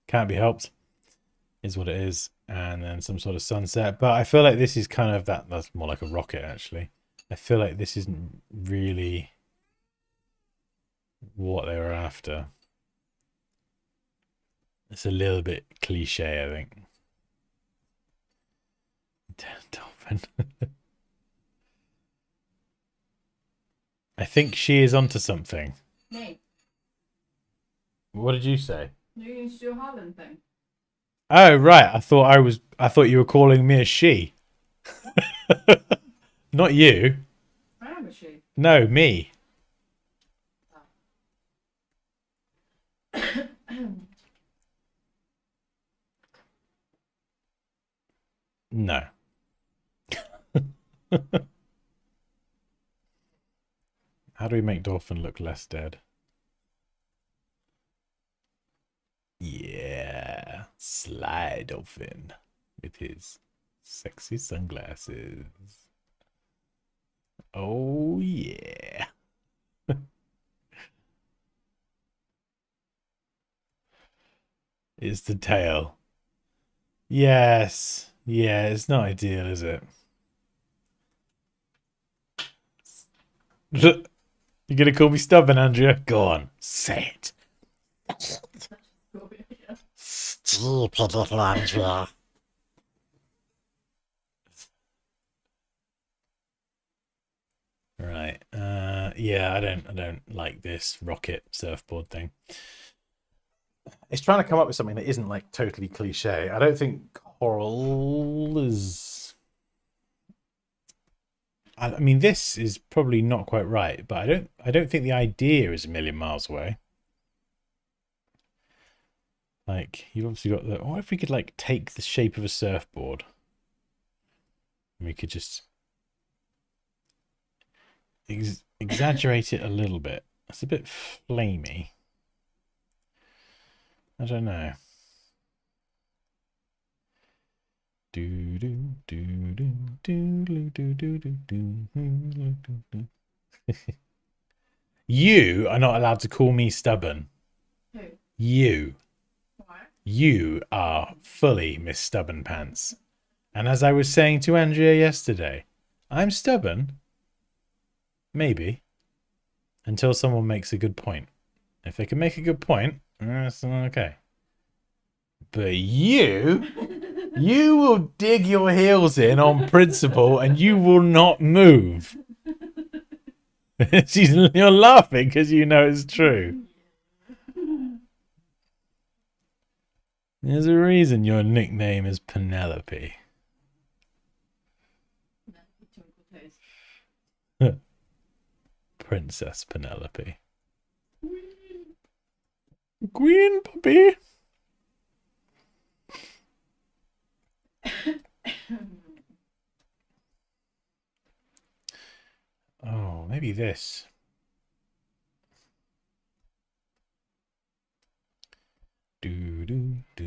Can't be helped. Is what it is. And then some sort of sunset. But I feel like this is kind of that's more like a rocket actually. I feel like this isn't really what they were after. It's a little bit cliche, I think. Dolphin. I think she is onto something. Me. What did you say? You need to do a Harlan thing. Oh right, I thought you were calling me a she. Not you. I am a she. No, me. No. How do we make Dolphin look less dead? Yeah, Sly Dolphin with his sexy sunglasses. Oh yeah. It's the tail. Yes. Yeah, it's not ideal, is it? You're gonna call me stubborn, Andrea? Go on, say it. Stupid little Andrea. Right. Yeah, I don't like this rocket surfboard thing. It's trying to come up with something that isn't like totally cliche. I don't think coral is. I mean, this is probably not quite right, but I don't think the idea is a million miles away. Like, you've obviously got the. What if we could like take the shape of a surfboard? And we could just exaggerate it a little bit. It's a bit flamey. I don't know. Do do do do do do do do do do do. You are not allowed to call me stubborn. Who? You. Why? You are fully Miss Stubborn Pants. And as I was saying to Andrea yesterday, I'm stubborn. Maybe. Until someone makes a good point. If they can make a good point, that's okay. But you will dig your heels in on principle and you will not move. You're laughing because you know it's true. There's a reason your nickname is Penelope. Princess Penelope. Queen puppy. Oh, maybe this. Do do do.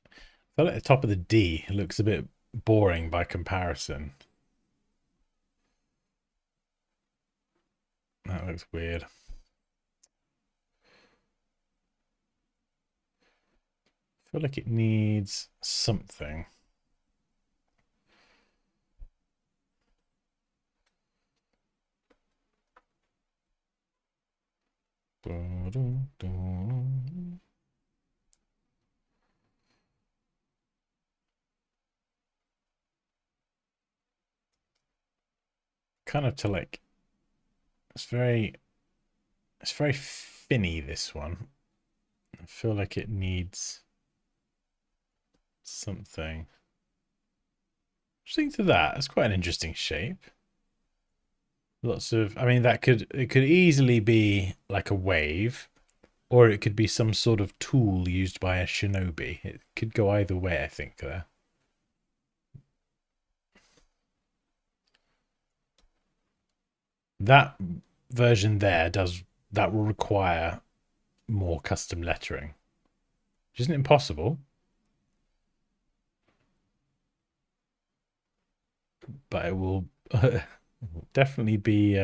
I feel like the top of the D looks a bit boring by comparison. That looks weird. I feel like it needs something. Kind of to like, it's very finny, this one. I feel like it needs something. Just think to that. That's quite an interesting shape. Lots of, I mean, it could easily be like a wave, or it could be some sort of tool used by a shinobi. It could go either way, I think, there. That version there that will require more custom lettering, which isn't impossible, but it will definitely be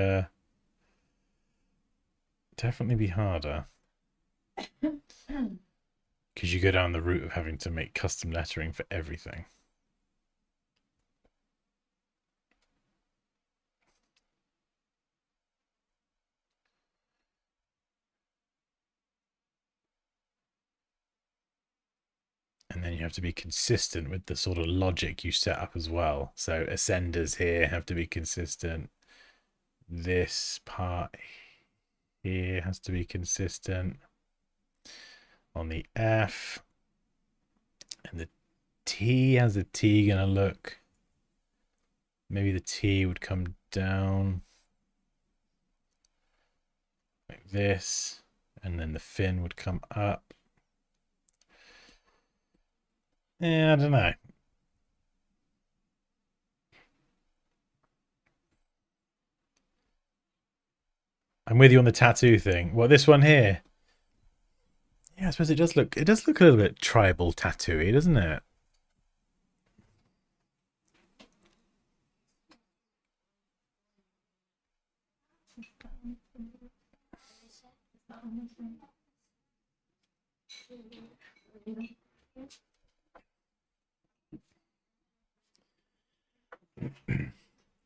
harder because you go down the route of having to make custom lettering for everything. And then you have to be consistent with the sort of logic you set up as well. So ascenders here have to be consistent. This part here has to be consistent on the F. And the T, how's the T gonna look? Maybe the T would come down like this, and then the fin would come up. Yeah, I don't know. I'm with you on the tattoo thing. Well, this one here. Yeah, I suppose it does look a little bit tribal tattooy, doesn't it?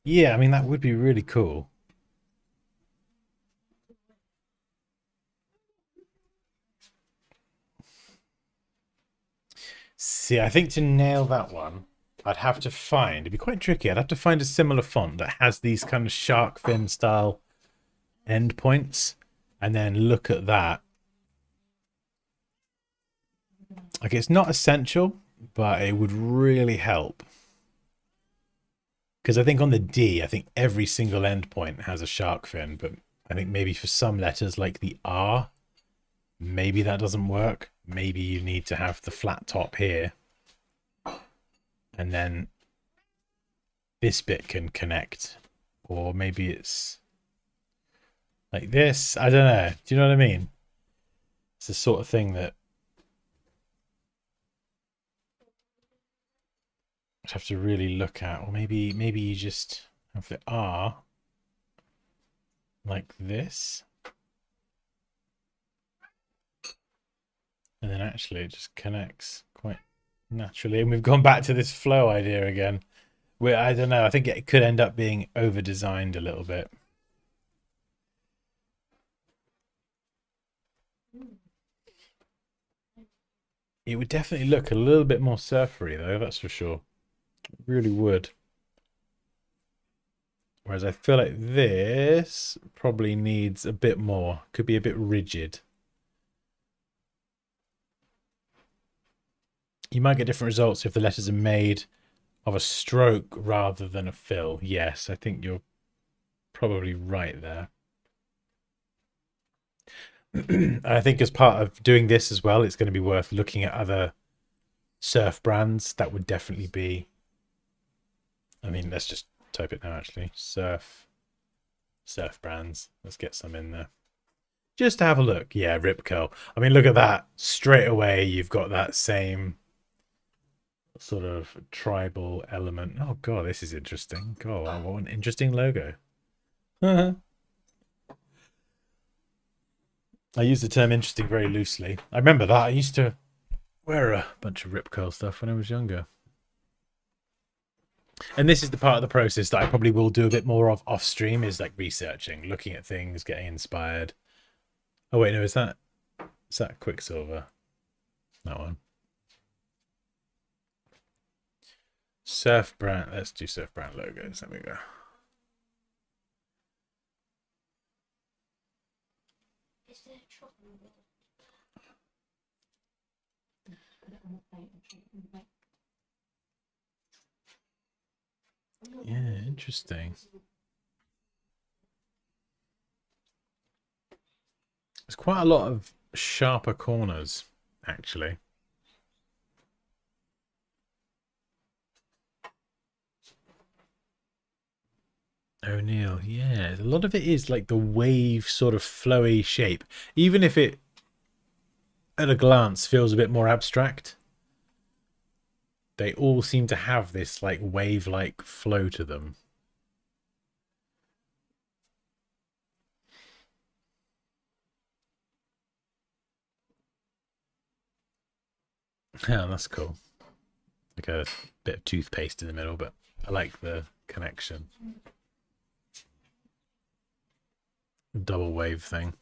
Yeah, I mean that would be really cool. See, I think to nail that one, I'd have to find, it'd be quite tricky. I'd have to find a similar font that has these kind of shark fin style endpoints, and then look at that. Like, it's not essential, but it would really help. Because I think on the D, I think every single endpoint has a shark fin, but I think maybe for some letters like the R, maybe that doesn't work. Maybe you need to have the flat top here. And then this bit can connect. Or maybe it's like this. I don't know. Do you know what I mean? It's the sort of thing that I'd have to really look at. Or maybe you just have the R like this. And then actually it just connects quite naturally. And we've gone back to this flow idea again. Where I don't know, I think it could end up being over designed a little bit. It would definitely look a little bit more surfery though, that's for sure. It really would. Whereas I feel like this probably needs a bit more. Could be a bit rigid. You might get different results if the letters are made of a stroke rather than a fill. Yes, I think you're probably right there. I think as part of doing this as well, it's going to be worth looking at other surf brands. That would definitely be, I mean, let's just type it now actually. Surf brands. Let's get some in there. Just to have a look. Yeah, Rip Curl. I mean, look at that. Straight away, you've got that same sort of tribal element. Oh god, this is interesting. God, what an interesting logo. I use the term interesting very loosely. I remember that. I used to wear a bunch of Rip Curl stuff when I was younger. And this is the part of the process that I probably will do a bit more of off stream, is like researching, looking at things, getting inspired. Oh wait, no, is that Quicksilver? That one. Surf brand. Let's do surf brand logos. There we go. Yeah, interesting. There's quite a lot of sharper corners, actually. O'Neill, yeah. A lot of it is like the wave sort of flowy shape. Even if it, at a glance, feels a bit more abstract, they all seem to have this like wave-like flow to them. Yeah, that's cool. Like a bit of toothpaste in the middle, but I like the connection. Double wave thing.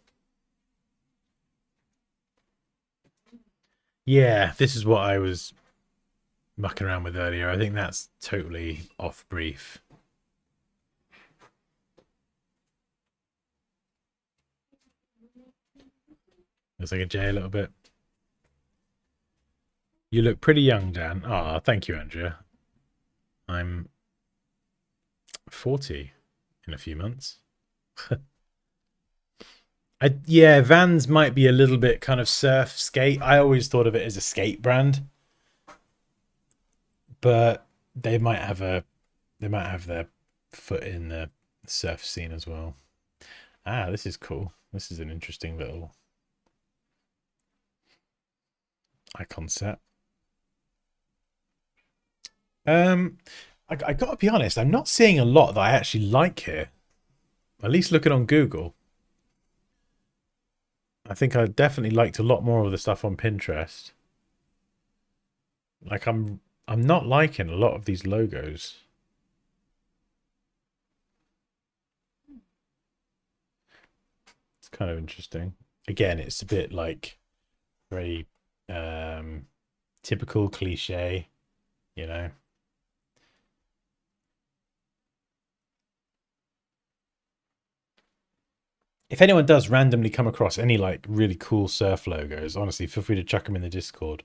Yeah, this is what I was mucking around with earlier. I think that's totally off brief. Looks like a J a little bit. You look pretty young, Dan. Ah, thank you, Andrea. I'm 40 in a few months. Yeah, Vans might be a little bit kind of surf skate. I always thought of it as a skate brand, but they might have their foot in the surf scene as well. Ah, this is cool. This is an interesting little icon set. I gotta be honest, I'm not seeing a lot that I actually like here. At least looking on Google. I think I definitely liked a lot more of the stuff on Pinterest. Like I'm not liking a lot of these logos. It's kind of interesting. Again, it's a bit like very typical cliche, you know. If anyone does randomly come across any like really cool surf logos, honestly, feel free to chuck them in the Discord.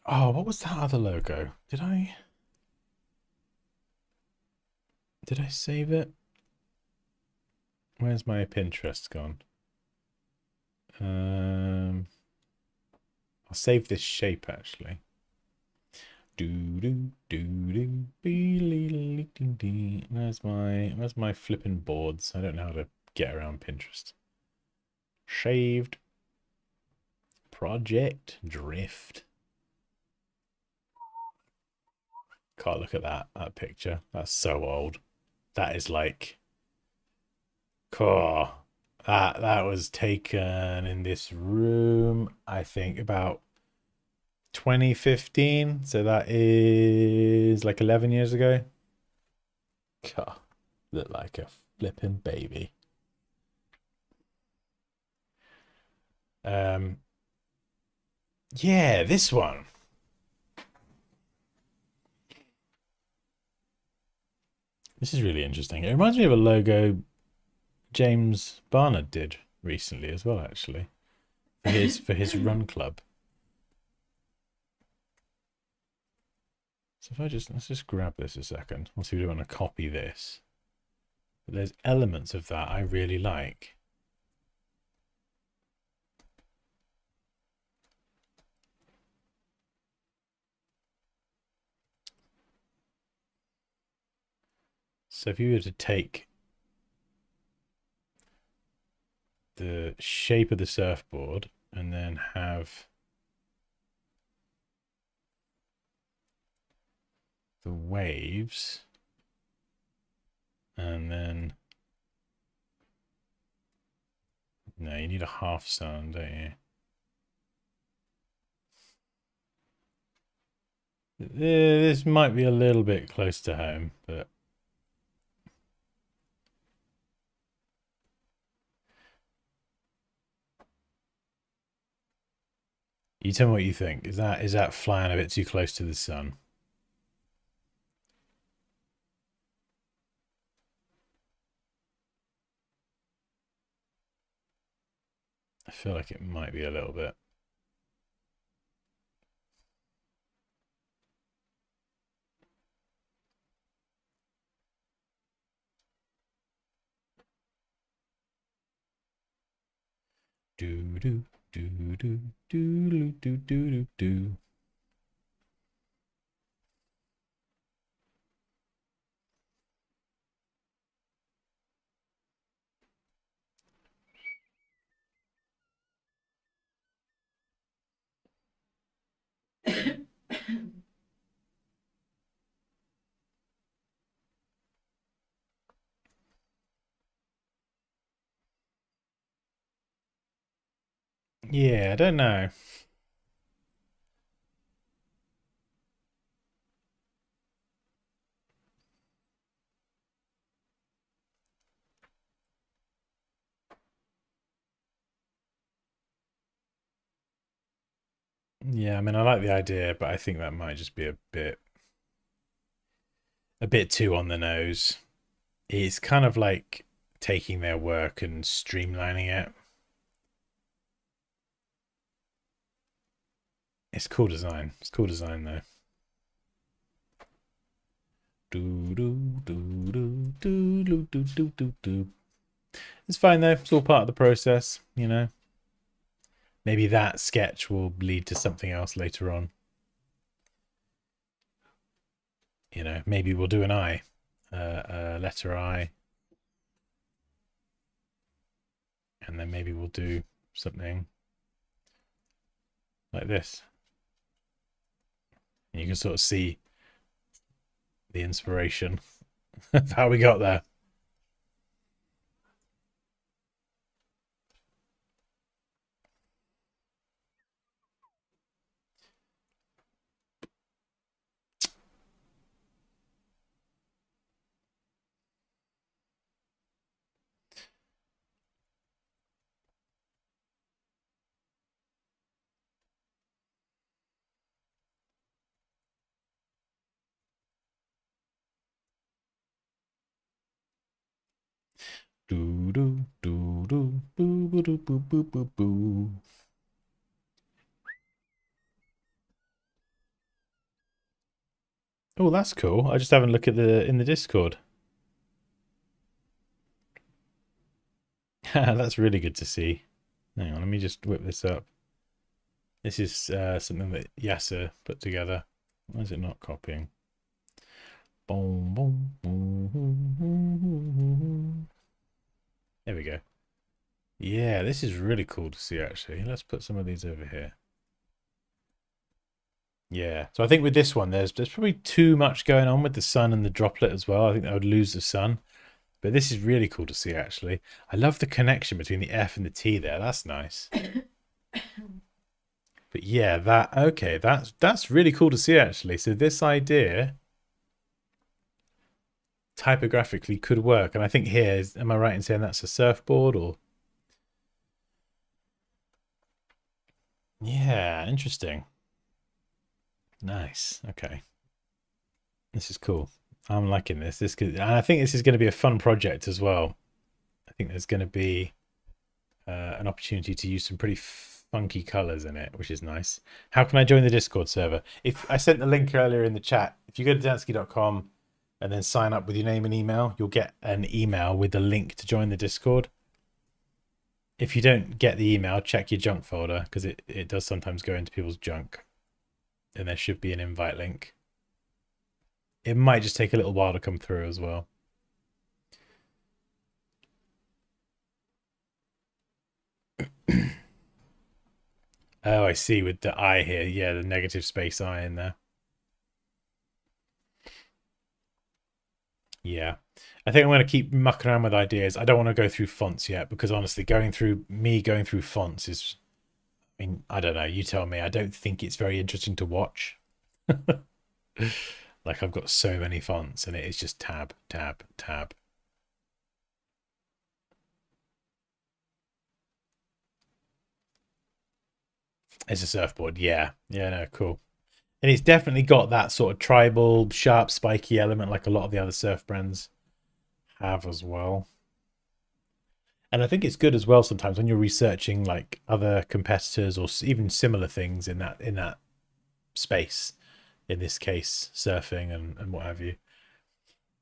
Oh, what was that other logo? Did I save it? Where's my Pinterest gone? I'll save this shape actually. Where's my flipping boards? I don't know how to get around Pinterest. Shaved. Project Drift. God, look at that picture. That's so old. That is like, oh, that was taken in this room, I think about 2015. So that is like 11 years ago. God, look like a flipping baby. Yeah, this one. This is really interesting. It reminds me of a logo James Barnard did recently as well, actually, for his run club. So if let's just grab this a second. We'll see if we want to copy this. But there's elements of that I really like. So if you were to take the shape of the surfboard and then have the waves, and then no, you need a half sun, don't you? This might be a little bit close to home, but you tell me what you think. Is that flying a bit too close to the sun? I feel like it might be a little bit. Do do do do do do do do do. Yeah, I don't know. Yeah, I mean, I like the idea, but I think that might just be a bit too on the nose. It's kind of like taking their work and streamlining it. It's cool design. It's cool design though. Do do do do do do do do do do. It's fine though. It's all part of the process, you know. Maybe that sketch will lead to something else later on. You know, maybe we'll do an I, letter I, and then maybe we'll do something like this. And you can sort of see the inspiration of how we got there. Do do do do boo boo do boo boo boo boo. Oh, that's cool. I just haven't looked at the in the Discord. That's really good to see. Hang on, let me just whip this up. This is something that Yasser put together. Why is it not copying? Boom, boom, boom, boom, boom. There we go. Yeah, this is really cool to see, actually. Let's put some of these over here. Yeah, so I think with this one, there's probably too much going on with the sun and the droplet as well. I think I would lose the sun. But this is really cool to see, actually. I love the connection between the F and the T there. That's nice. But yeah, that's really cool to see, actually. So this idea typographically could work. And I think here, am I right in saying that's a surfboard or? Yeah, interesting. Nice. Okay. This is cool. I'm liking this. And I think this is going to be a fun project as well. I think there's going to be an opportunity to use some pretty funky colors in it, which is nice. How can I join the Discord server? If I sent the link earlier in the chat, if you go to dansky.com and then sign up with your name and email, you'll get an email with the link to join the Discord. If you don't get the email, check your junk folder because it does sometimes go into people's junk. And there should be an invite link. It might just take a little while to come through as well. Oh, I see with the I here. Yeah, the negative space I in there. Yeah. I think I'm going to keep mucking around with ideas. I don't want to go through fonts yet because honestly, going through fonts is, I mean, I don't know. You tell me. I don't think it's very interesting to watch. Like I've got so many fonts and it is just tab, tab, tab. It's a surfboard. Yeah. Yeah, no, cool. And it's definitely got that sort of tribal, sharp, spiky element like a lot of the other surf brands have as well. And I think it's good as well sometimes when you're researching like other competitors or even similar things in that space. In this case, surfing and what have you.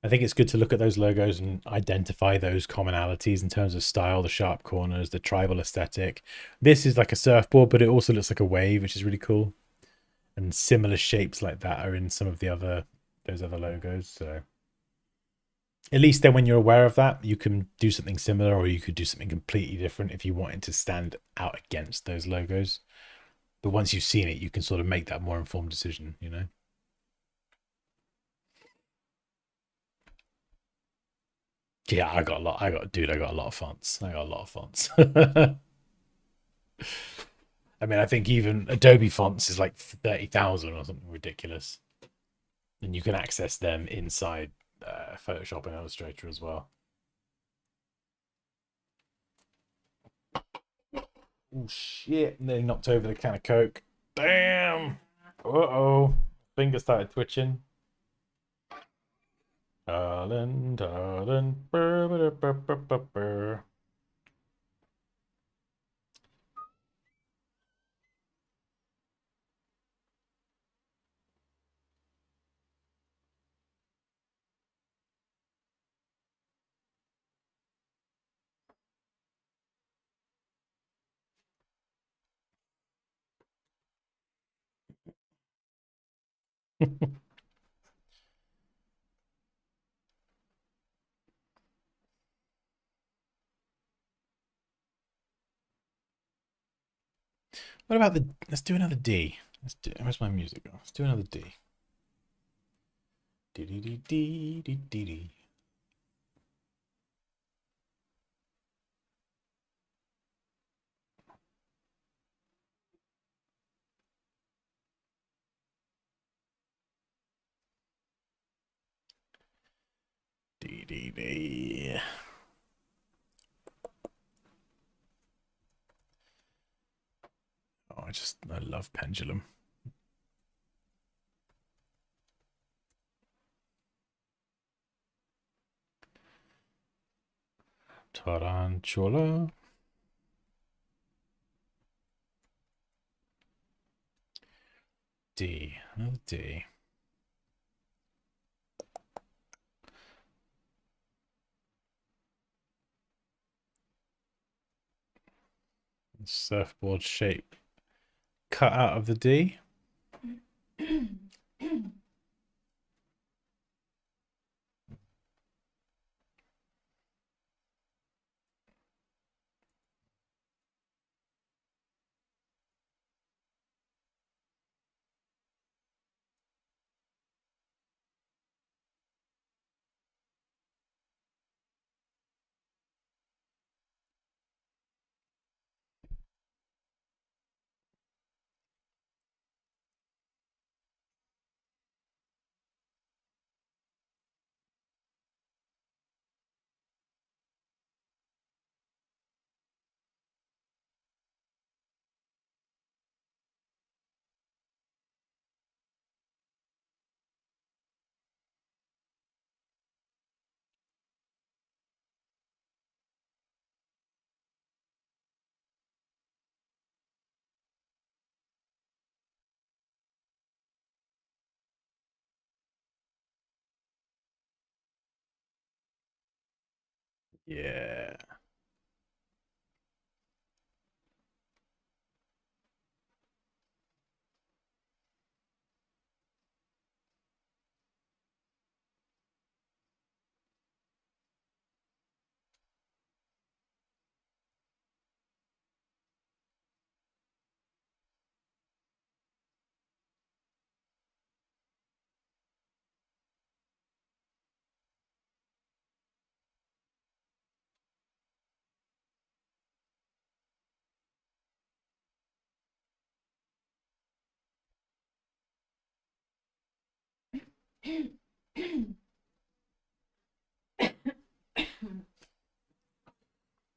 I think it's good to look at those logos and identify those commonalities in terms of style, the sharp corners, the tribal aesthetic. This is like a surfboard, but it also looks like a wave, which is really cool. And similar shapes like that are in some of those other logos. So at least then when you're aware of that, you can do something similar or you could do something completely different if you wanted to stand out against those logos. But once you've seen it, you can sort of make that more informed decision, you know? Yeah, I got a lot of fonts. I got a lot of fonts. I mean, I think even Adobe fonts is like 30,000 or something ridiculous. And you can access them inside Photoshop and Illustrator as well. Oh shit, they knocked over the can of Coke. Damn. Uh-oh. Finger started twitching. Darling, darling. Burr, burr, burr, burr, burr, burr. What about the... Let's do another D. Where's my music go? Let's do another D. D D D D D D D. D D D. Oh, I love pendulum. Tarantula. D. Another D. Surfboard shape cut out of the D. Yeah.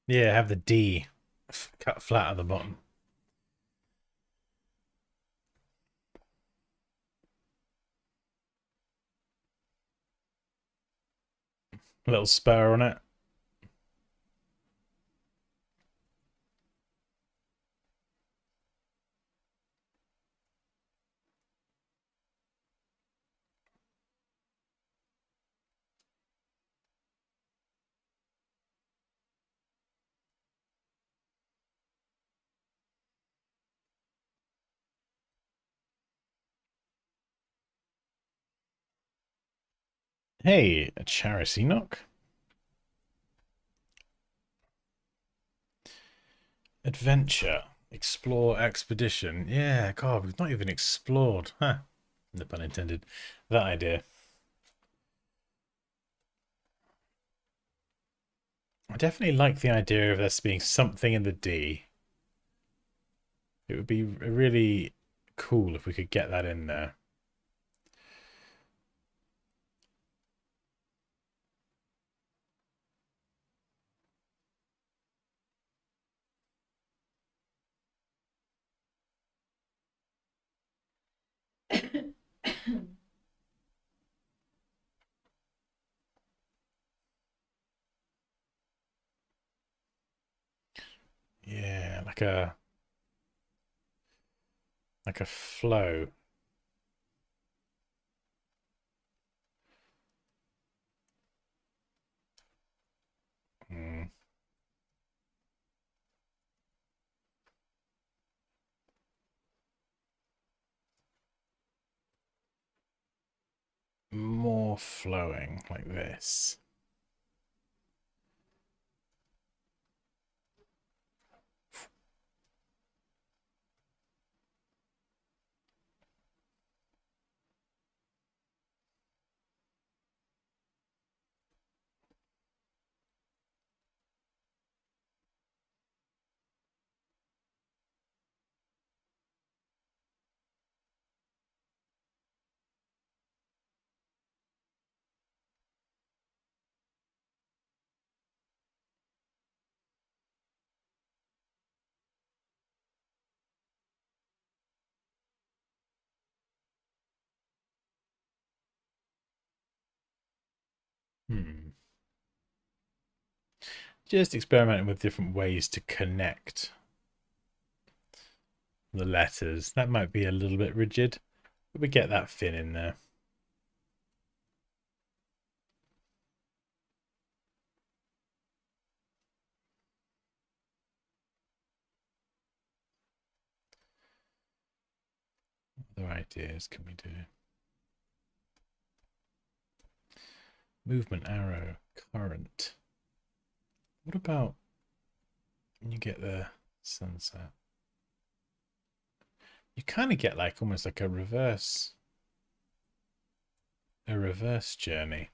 Yeah, have the D cut flat at the bottom. A little spur on it. Hey, a Charis Enoch. Adventure. Explore expedition. Yeah, God, we've not even explored. Huh. No pun intended. That idea. I definitely like the idea of this being something in the D. It would be really cool if we could get that in there. Yeah, like a flow. Hmm. More flowing like this. Hmm. Just experimenting with different ways to connect the letters. That might be a little bit rigid, but we get that fin in there. What other ideas can we do? Movement arrow, current. What about when you get the sunset? You kind of get like almost like a reverse journey.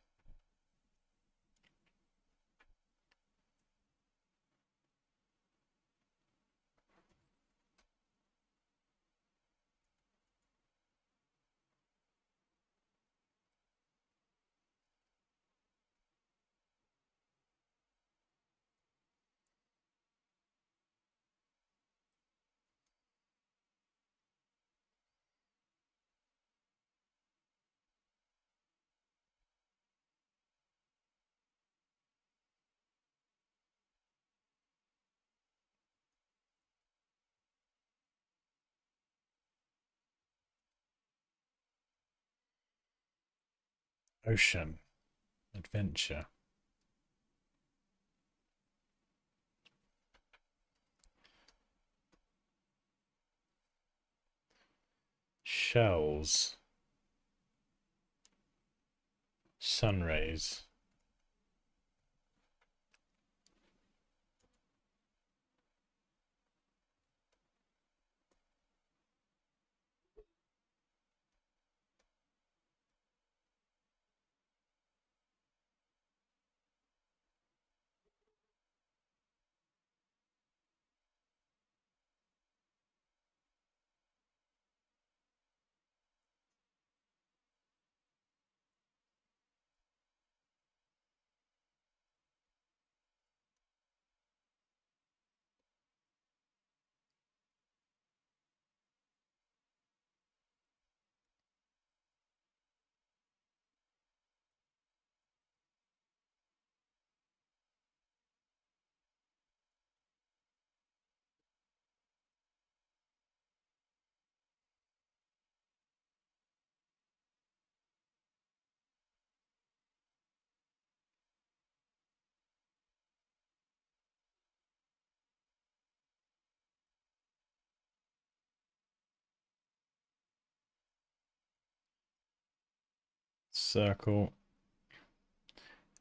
Ocean, adventure. Shells. Sun rays. Circle.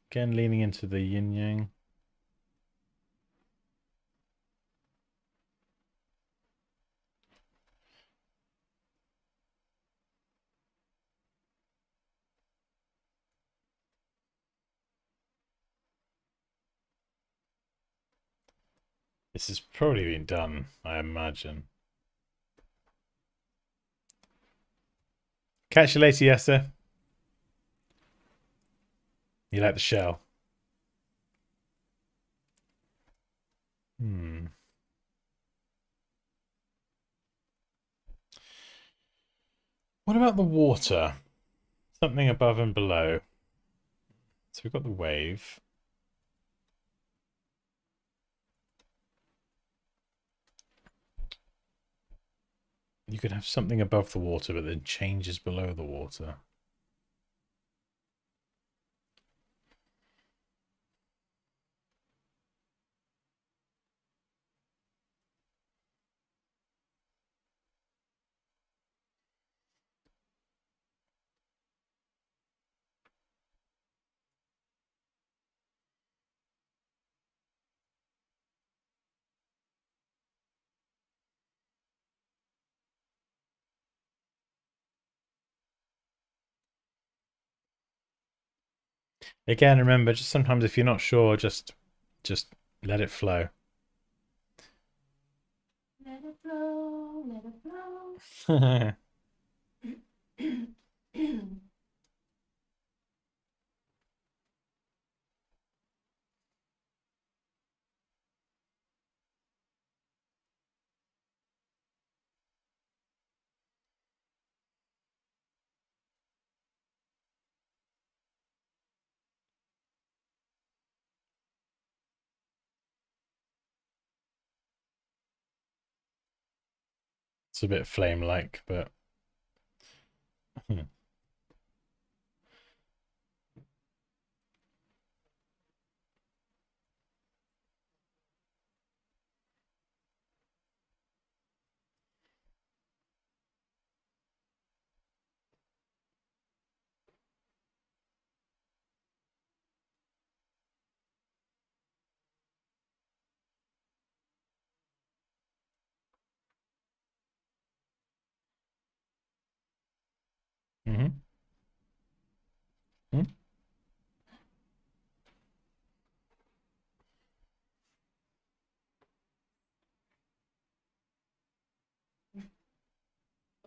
Again, leaning into the yin yang. This has probably been done, I imagine. Catch you later, Yessa. You like the shell? Hmm. What about the water? Something above and below. So we've got the wave. You could have something above the water, but then changes below the water. Again, remember, just sometimes if you're not sure, just let it flow. Let it flow, let it flow. It's a bit flame-like, but mm-hmm.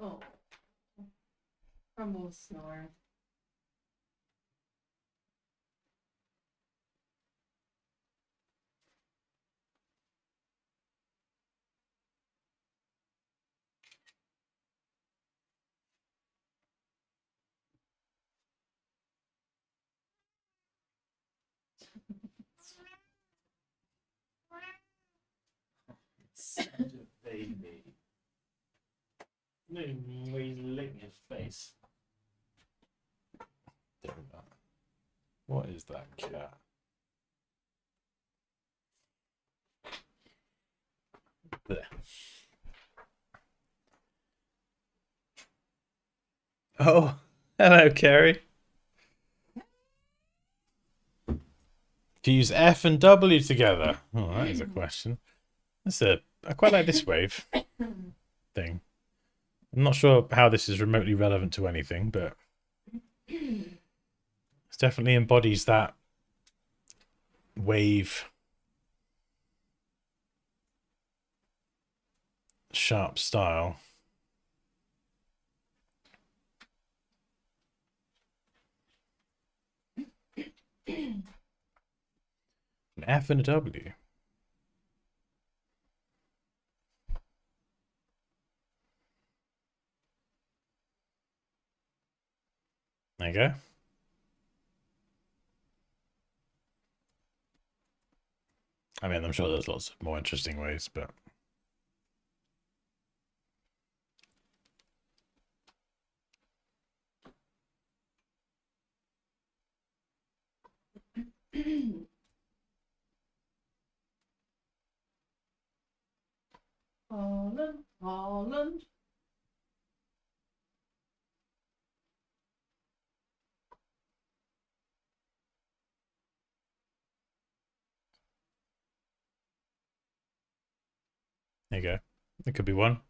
Oh, Crumble's snoring. Such a baby. No, he's licking his face. What is that cat? There. Oh, hello, Kerry. To use F and W together? Oh, that is a question. I quite like this wave thing. I'm not sure how this is remotely relevant to anything, but it definitely embodies that wave sharp style. An F and a W. There you go. I mean, I'm sure there's lots of more interesting ways, but Holland, Holland. there you go. It could be one.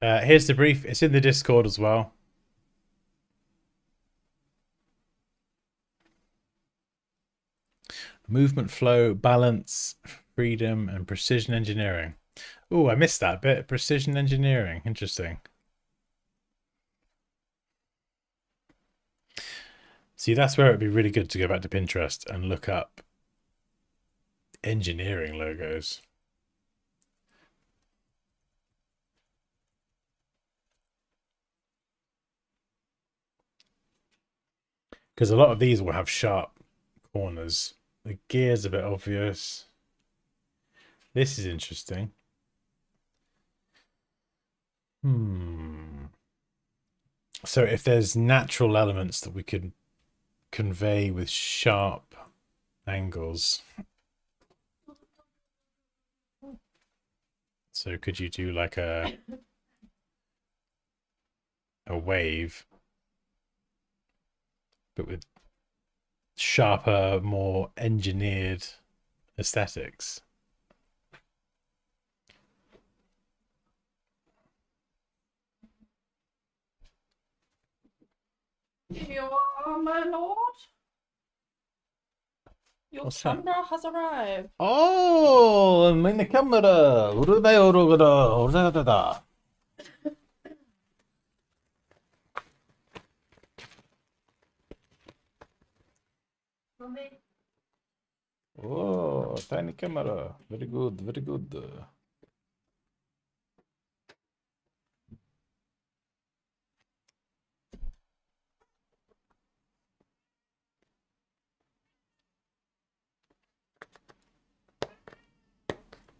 Here's the brief. It's in the Discord as well. Movement flow, balance, freedom, and precision engineering. Oh, I missed that bit. Precision engineering. Interesting. See, that's where it'd be really good to go back to Pinterest and look up engineering logos. Because a lot of these will have sharp corners. The gear's a bit obvious. This is interesting. So if there's natural elements that we could convey with sharp angles. So could you do like a wave, but with sharper, more engineered aesthetics? Here you are, my lord. Your What's that? camera has arrived. Oh, I'm in the camera. Oh, tiny camera. Very good, very good.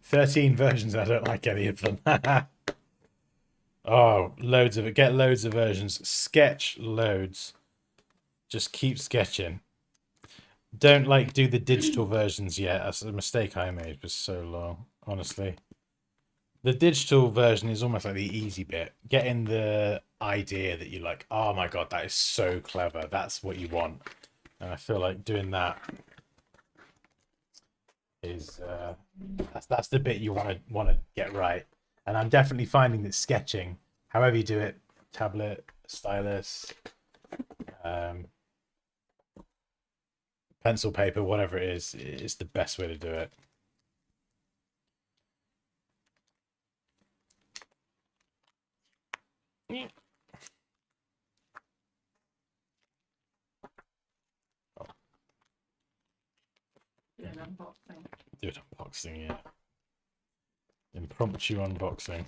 "13 versions. I don't like any of them." Oh, loads of it. Get loads of versions. Sketch loads. Just keep sketching. Don't like do the digital versions yet. That's a mistake I made for so long, honestly. The digital version is almost like the easy bit. Getting the idea that you're like, oh my god, that is so clever. That's what you want. And I feel like doing that is that's the bit you want to get right. And I'm definitely finding that sketching, however you do it, tablet, stylus, pencil, paper, whatever it is the best way to do it. Do an unboxing. Do an unboxing, yeah. Impromptu unboxing.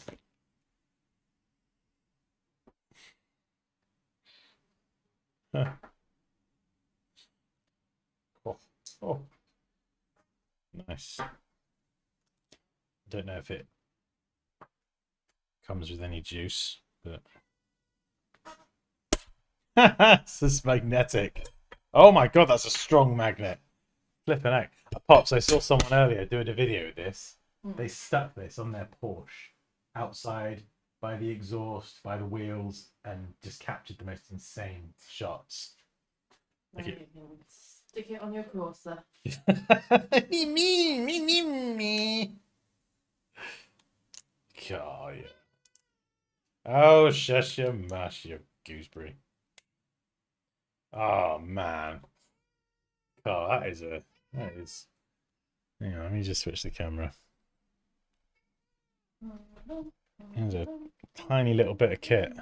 Huh. Oh, nice. Don't know if it comes with any juice, but this is magnetic. Oh my god, that's a strong magnet. Flipping out. Pops, I saw someone earlier doing a video with this. They stuck this on their Porsche outside by the exhaust, by the wheels, and just captured the most insane shots. Like you can stick it on your Corsa. me. God, yeah. Oh, shush your mash, you gooseberry. Oh, man. Oh, that is. Hang on, let me just switch the camera. There's a tiny little bit of kit.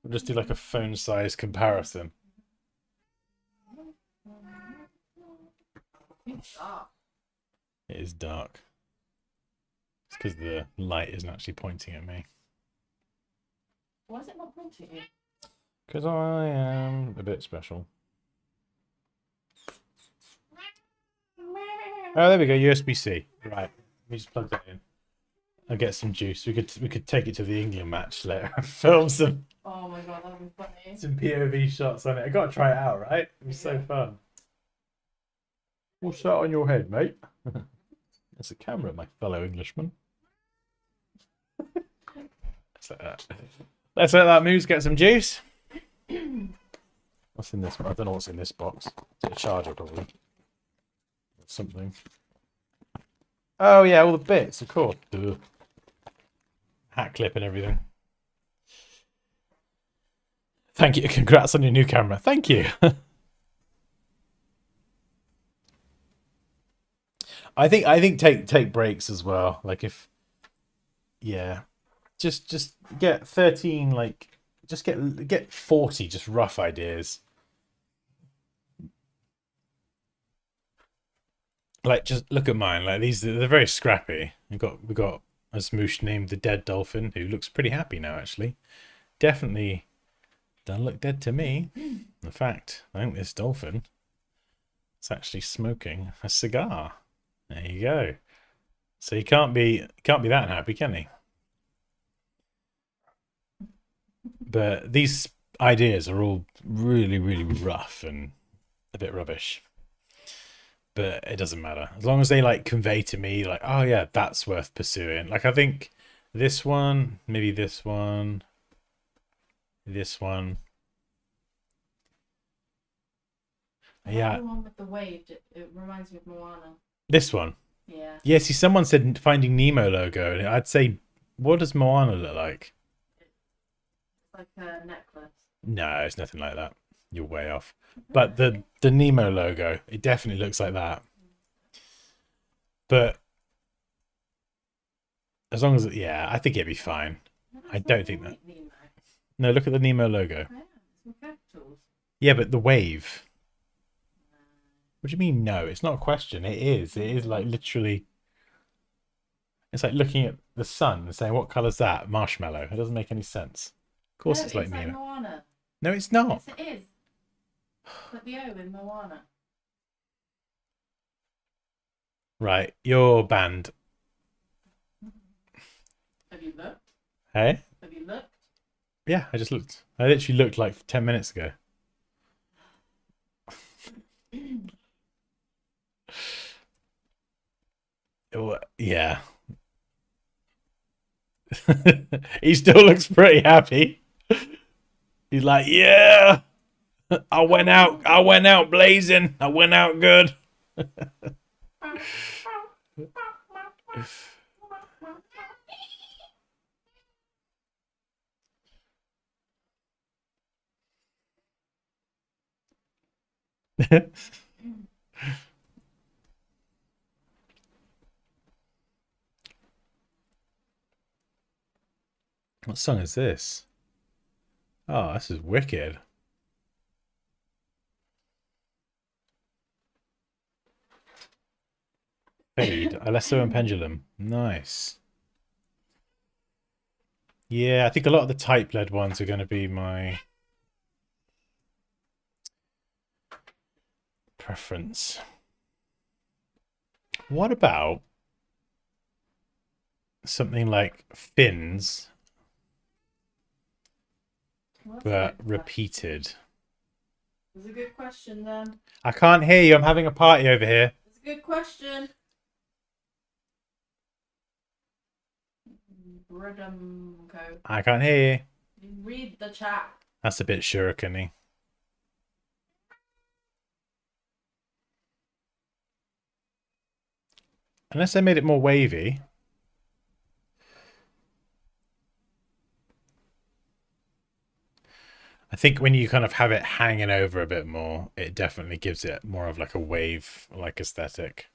We'll just do like a phone size comparison. It's dark. It is dark. It's because the light isn't actually pointing at me. Why is it not pointing at you? Because I am a bit special. Oh, there we go. USB-C. Right. We just plug that in. I'll get some juice. We could take it to the England match later. Film some Oh my god, that'd be funny. POV shots on it. I gotta try it out, right? It was so fun. What's that on your head, mate? That's a camera, my fellow Englishman. Let's let that. Let's let that mousse get some juice. What's in this? I don't know what's in this box. Is it a charger, probably? Something. Oh yeah, all the bits, of course. Ugh. Hat clip and everything. Thank you. Congrats on your new camera. Thank you. I think take breaks as well. Like if just get 13, like just get 40 just rough ideas. Like just look at mine. Like they're very scrappy. We got a smoosh named the Dead Dolphin who looks pretty happy now actually. Definitely Doesn't look dead to me. In fact, I think this dolphin is actually smoking a cigar. There you go. So he can't be that happy, can he? But these ideas are all really, really rough and a bit rubbish. But it doesn't matter. As long as they like convey to me like, oh yeah, that's worth pursuing. Like I think this one, maybe this one, this one. Yeah. The one with the wave, it reminds me of Moana. This one. Yeah. Yeah, see, someone said Finding Nemo logo, and I'd say, what does Moana look like? It's like a necklace. No, it's nothing like that. You're way off. But the Nemo logo, it definitely looks like that. But as long as, yeah, I think it'd be fine. I don't think that. Nemo. No, look at the Nemo logo. Yeah, some capitals. Yeah, but the wave. What do you mean no? It's not a question. It is. It is like literally. It's like looking at the sun and saying, what colour's that? Marshmallow. It doesn't make any sense. Of course No, it's like Nemo. Moana. No, it's not. Yes, it is. Put the O in Moana. Right, you're banned. Have you looked? Hey? Have you looked? Yeah, I just looked. I literally looked like 10 minutes ago. Oh, yeah. He still looks pretty happy. He's like, yeah, I went out blazing. I went out good. What song is this? Oh, this is wicked. Fade, Alesso and Pendulum. Nice. Yeah, I think a lot of the type-led ones are going to be my preference. What about something like fins, Well, that's but a good question. repeated? That's a good question then. I can't hear you. I'm having a party over here. That's a good question. Rhythm code. I can't hear you. Read the chat. That's a bit shuriken-y. Unless they made it more wavy. I think when you kind of have it hanging over a bit more, it definitely gives it more of like a wave-like aesthetic.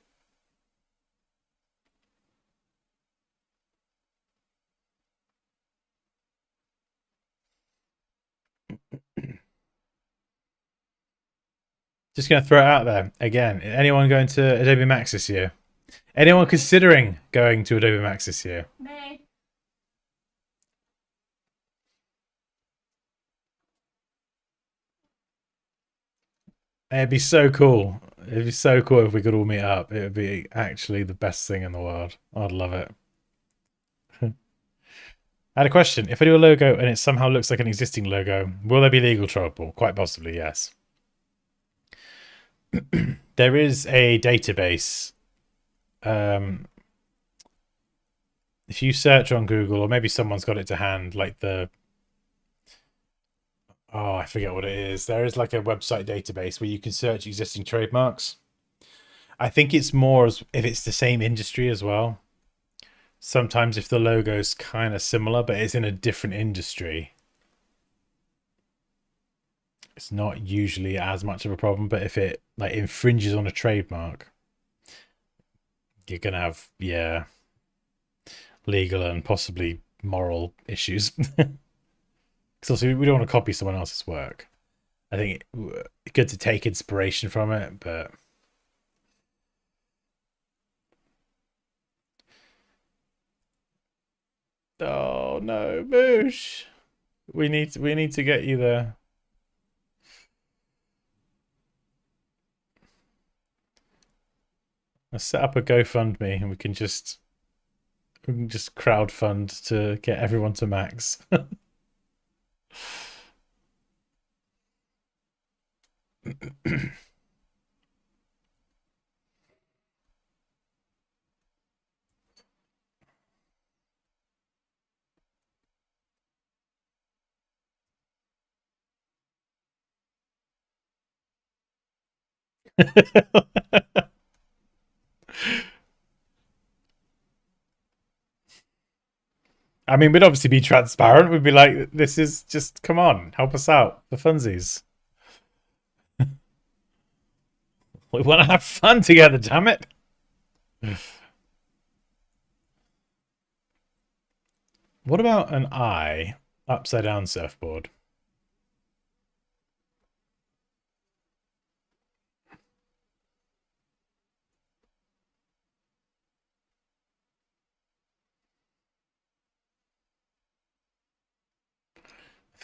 Just going to throw it out there again. Anyone going to Adobe Max this year? Anyone considering going to Adobe Max this year? Me. It'd be so cool. It'd be so cool if we could all meet up. It would be actually the best thing in the world. I'd love it. I had a question. If I do a logo and it somehow looks like an existing logo, will there be legal trouble? Quite possibly, yes. There is a database. If you search on Google, or maybe someone's got it to hand, like the... Oh, I forget what it is. There is like a website database where you can search existing trademarks. I think it's more as if it's the same industry as well. Sometimes if the logo's kind of similar, but it's in a different industry, it's not usually as much of a problem. But if it like infringes on a trademark, you're gonna have, yeah, legal and possibly moral issues. Because also we don't want to copy someone else's work. I think it's good to take inspiration from it, but oh no, Moosh. We need to get you there. Let's set up a GoFundMe and we can just crowdfund to get everyone to max. I mean, we'd obviously be transparent. We'd be like, this is just, come on, help us out for funsies. We want to have fun together, damn it. What about an eye upside down surfboard?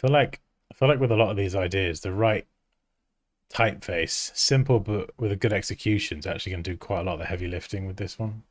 I feel like with a lot of these ideas, the right typeface, simple but with a good execution, is actually going to do quite a lot of the heavy lifting with this one.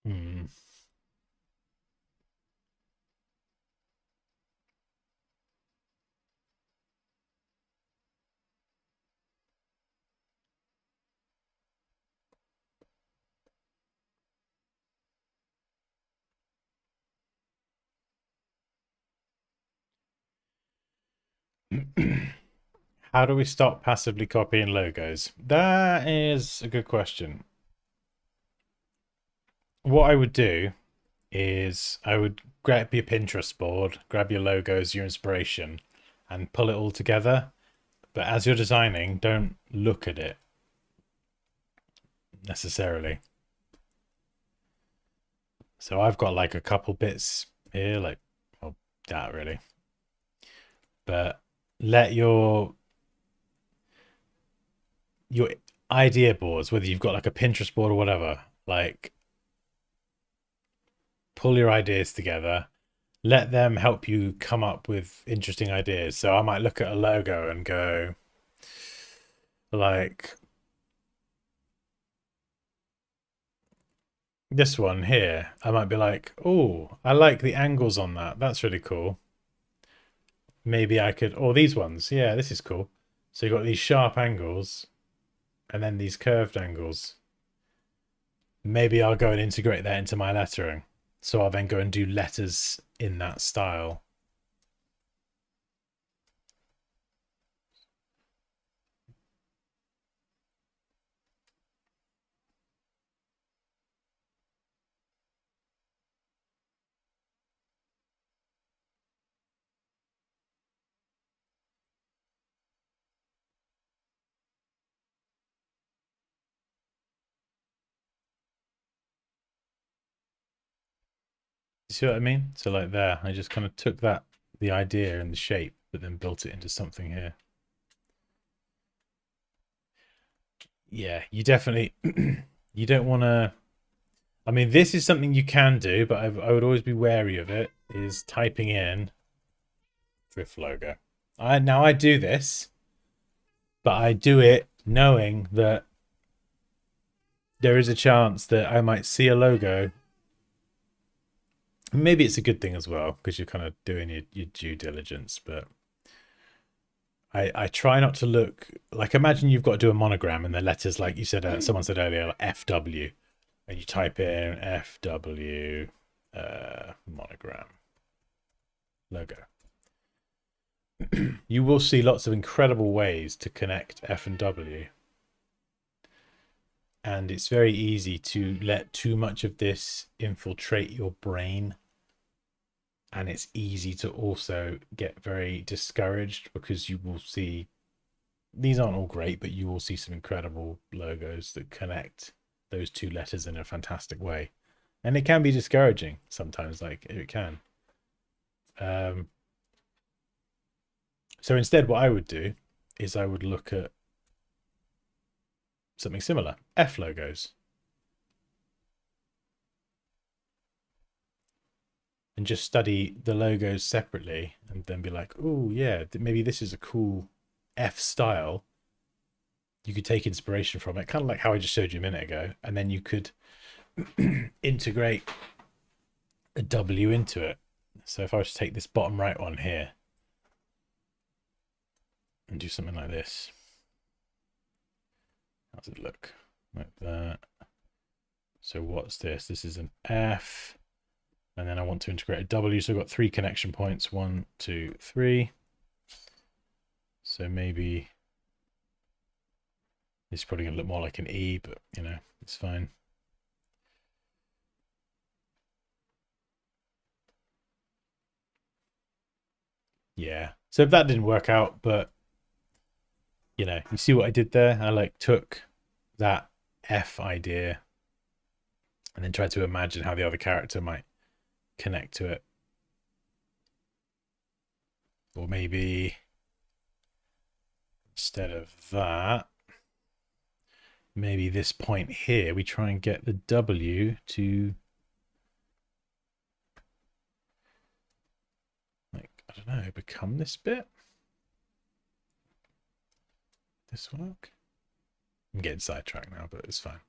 Hmm. How do we stop passively copying logos? That is a good question. What I would do is I would grab your Pinterest board, grab your logos, your inspiration, and pull it all together. But as you're designing, don't look at it necessarily. So I've got like a couple bits here, like, well, that really. But let your idea boards, whether you've got like a Pinterest board or whatever, like pull your ideas together, let them help you come up with interesting ideas. So I might look at a logo and go like this one here. I might be like, oh, I like the angles on that. That's really cool. Maybe I could, or these ones. Yeah, this is cool. So you've got these sharp angles and then these curved angles. Maybe I'll go and integrate that into my lettering. So I'll then go and do letters in that style. You see what I mean? So like there, I just kind of took the idea and the shape, but then built it into something here. Yeah, you definitely, you don't want to, I mean, this is something you can do, but I would always be wary of it, is typing in Drift logo. Now I do this, but I do it knowing that there is a chance that I might see a logo. Maybe it's a good thing as well, because you're kind of doing your due diligence, but I try not to look like, imagine you've got to do a monogram and the letters, like you said, someone said earlier, like FW. and you type in FW monogram logo, you will see lots of incredible ways to connect F and W. And it's very easy to let too much of this infiltrate your brain. And it's easy to also get very discouraged because you will see, these aren't all great, but you will see some incredible logos that connect those two letters in a fantastic way. And it can be discouraging sometimes, like it can. So instead, what I would do is I would look at something similar, F logos. And just study the logos separately and then be like, oh yeah, maybe this is a cool F style. You could take inspiration from it, kind of like how I just showed you a minute ago. And then you could integrate a W into it. So if I was to take this bottom right one here and do something like this. How does it look? Like that. So what's this? This is an F. And then I want to integrate a W. So I've got 3 connection points. 1, 2, 3. So maybe this is probably going to look more like an E, but you know, it's fine. Yeah. So if that didn't work out, but you know, you see what I did there? I like took that F idea and then tried to imagine how the other character might connect to it. Or maybe instead of that, maybe this point here, we try and get the W to, like, I don't know, become this bit. This work? I'm getting sidetracked now, but it's fine.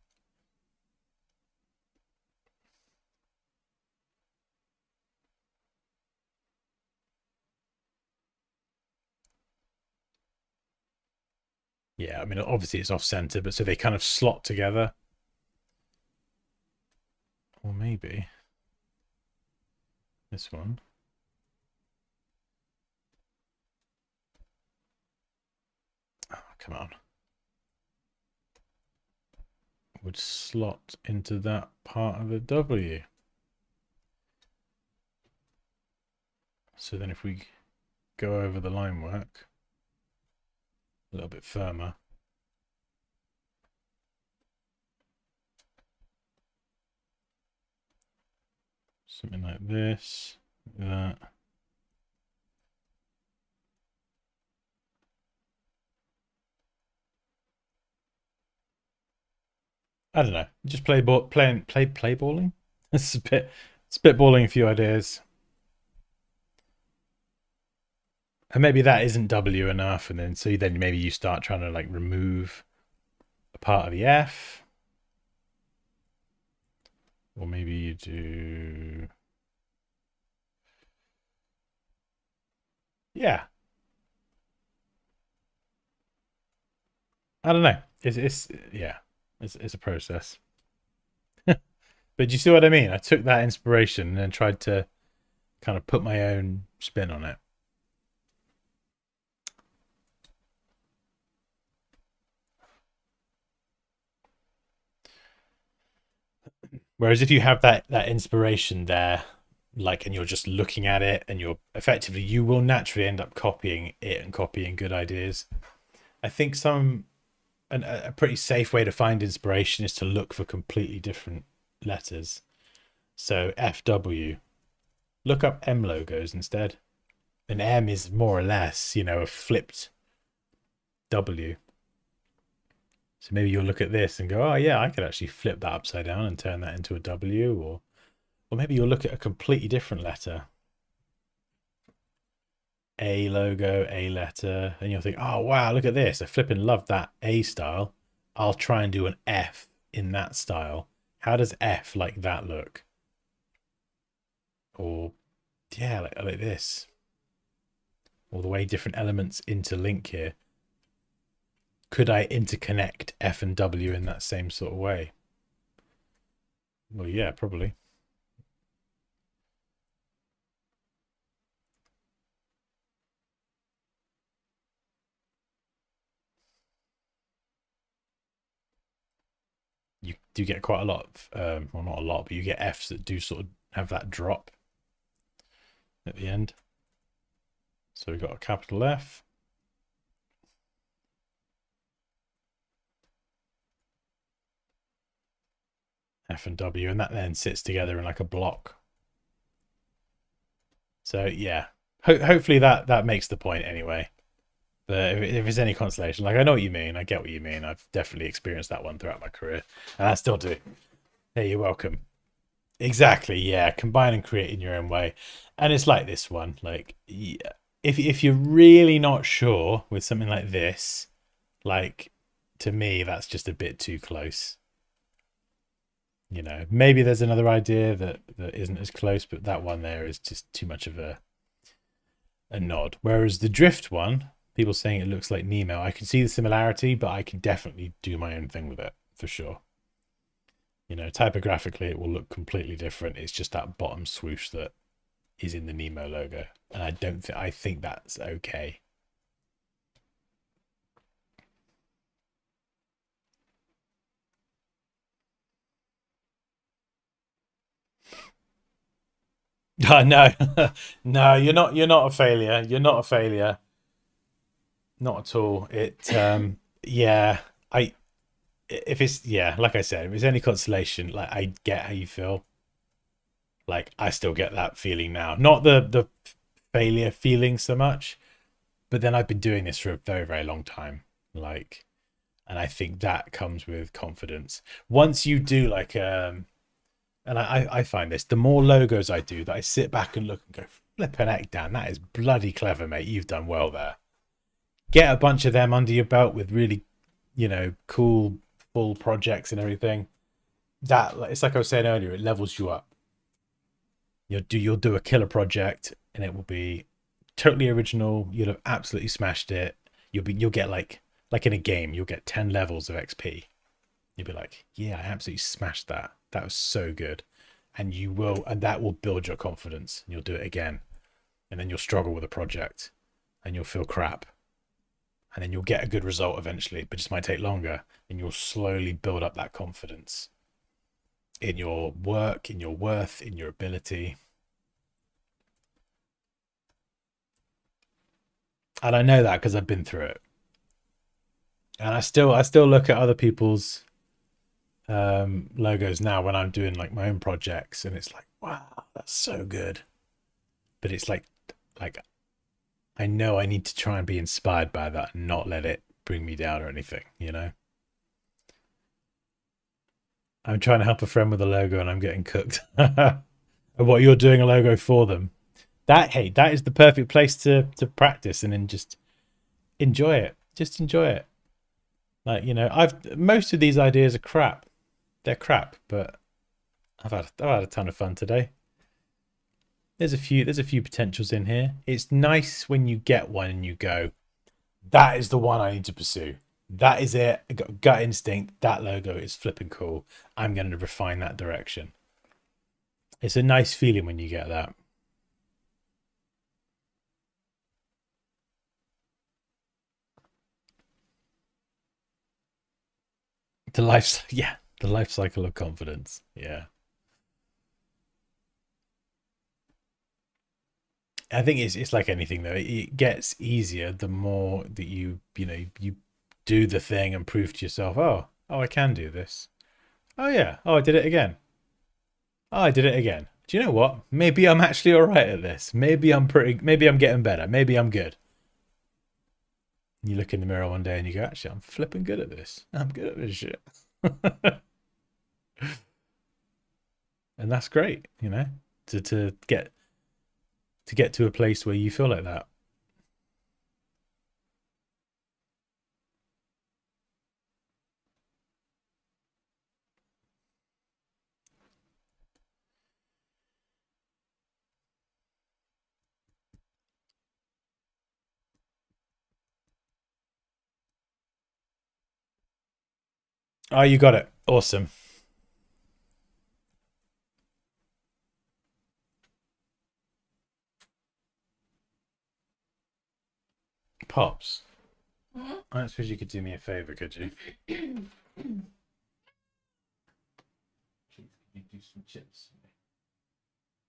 Yeah, I mean, obviously it's off center, but so they kind of slot together. Or maybe this one. Oh, come on. Would slot into that part of the W. So then if we go over the line work a little bit firmer. Something like this, that. I don't know. Just playballing. It's a bit spitballing a few ideas. And maybe that isn't W enough, and then so then maybe you start trying to like remove a part of the F. Or maybe you do, yeah. I don't know. It's yeah. It's a process. But do you see what I mean? I took that inspiration and then tried to kind of put my own spin on it. Whereas if you have that inspiration there, like, and you're just looking at it and you're effectively, you will naturally end up copying it and copying good ideas. I think a pretty safe way to find inspiration is to look for completely different letters. So FW, look up M logos instead. An M is more or less, you know, a flipped W. So maybe you'll look at this and go, oh yeah, I could actually flip that upside down and turn that into a W. Or maybe you'll look at a completely different letter. A logo, A letter, and you'll think, oh wow, look at this. I flipping love that A style. I'll try and do an F in that style. How does F like that look? Or yeah, like this. Or the way different elements interlink here. Could I interconnect F and W in that same sort of way? Well, yeah, probably. You do get quite a lot of, well, not a lot, but you get Fs that do sort of have that drop at the end. So we've got a capital F. F and W, and that then sits together in like a block. So yeah, hopefully that makes the point anyway. But if it's any consolation, like I know what you mean, I get what you mean. I've definitely experienced that one throughout my career, and I still do. Hey, you're welcome. Exactly, yeah. Combine and create in your own way, and it's like this one. Like, yeah, if you're really not sure with something like this, like to me, that's just a bit too close. You know, maybe there's another idea that isn't as close, but that one there is just too much of a nod. Whereas the drift one, people saying it looks like Nemo, I can see the similarity, but I can definitely do my own thing with it for sure. You know, typographically, it will look completely different. It's just that bottom swoosh that is in the Nemo logo, and I think that's okay. Oh, no, no, you're not a failure. You're not a failure. Not at all. Yeah, I, if it's, yeah, like I said, if it's any consolation, like I get how you feel. Like I still get that feeling now. Not the failure feeling so much, but then I've been doing this for a very, very long time. Like, and I think that comes with confidence. Once you do like and I find this, the more logos I do, that I sit back and look and go, flipping heck, Dan, that is bloody clever, mate. You've done well there. Get a bunch of them under your belt with really, you know, cool full projects and everything. That, it's like I was saying earlier, it levels you up. You'll do a killer project and it will be totally original. You'll have absolutely smashed it. You'll get like in a game, you'll get 10 levels of XP. You'll be like, yeah, I absolutely smashed that. That was so good. And that will build your confidence. You'll do it again. And then you'll struggle with a project and you'll feel crap. And then you'll get a good result eventually, but it just might take longer. And you'll slowly build up that confidence in your work, in your worth, in your ability. And I know that because I've been through it. And I still look at other people's logos now when I'm doing like my own projects, and it's like, wow, that's so good. But it's like I know I need to try and be inspired by that and not let it bring me down or anything, you know? I'm trying to help a friend with a logo and I'm getting cooked. And what, you're doing a logo for them? That is the perfect place to practice and then just enjoy it. Just enjoy it. Like, you know, I've most of these ideas are crap. They're crap, but I've had a ton of fun today. There's a few potentials in here. It's nice when you get one and you go, that is the one I need to pursue. That is it. I got gut instinct. That logo is flipping cool. I'm going to refine that direction. It's a nice feeling when you get that. Yeah, the life cycle of confidence. Yeah. I think it's like anything though. It gets easier the more that you do the thing and prove to yourself, oh, I can do this. Oh yeah. Oh, I did it again. Oh, I did it again. Do you know what? Maybe I'm actually all right at this. Maybe I'm getting better. Maybe I'm good. You look in the mirror one day and you go, actually, I'm flipping good at this. I'm good at this shit. And that's great, you know, to get to a place where you feel like that. Oh, you got it. Awesome. Pops, Hmm? I don't suppose you could do me a favour, could you? Can you do some chips for me?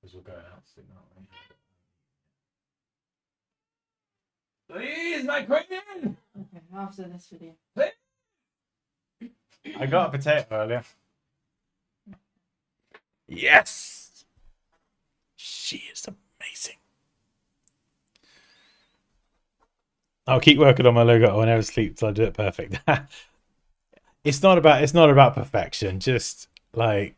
Because we're going out soon, aren't we? Please, my queen! Okay, after this video. I got a potato earlier. Yes! She is amazing. I'll keep working on my logo. I'll never sleep till I do it perfect. It's not about perfection. Just like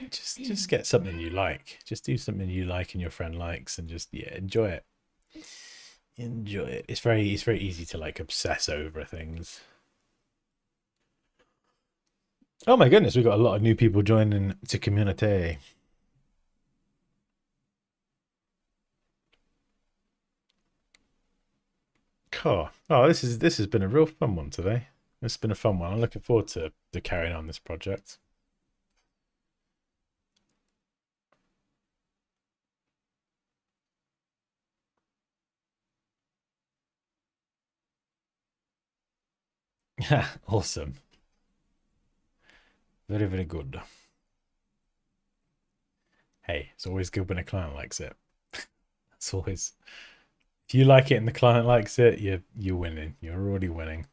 just get something you like. Just do something you like and your friend likes, and just enjoy it. Enjoy it. It's very easy to like obsess over things. Oh my goodness, we've got a lot of new people joining to community. Cool. Oh, this has been a real fun one today. It's been a fun one. I'm looking forward to carrying on this project. Awesome. Very, very good. Hey, it's always good when a client likes it. It's always, if you like it and the client likes it, you're winning. You're already winning.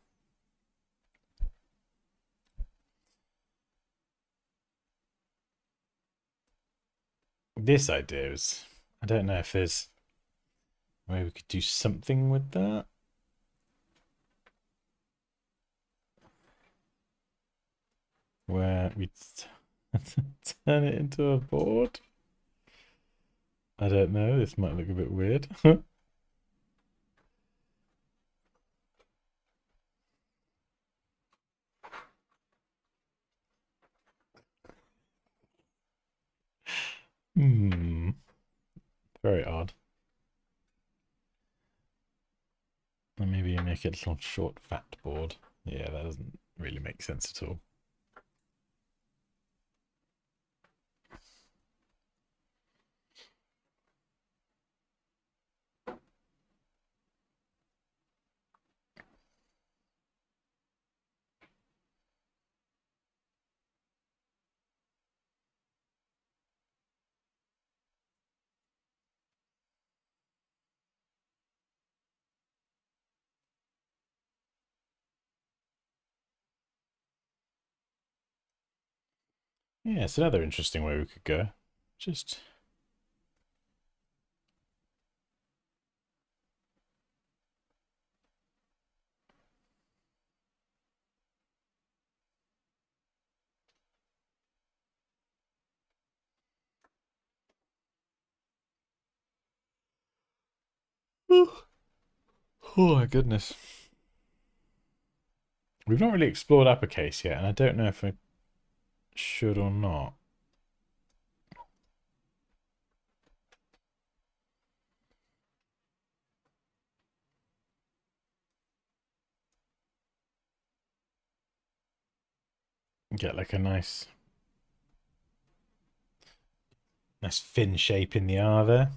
This idea is, I don't know if there's a way we could do something with that. Where we turn it into a board. I don't know. This might look a bit weird. Hmm. Very odd. And maybe you make it a little short, fat board. Yeah, that doesn't really make sense at all. Yeah, it's another interesting way we could go. Just oh my goodness. We've not really explored uppercase yet, and I don't know if I should or not. Get like a nice fin shape in the R there.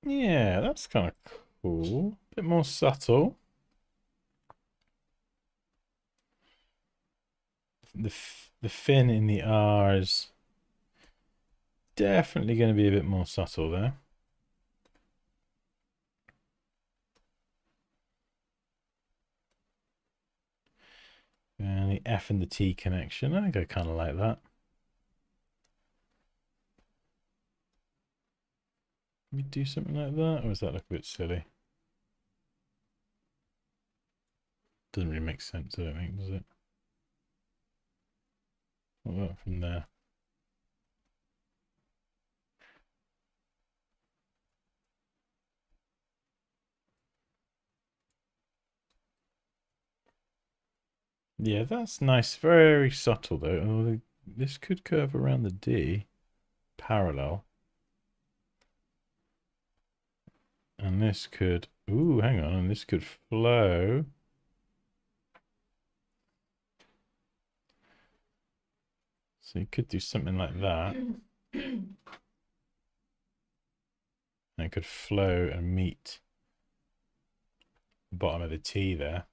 Yeah, that's kind of cool. Bit more subtle. The fin in the R is definitely going to be a bit more subtle there. And the F and the T connection, I think I kind of like that. We do something like that, or does that look a bit silly? Doesn't really make sense, I don't think, does it? What about from there? Yeah, that's nice. Very subtle, though. Oh, this could curve around the D. Parallel. And this could... Ooh, hang on. And this could flow. So you could do something like that. And it could flow and meet the bottom of the T there.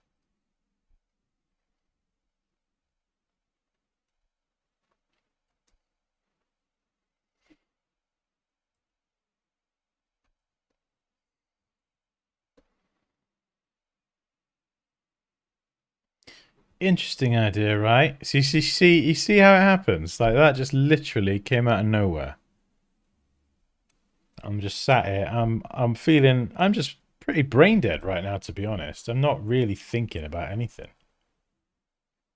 Interesting idea, right? So you see how it happens? Like that just literally came out of nowhere. I'm just sat here. I'm just pretty brain dead right now, to be honest. I'm not really thinking about anything.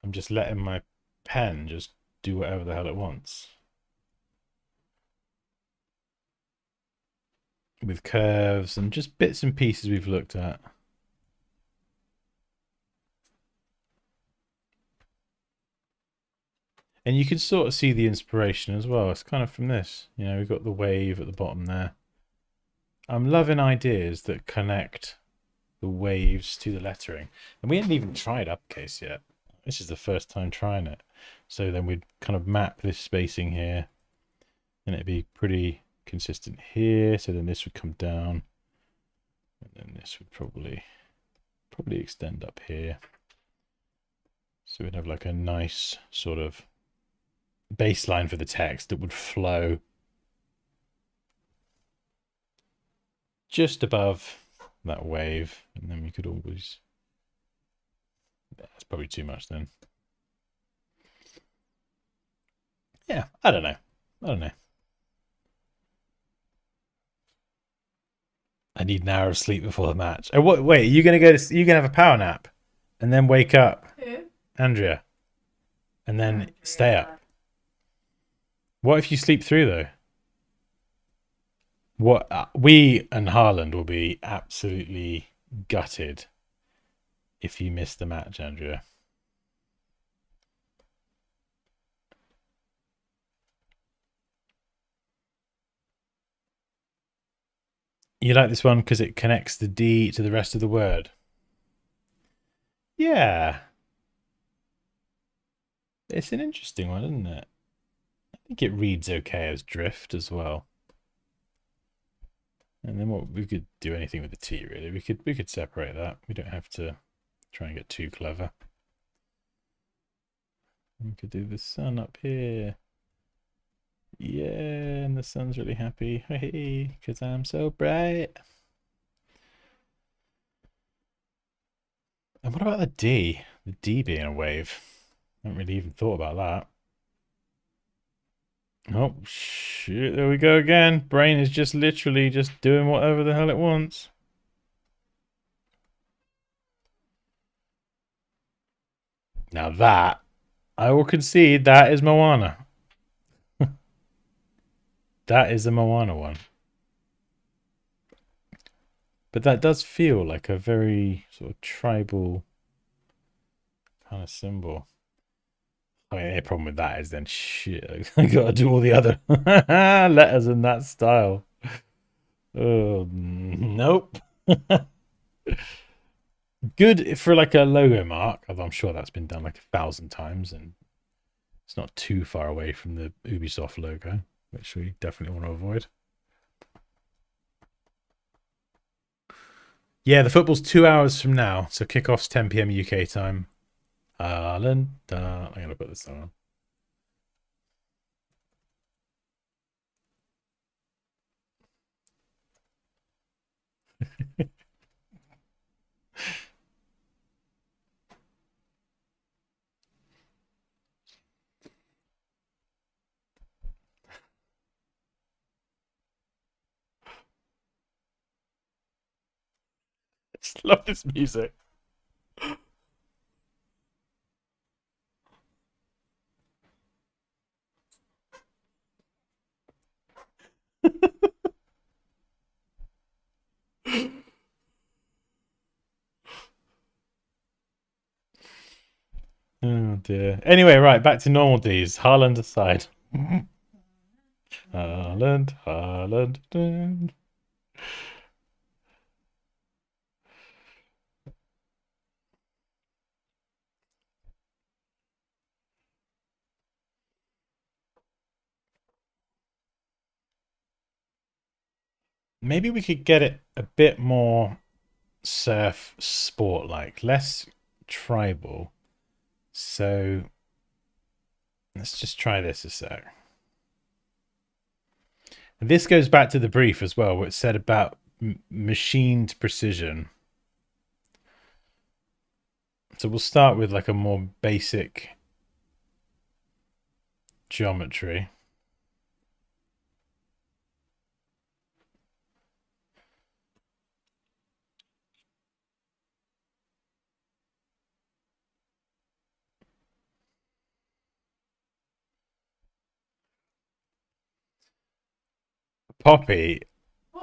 I'm just letting my pen just do whatever the hell it wants. With curves and just bits and pieces we've looked at. And you can sort of see the inspiration as well. It's kind of from this. You know, we've got the wave at the bottom there. I'm loving ideas that connect the waves to the lettering. And we haven't even tried uppercase yet. This is the first time trying it. So then we'd kind of map this spacing here. And it'd be pretty consistent here. So then this would come down. And then this would probably extend up here. So we'd have like a nice sort of baseline for the text that would flow just above that wave, and then we could always... That's probably too much then. Yeah, I don't know. I need an hour of sleep before the match. Oh, what? Wait, are you gonna have a power nap, and then wake up, Who? Andrea, and then stay up? What if you sleep through though? What we and Haaland will be absolutely gutted if you miss the match, Andrea. You like this one because it connects the D to the rest of the word. Yeah. It's an interesting one, isn't it? I think it reads okay as drift as well. And then what we could do anything with the T really. We could separate that. We don't have to try and get too clever. We could do the sun up here. Yeah, and the sun's really happy. Hey, because I'm so bright. And what about the D? The D being a wave. I haven't really even thought about that. Oh, shit. There we go again. Brain is just literally just doing whatever the hell it wants. Now that, I will concede, that is Moana. That is a Moana one. But that does feel like a very sort of tribal kind of symbol. I mean, the problem with that is then shit, I gotta do all the other letters in that style. Oh, nope. Good for like a logo mark, although I'm sure that's been done like 1,000 times and it's not too far away from the Ubisoft logo, which we definitely want to avoid. Yeah, the football's 2 hours from now, so kickoff's 10 p.m. UK time. I'm gonna put this on. I just love this music. Oh dear. Anyway, right, back to normal D's. Haaland aside. Haaland. Maybe we could get it a bit more surf sport like, less tribal. So let's just try this a sec. And this goes back to the brief as well, what it said about machined precision. So we'll start with like a more basic geometry. Poppy,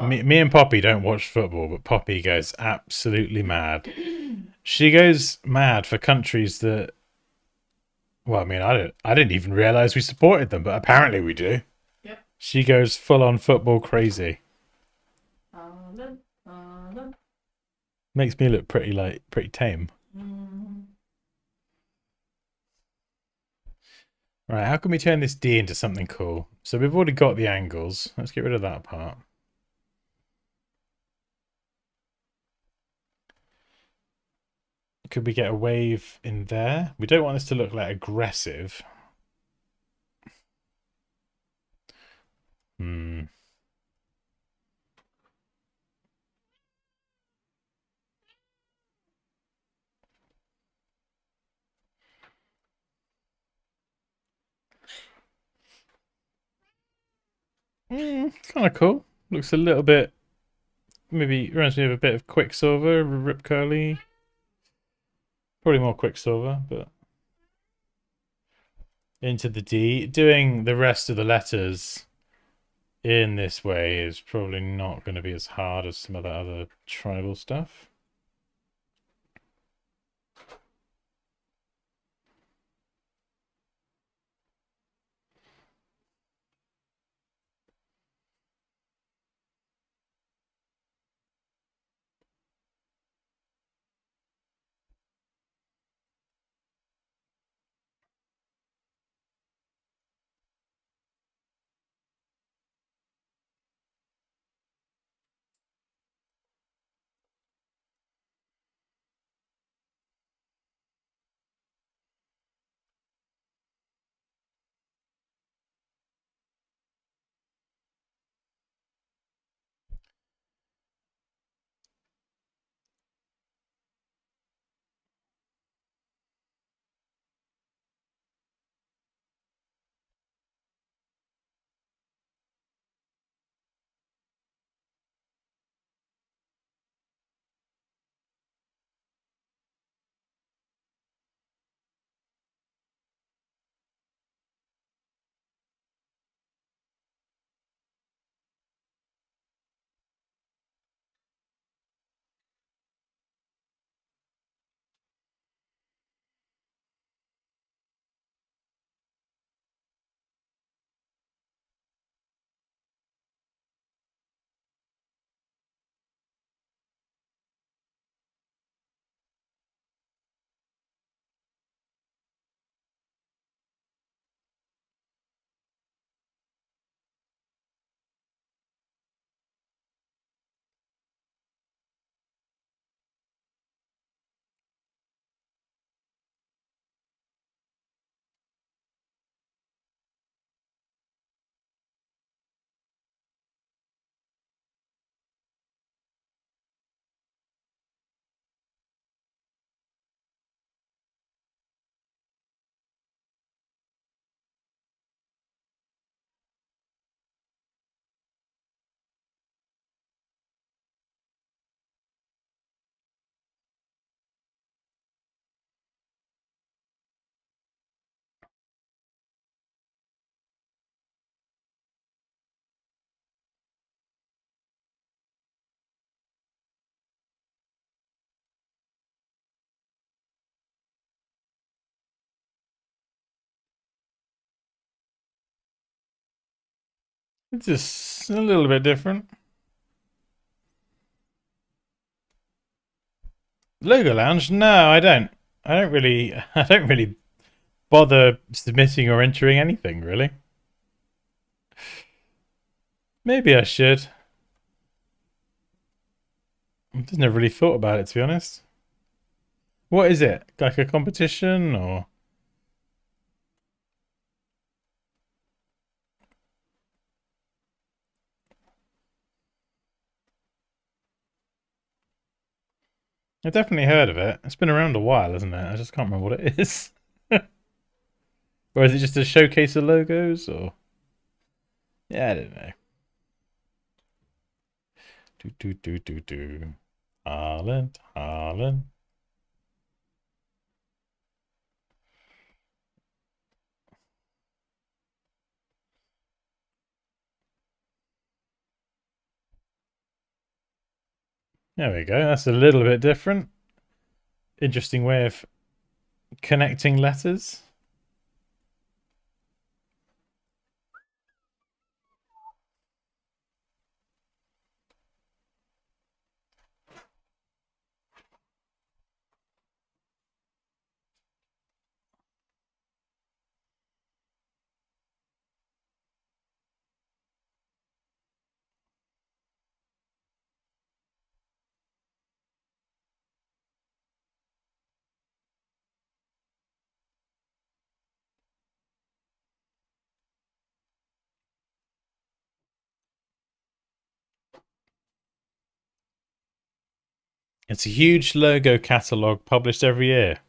me and Poppy don't watch football, but Poppy goes absolutely mad. She goes mad for countries that, well, I mean, I didn't even realize we supported them, but apparently we do. Yep. She goes full on football crazy. Makes me look pretty tame. Right, how can we turn this D into something cool? So we've already got the angles. Let's get rid of that part. Could we get a wave in there? We don't want this to look like aggressive. Hmm. Kind of cool. Looks a little bit, maybe reminds me of a bit of Quicksilver, Rip Curly. Probably more Quicksilver, but into the D. Doing the rest of the letters in this way is probably not going to be as hard as some of the other tribal stuff. It's just a little bit different. Logo Lounge? No, I don't. I don't really bother submitting or entering anything, really. Maybe I should. I just never really thought about it, to be honest. What is it? Like a competition or? I've definitely heard of it. It's been around a while, isn't it? I just can't remember what it is. Or is it just a showcase of logos or? Yeah, I don't know. Do. Harland, Harland. There we go. That's a little bit different. Interesting way of connecting letters. It's a huge logo catalogue published every year.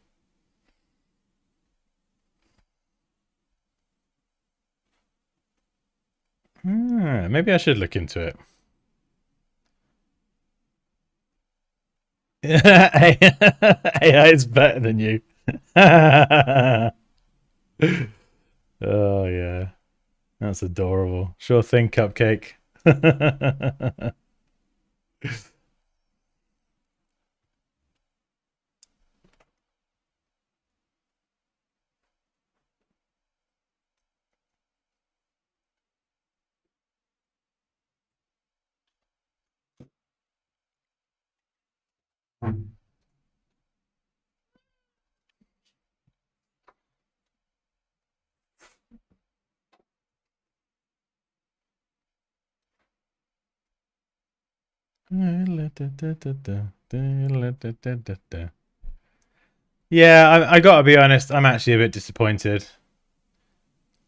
Maybe I should look into it. AI is better than you. Oh yeah, that's adorable. Sure thing, Cupcake. Yeah, I gotta be honest. I'm actually a bit disappointed.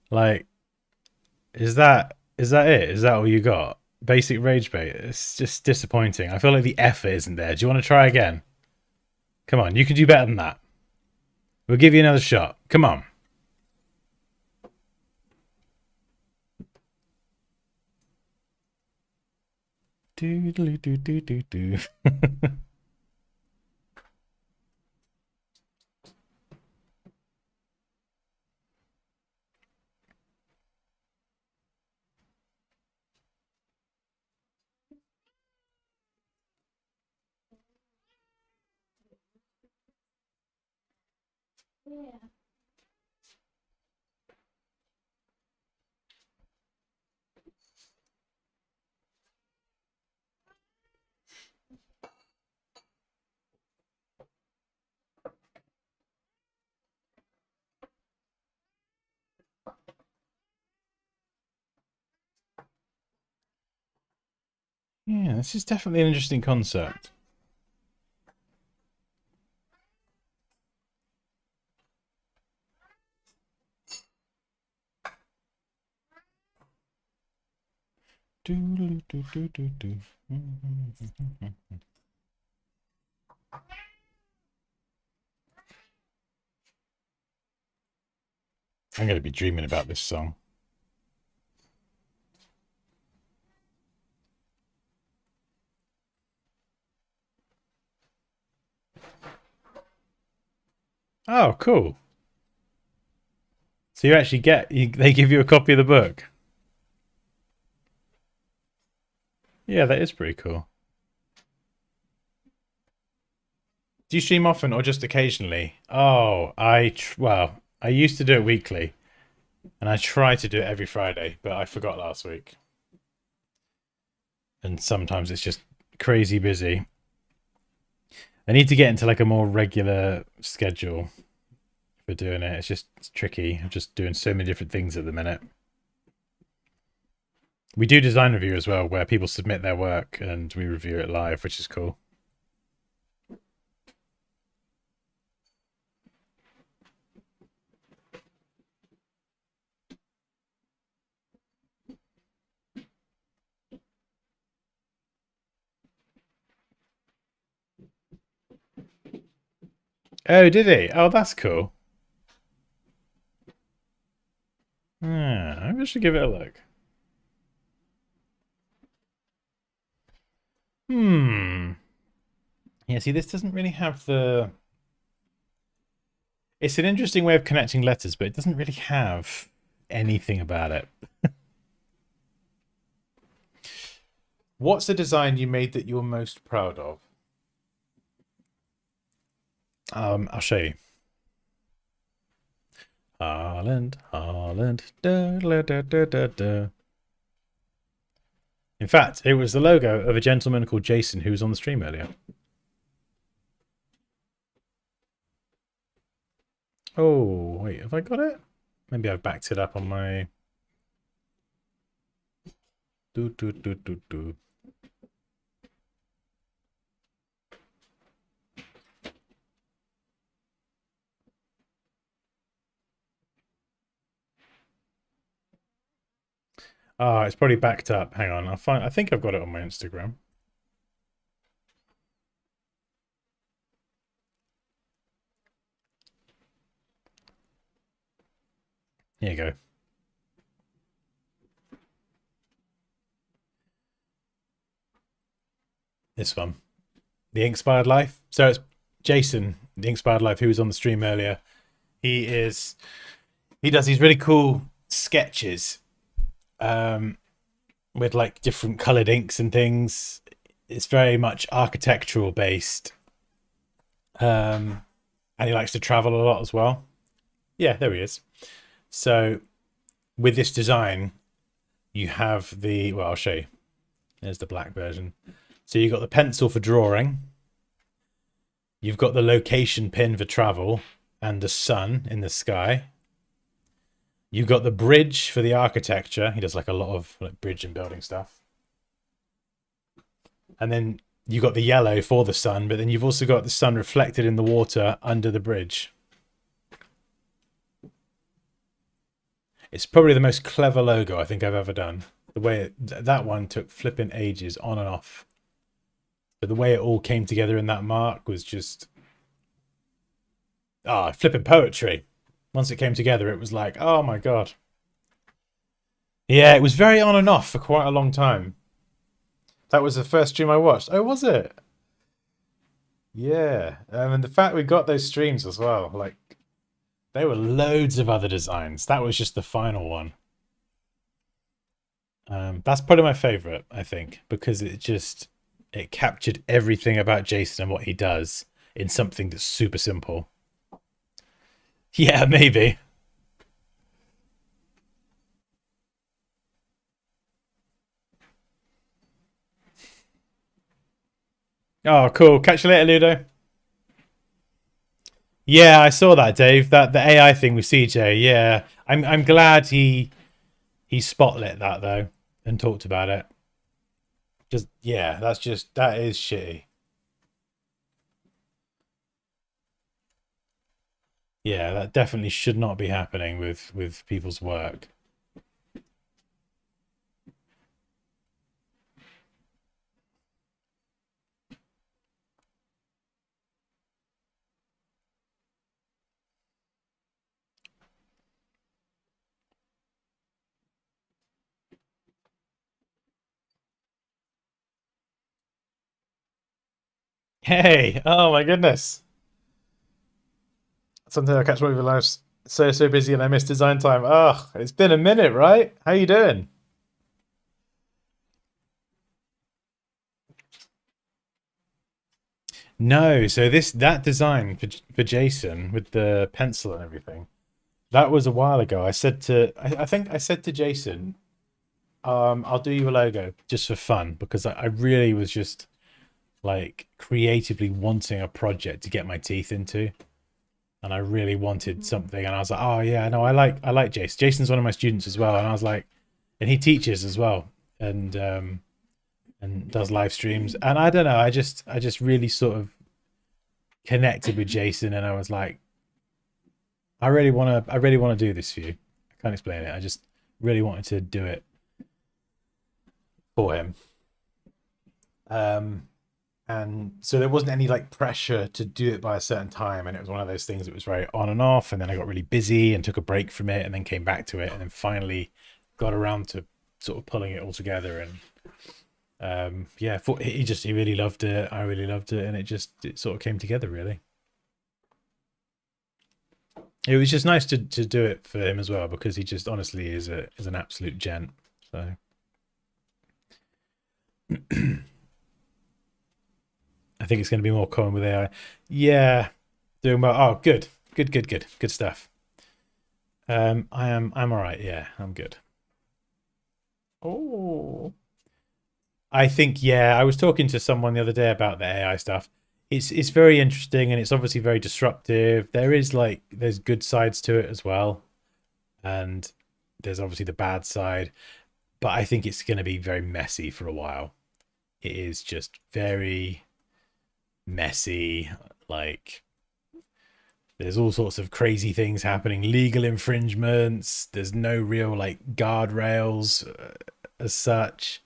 Like, is that it? Is that all you got? Basic rage bait. It's just disappointing. I feel like the effort isn't there. Do you want to try again? Come on, you can do better than that. We'll give you another shot. Come on. Do. Yeah. Yeah, this is definitely an interesting concept. Do. I'm going to be dreaming about this song. Oh, cool. So you actually they give you a copy of the book. Yeah, that is pretty cool. Do you stream often or just occasionally? Oh, well, I used to do it weekly, and I try to do it every Friday, but I forgot last week. And sometimes it's just crazy busy. I need to get into like a more regular schedule for doing it. It's tricky. I'm just doing so many different things at the minute. We do design review as well, where people submit their work and we review it live, which is cool. Oh, did he? Oh, that's cool. Maybe I should give it a look. Yeah, see, this doesn't really have the... It's an interesting way of connecting letters, but it doesn't really have anything about it. What's the design you made that you're most proud of? I'll show you. Haaland, Haaland, da, da, da, da, da, da. In fact, it was the logo of a gentleman called Jason who was on the stream earlier. Oh, wait, have I got it? Maybe I've backed it up on my... Do. Ah, it's probably backed up. Hang on, I'll find... I think I've got it on my Instagram. Here you go. This one. The Inspired Life. So it's Jason, the Inspired Life, who was on the stream earlier. He does these really cool sketches with like different colored inks and things. It's very much architectural based. And he likes to travel a lot as well. Yeah, there he is. So with this design, you have the... Well, I'll show you. There's the black version. So you've got the pencil for drawing. You've got the location pin for travel and the sun in the sky. You've got the bridge for the architecture. He does like a lot of like bridge and building stuff. And then you've got the yellow for the sun, but then you've also got the sun reflected in the water under the bridge. It's probably the most clever logo I think I've ever done. The way that one took flipping ages on and off. But the way it all came together in that mark was just... flipping poetry. Once it came together, it was like, oh my god. Yeah, it was very on and off for quite a long time. That was the first stream I watched. Oh, was it? Yeah. And the fact we got those streams as well. Like, there were loads of other designs. That was just the final one. That's probably my favorite, I think, because it captured everything about Jason and what he does in something that's super simple. Yeah, maybe. Oh, cool. Catch you later, Ludo. Yeah, I saw that, Dave. That the AI thing with CJ. Yeah, I'm glad he spotlit that though and talked about it. Just yeah, that is shitty. Yeah, that definitely should not be happening with people's work. Hey, oh my goodness. Something I catch one of your lives so busy and I missed design time. Ugh, it's been a minute, right? How you doing? No, so that design for Jason with the pencil and everything, that was a while ago. I think I said to Jason, I'll do you a logo just for fun because I really was just like creatively wanting a project to get my teeth into. And I really wanted something, and I was like, "Oh yeah, no, I like Jason. Jason's one of my students as well." And I was like, and he teaches as well, and does live streams. And I don't know, I just really sort of connected with Jason, and I was like, I really want to do this for you. I can't explain it. I just really wanted to do it for him. And so there wasn't any like pressure to do it by a certain time, and it was one of those things that was very on and off, and then I got really busy and took a break from it and then came back to it, and then finally got around to sort of pulling it all together. And yeah, he really loved it, I really loved it, and it sort of came together really. It was just nice to do it for him as well, because he just honestly is an absolute gent. So I think it's going to be more common with AI. Yeah, doing well. Oh, good stuff. I'm all right. Yeah, I'm good. Oh, I think, yeah, I was talking to someone the other day about the AI stuff. It's very interesting, and it's obviously very disruptive. There's good sides to it as well, and there's obviously the bad side. But I think it's going to be very messy for a while. It is just very messy. Like, there's all sorts of crazy things happening, legal infringements. There's no real like guardrails as such.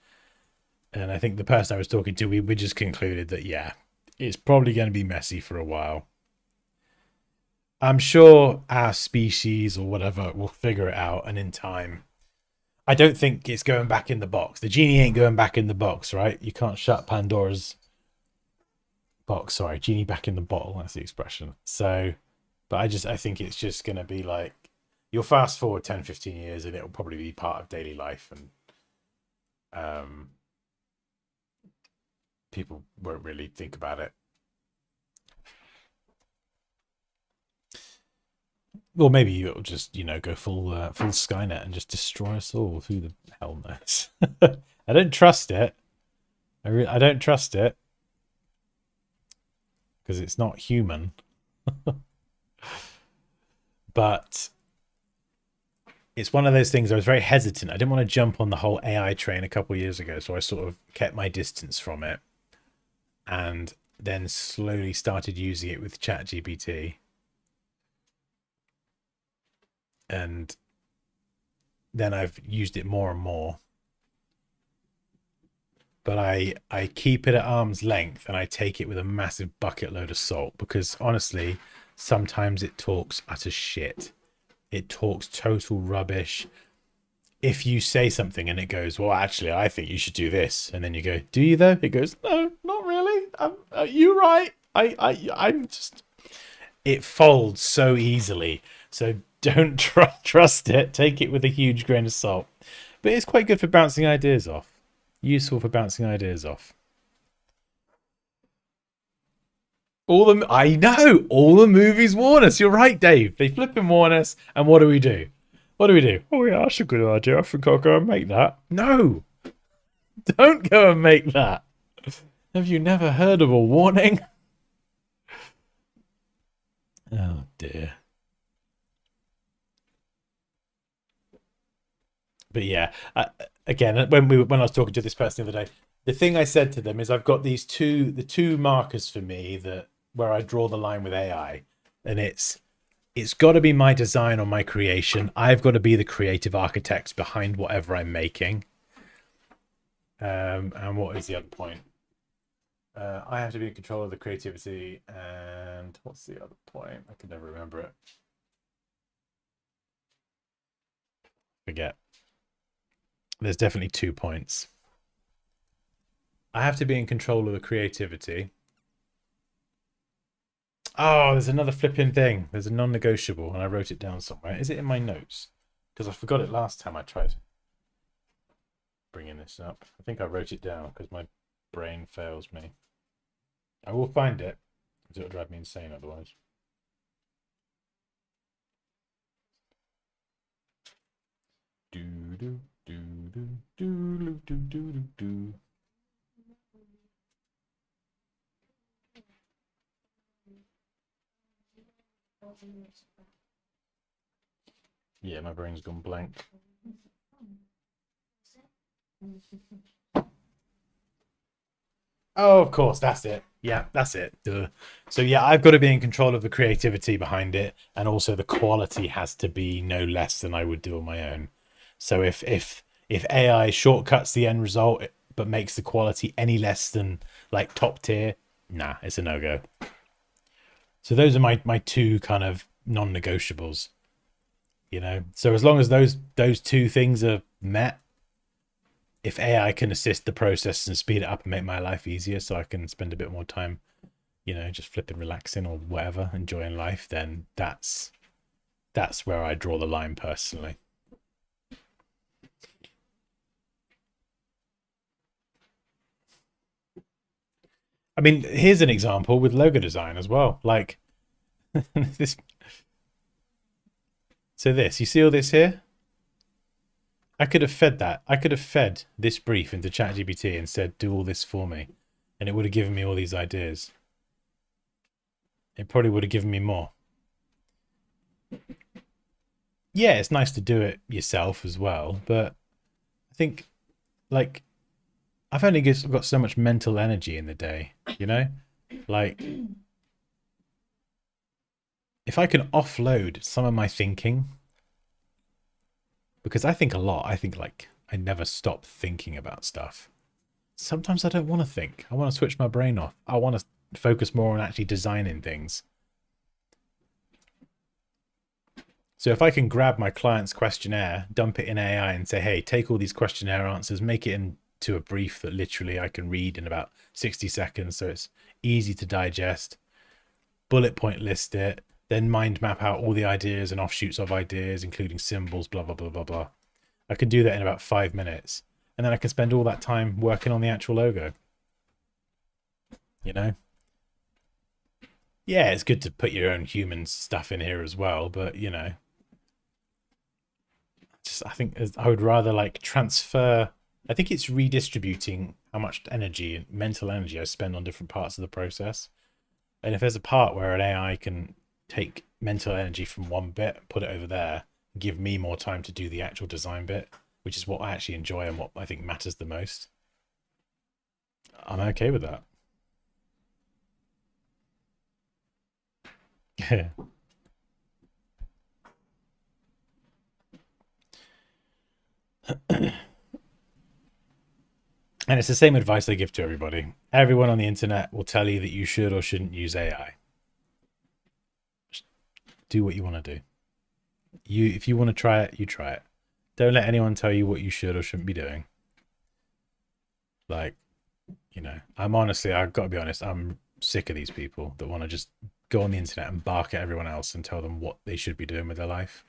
And I think the person I was talking to, we just concluded that, yeah, it's probably going to be messy for a while. I'm sure our species or whatever will figure it out, and in time, I don't think it's going back in the box. The genie ain't going back in the box, right? You can't shut Pandora's box. Sorry, genie back in the bottle. That's the expression. So, but I think it's just going to be like, you'll fast forward 10, 15 years and it'll probably be part of daily life, and people won't really think about it. Or maybe it'll just, go full Skynet and just destroy us all. Who the hell knows? I don't trust it. I don't trust it, because it's not human. But it's one of those things I was very hesitant. I didn't want to jump on the whole AI train a couple of years ago, so I sort of kept my distance from it, and then slowly started using it with ChatGPT. And then I've used it more and more. But I keep it at arm's length, and I take it with a massive bucket load of salt, because honestly, sometimes it talks utter shit. It talks total rubbish. If you say something and it goes, well, actually, I think you should do this, and then you go, do you though? It goes, no, not really. You're right. I'm just. It folds so easily. So don't trust it. Take it with a huge grain of salt. But it's quite good for bouncing ideas off. Useful for bouncing ideas off. I know, all the movies warn us. You're right, Dave. They flipping warn us. And what do we do? What do we do? Oh yeah, that's a good idea. I think I'll go and make that. No, don't go and make that. Have you never heard of a warning? Oh dear. But yeah, again, when I was talking to this person the other day, the thing I said to them is, I've got the two markers for me where I draw the line with AI, and it's got to be my design or my creation. I've got to be the creative architect behind whatever I'm making. And what is the other point? I have to be in control of the creativity, and what's the other point? I can never remember it. Forget. There's definitely 2 points. I have to be in control of the creativity. Oh, there's another flipping thing. There's a non-negotiable, and I wrote it down somewhere. Is it in my notes? Because I forgot it last time I tried bringing this up. I think I wrote it down because my brain fails me. I will find it, because it'll drive me insane otherwise. Do do do do do do do do do. Yeah, my brain's gone blank. Oh, of course, that's it. Yeah, that's it. Duh. So yeah, I've got to be in control of the creativity behind it, and also the quality has to be no less than I would do on my own. So if AI shortcuts the end result but makes the quality any less than like top tier, nah, it's a no-go. So those are my two kind of non-negotiables, you know. So as long as those two things are met, if AI can assist the process and speed it up and make my life easier so I can spend a bit more time, you know, just flipping, relaxing or whatever, enjoying life, then that's where I draw the line personally. I mean, here's an example with logo design as well. Like this. So this, you see all this here? I could have fed that. I could have fed this brief into ChatGPT and said, do all this for me. And it would have given me all these ideas. It probably would have given me more. Yeah, it's nice to do it yourself as well. But I think, like, I've only got so much mental energy in the day, you know? Like, if I can offload some of my thinking, because I think a lot. I think like I never stop thinking about stuff. Sometimes I don't want to think. I want to switch my brain off. I want to focus more on actually designing things. So if I can grab my client's questionnaire, dump it in AI and say, hey, take all these questionnaire answers, make it into a brief that literally I can read in about 60 seconds so it's easy to digest, bullet point list it, then mind map out all the ideas and offshoots of ideas, including symbols, blah, blah, blah, blah, blah. I can do that in about 5 minutes. And then I can spend all that time working on the actual logo. You know? Yeah, it's good to put your own human stuff in here as well, but, you know. I think I would rather like transfer. I think it's redistributing how much energy and mental energy I spend on different parts of the process. And if there's a part where an AI can take mental energy from one bit, put it over there, give me more time to do the actual design bit, which is what I actually enjoy and what I think matters the most, I'm okay with that. And it's the same advice I give to everybody. Everyone on the internet will tell you that you should or shouldn't use AI. Just do what you want to do. If you want to try it, you try it. Don't let anyone tell you what you should or shouldn't be doing. Like, you know, I've got to be honest, I'm sick of these people that want to just go on the internet and bark at everyone else and tell them what they should be doing with their life.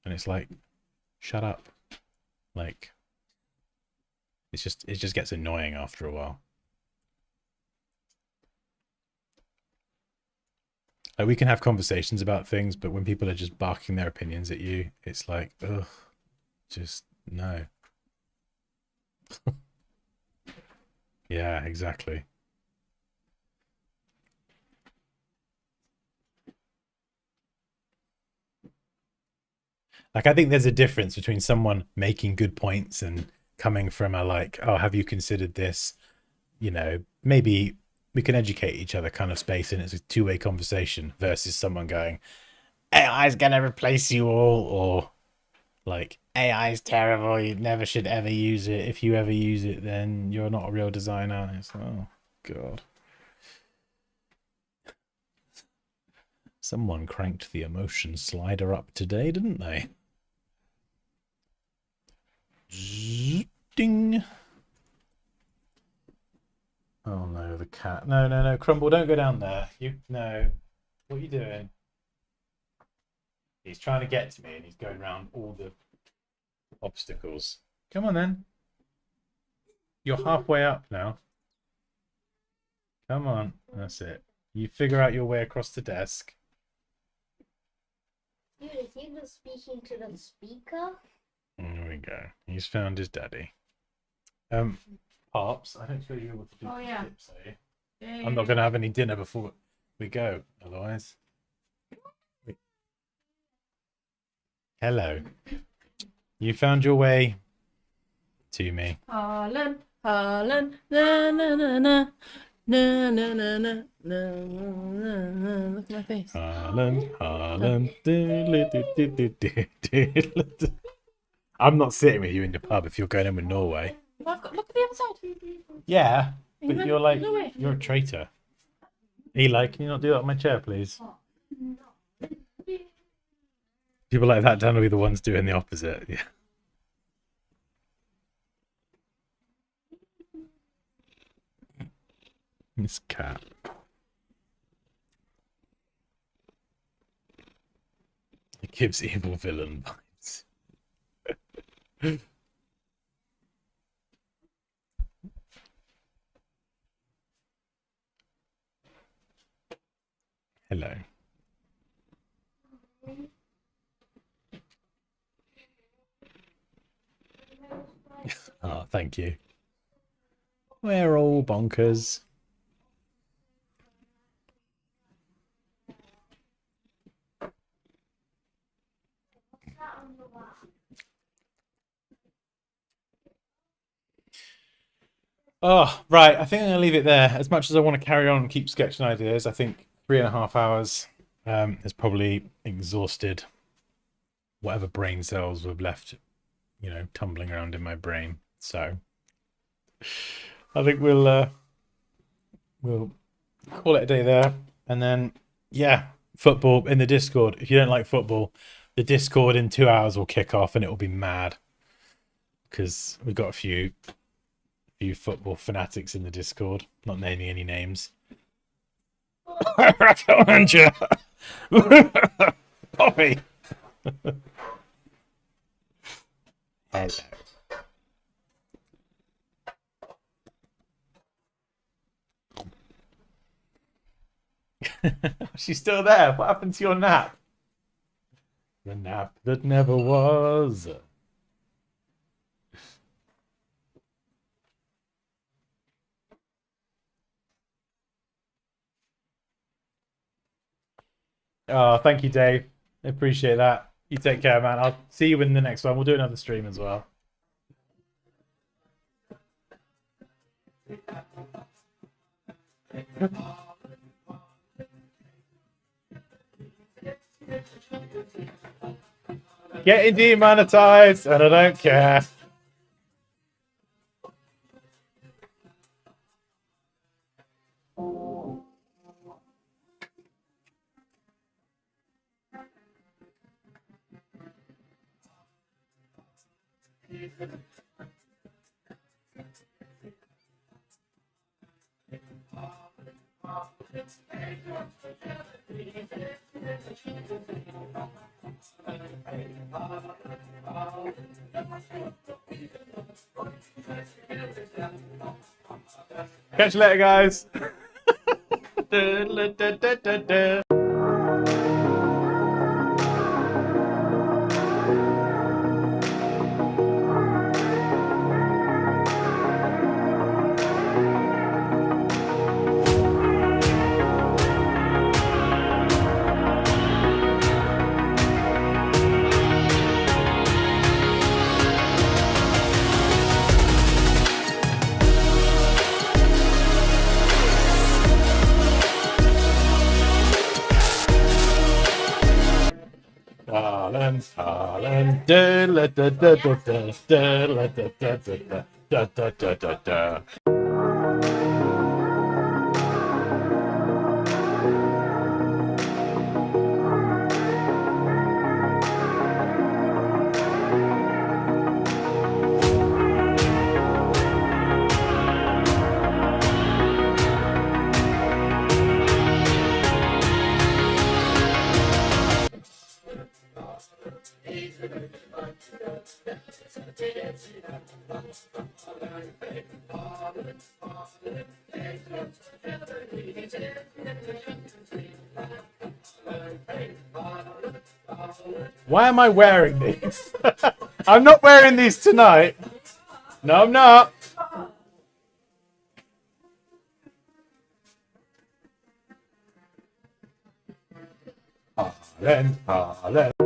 And it's like, shut up. Like, it just gets annoying after a while. Like, we can have conversations about things, but when people are just barking their opinions at you, it's like, ugh, just no. Yeah, exactly. Like, I think there's a difference between someone making good points and coming from a like, oh, have you considered this? You know, maybe we can educate each other kind of space, and it's a two-way conversation versus someone going, AI is gonna replace you all, or like, AI is terrible, you never should ever use it. If you ever use it, then you're not a real designer. It's like, oh god. Someone cranked the emotion slider up today, didn't they? Ding. Oh no, the cat. No, no, no. Crumble, don't go down there. No. What are you doing? He's trying to get to me and he's going around all the obstacles. Come on then. You're halfway up now. Come on. That's it. You figure out your way across the desk. Dude, is he even speaking to the speaker? There we go. He's found his daddy. Pops, I don't suppose you're able to do tips, are you? Yeah, I'm not going to have any dinner before we go, otherwise. Hello. You found your way to me. Harlan, Harlan, na na na na. Na na na na na. Look at my face. Harlan. I'm not sitting with you in the pub if you're going in with Norway. I've got. Look at the other side. Yeah, but Even- you're like, no way. you're a traitor. Eli, can you not do that on my chair, please? People like that tend to be the ones doing the opposite. Yeah. This cat. It gives evil villain vibes. Hello. Oh, thank you. We're all bonkers. Oh, right. I think I'm going to leave it there. As much as I want to carry on and keep sketching ideas, I think 3.5 hours has probably exhausted whatever brain cells were left, tumbling around in my brain. So I think we'll call it a day there. And then, yeah, football in the Discord. If you don't like football, the Discord in 2 hours will kick off and it will be mad because we've got a few football fanatics in the Discord. Not naming any names. Poppy. Hello. She's still there. What happened to your nap? The nap that never was. Oh, thank you, Dave. I appreciate that. You take care, man. I'll see you in the next one. We'll do another stream as well. Getting demonetized, and I don't care. Catch you later, guys. Harlan, da da da da da da da da da da da da da. Why am I wearing these? I'm not wearing these tonight. No, I'm not. Harlan, Harlan.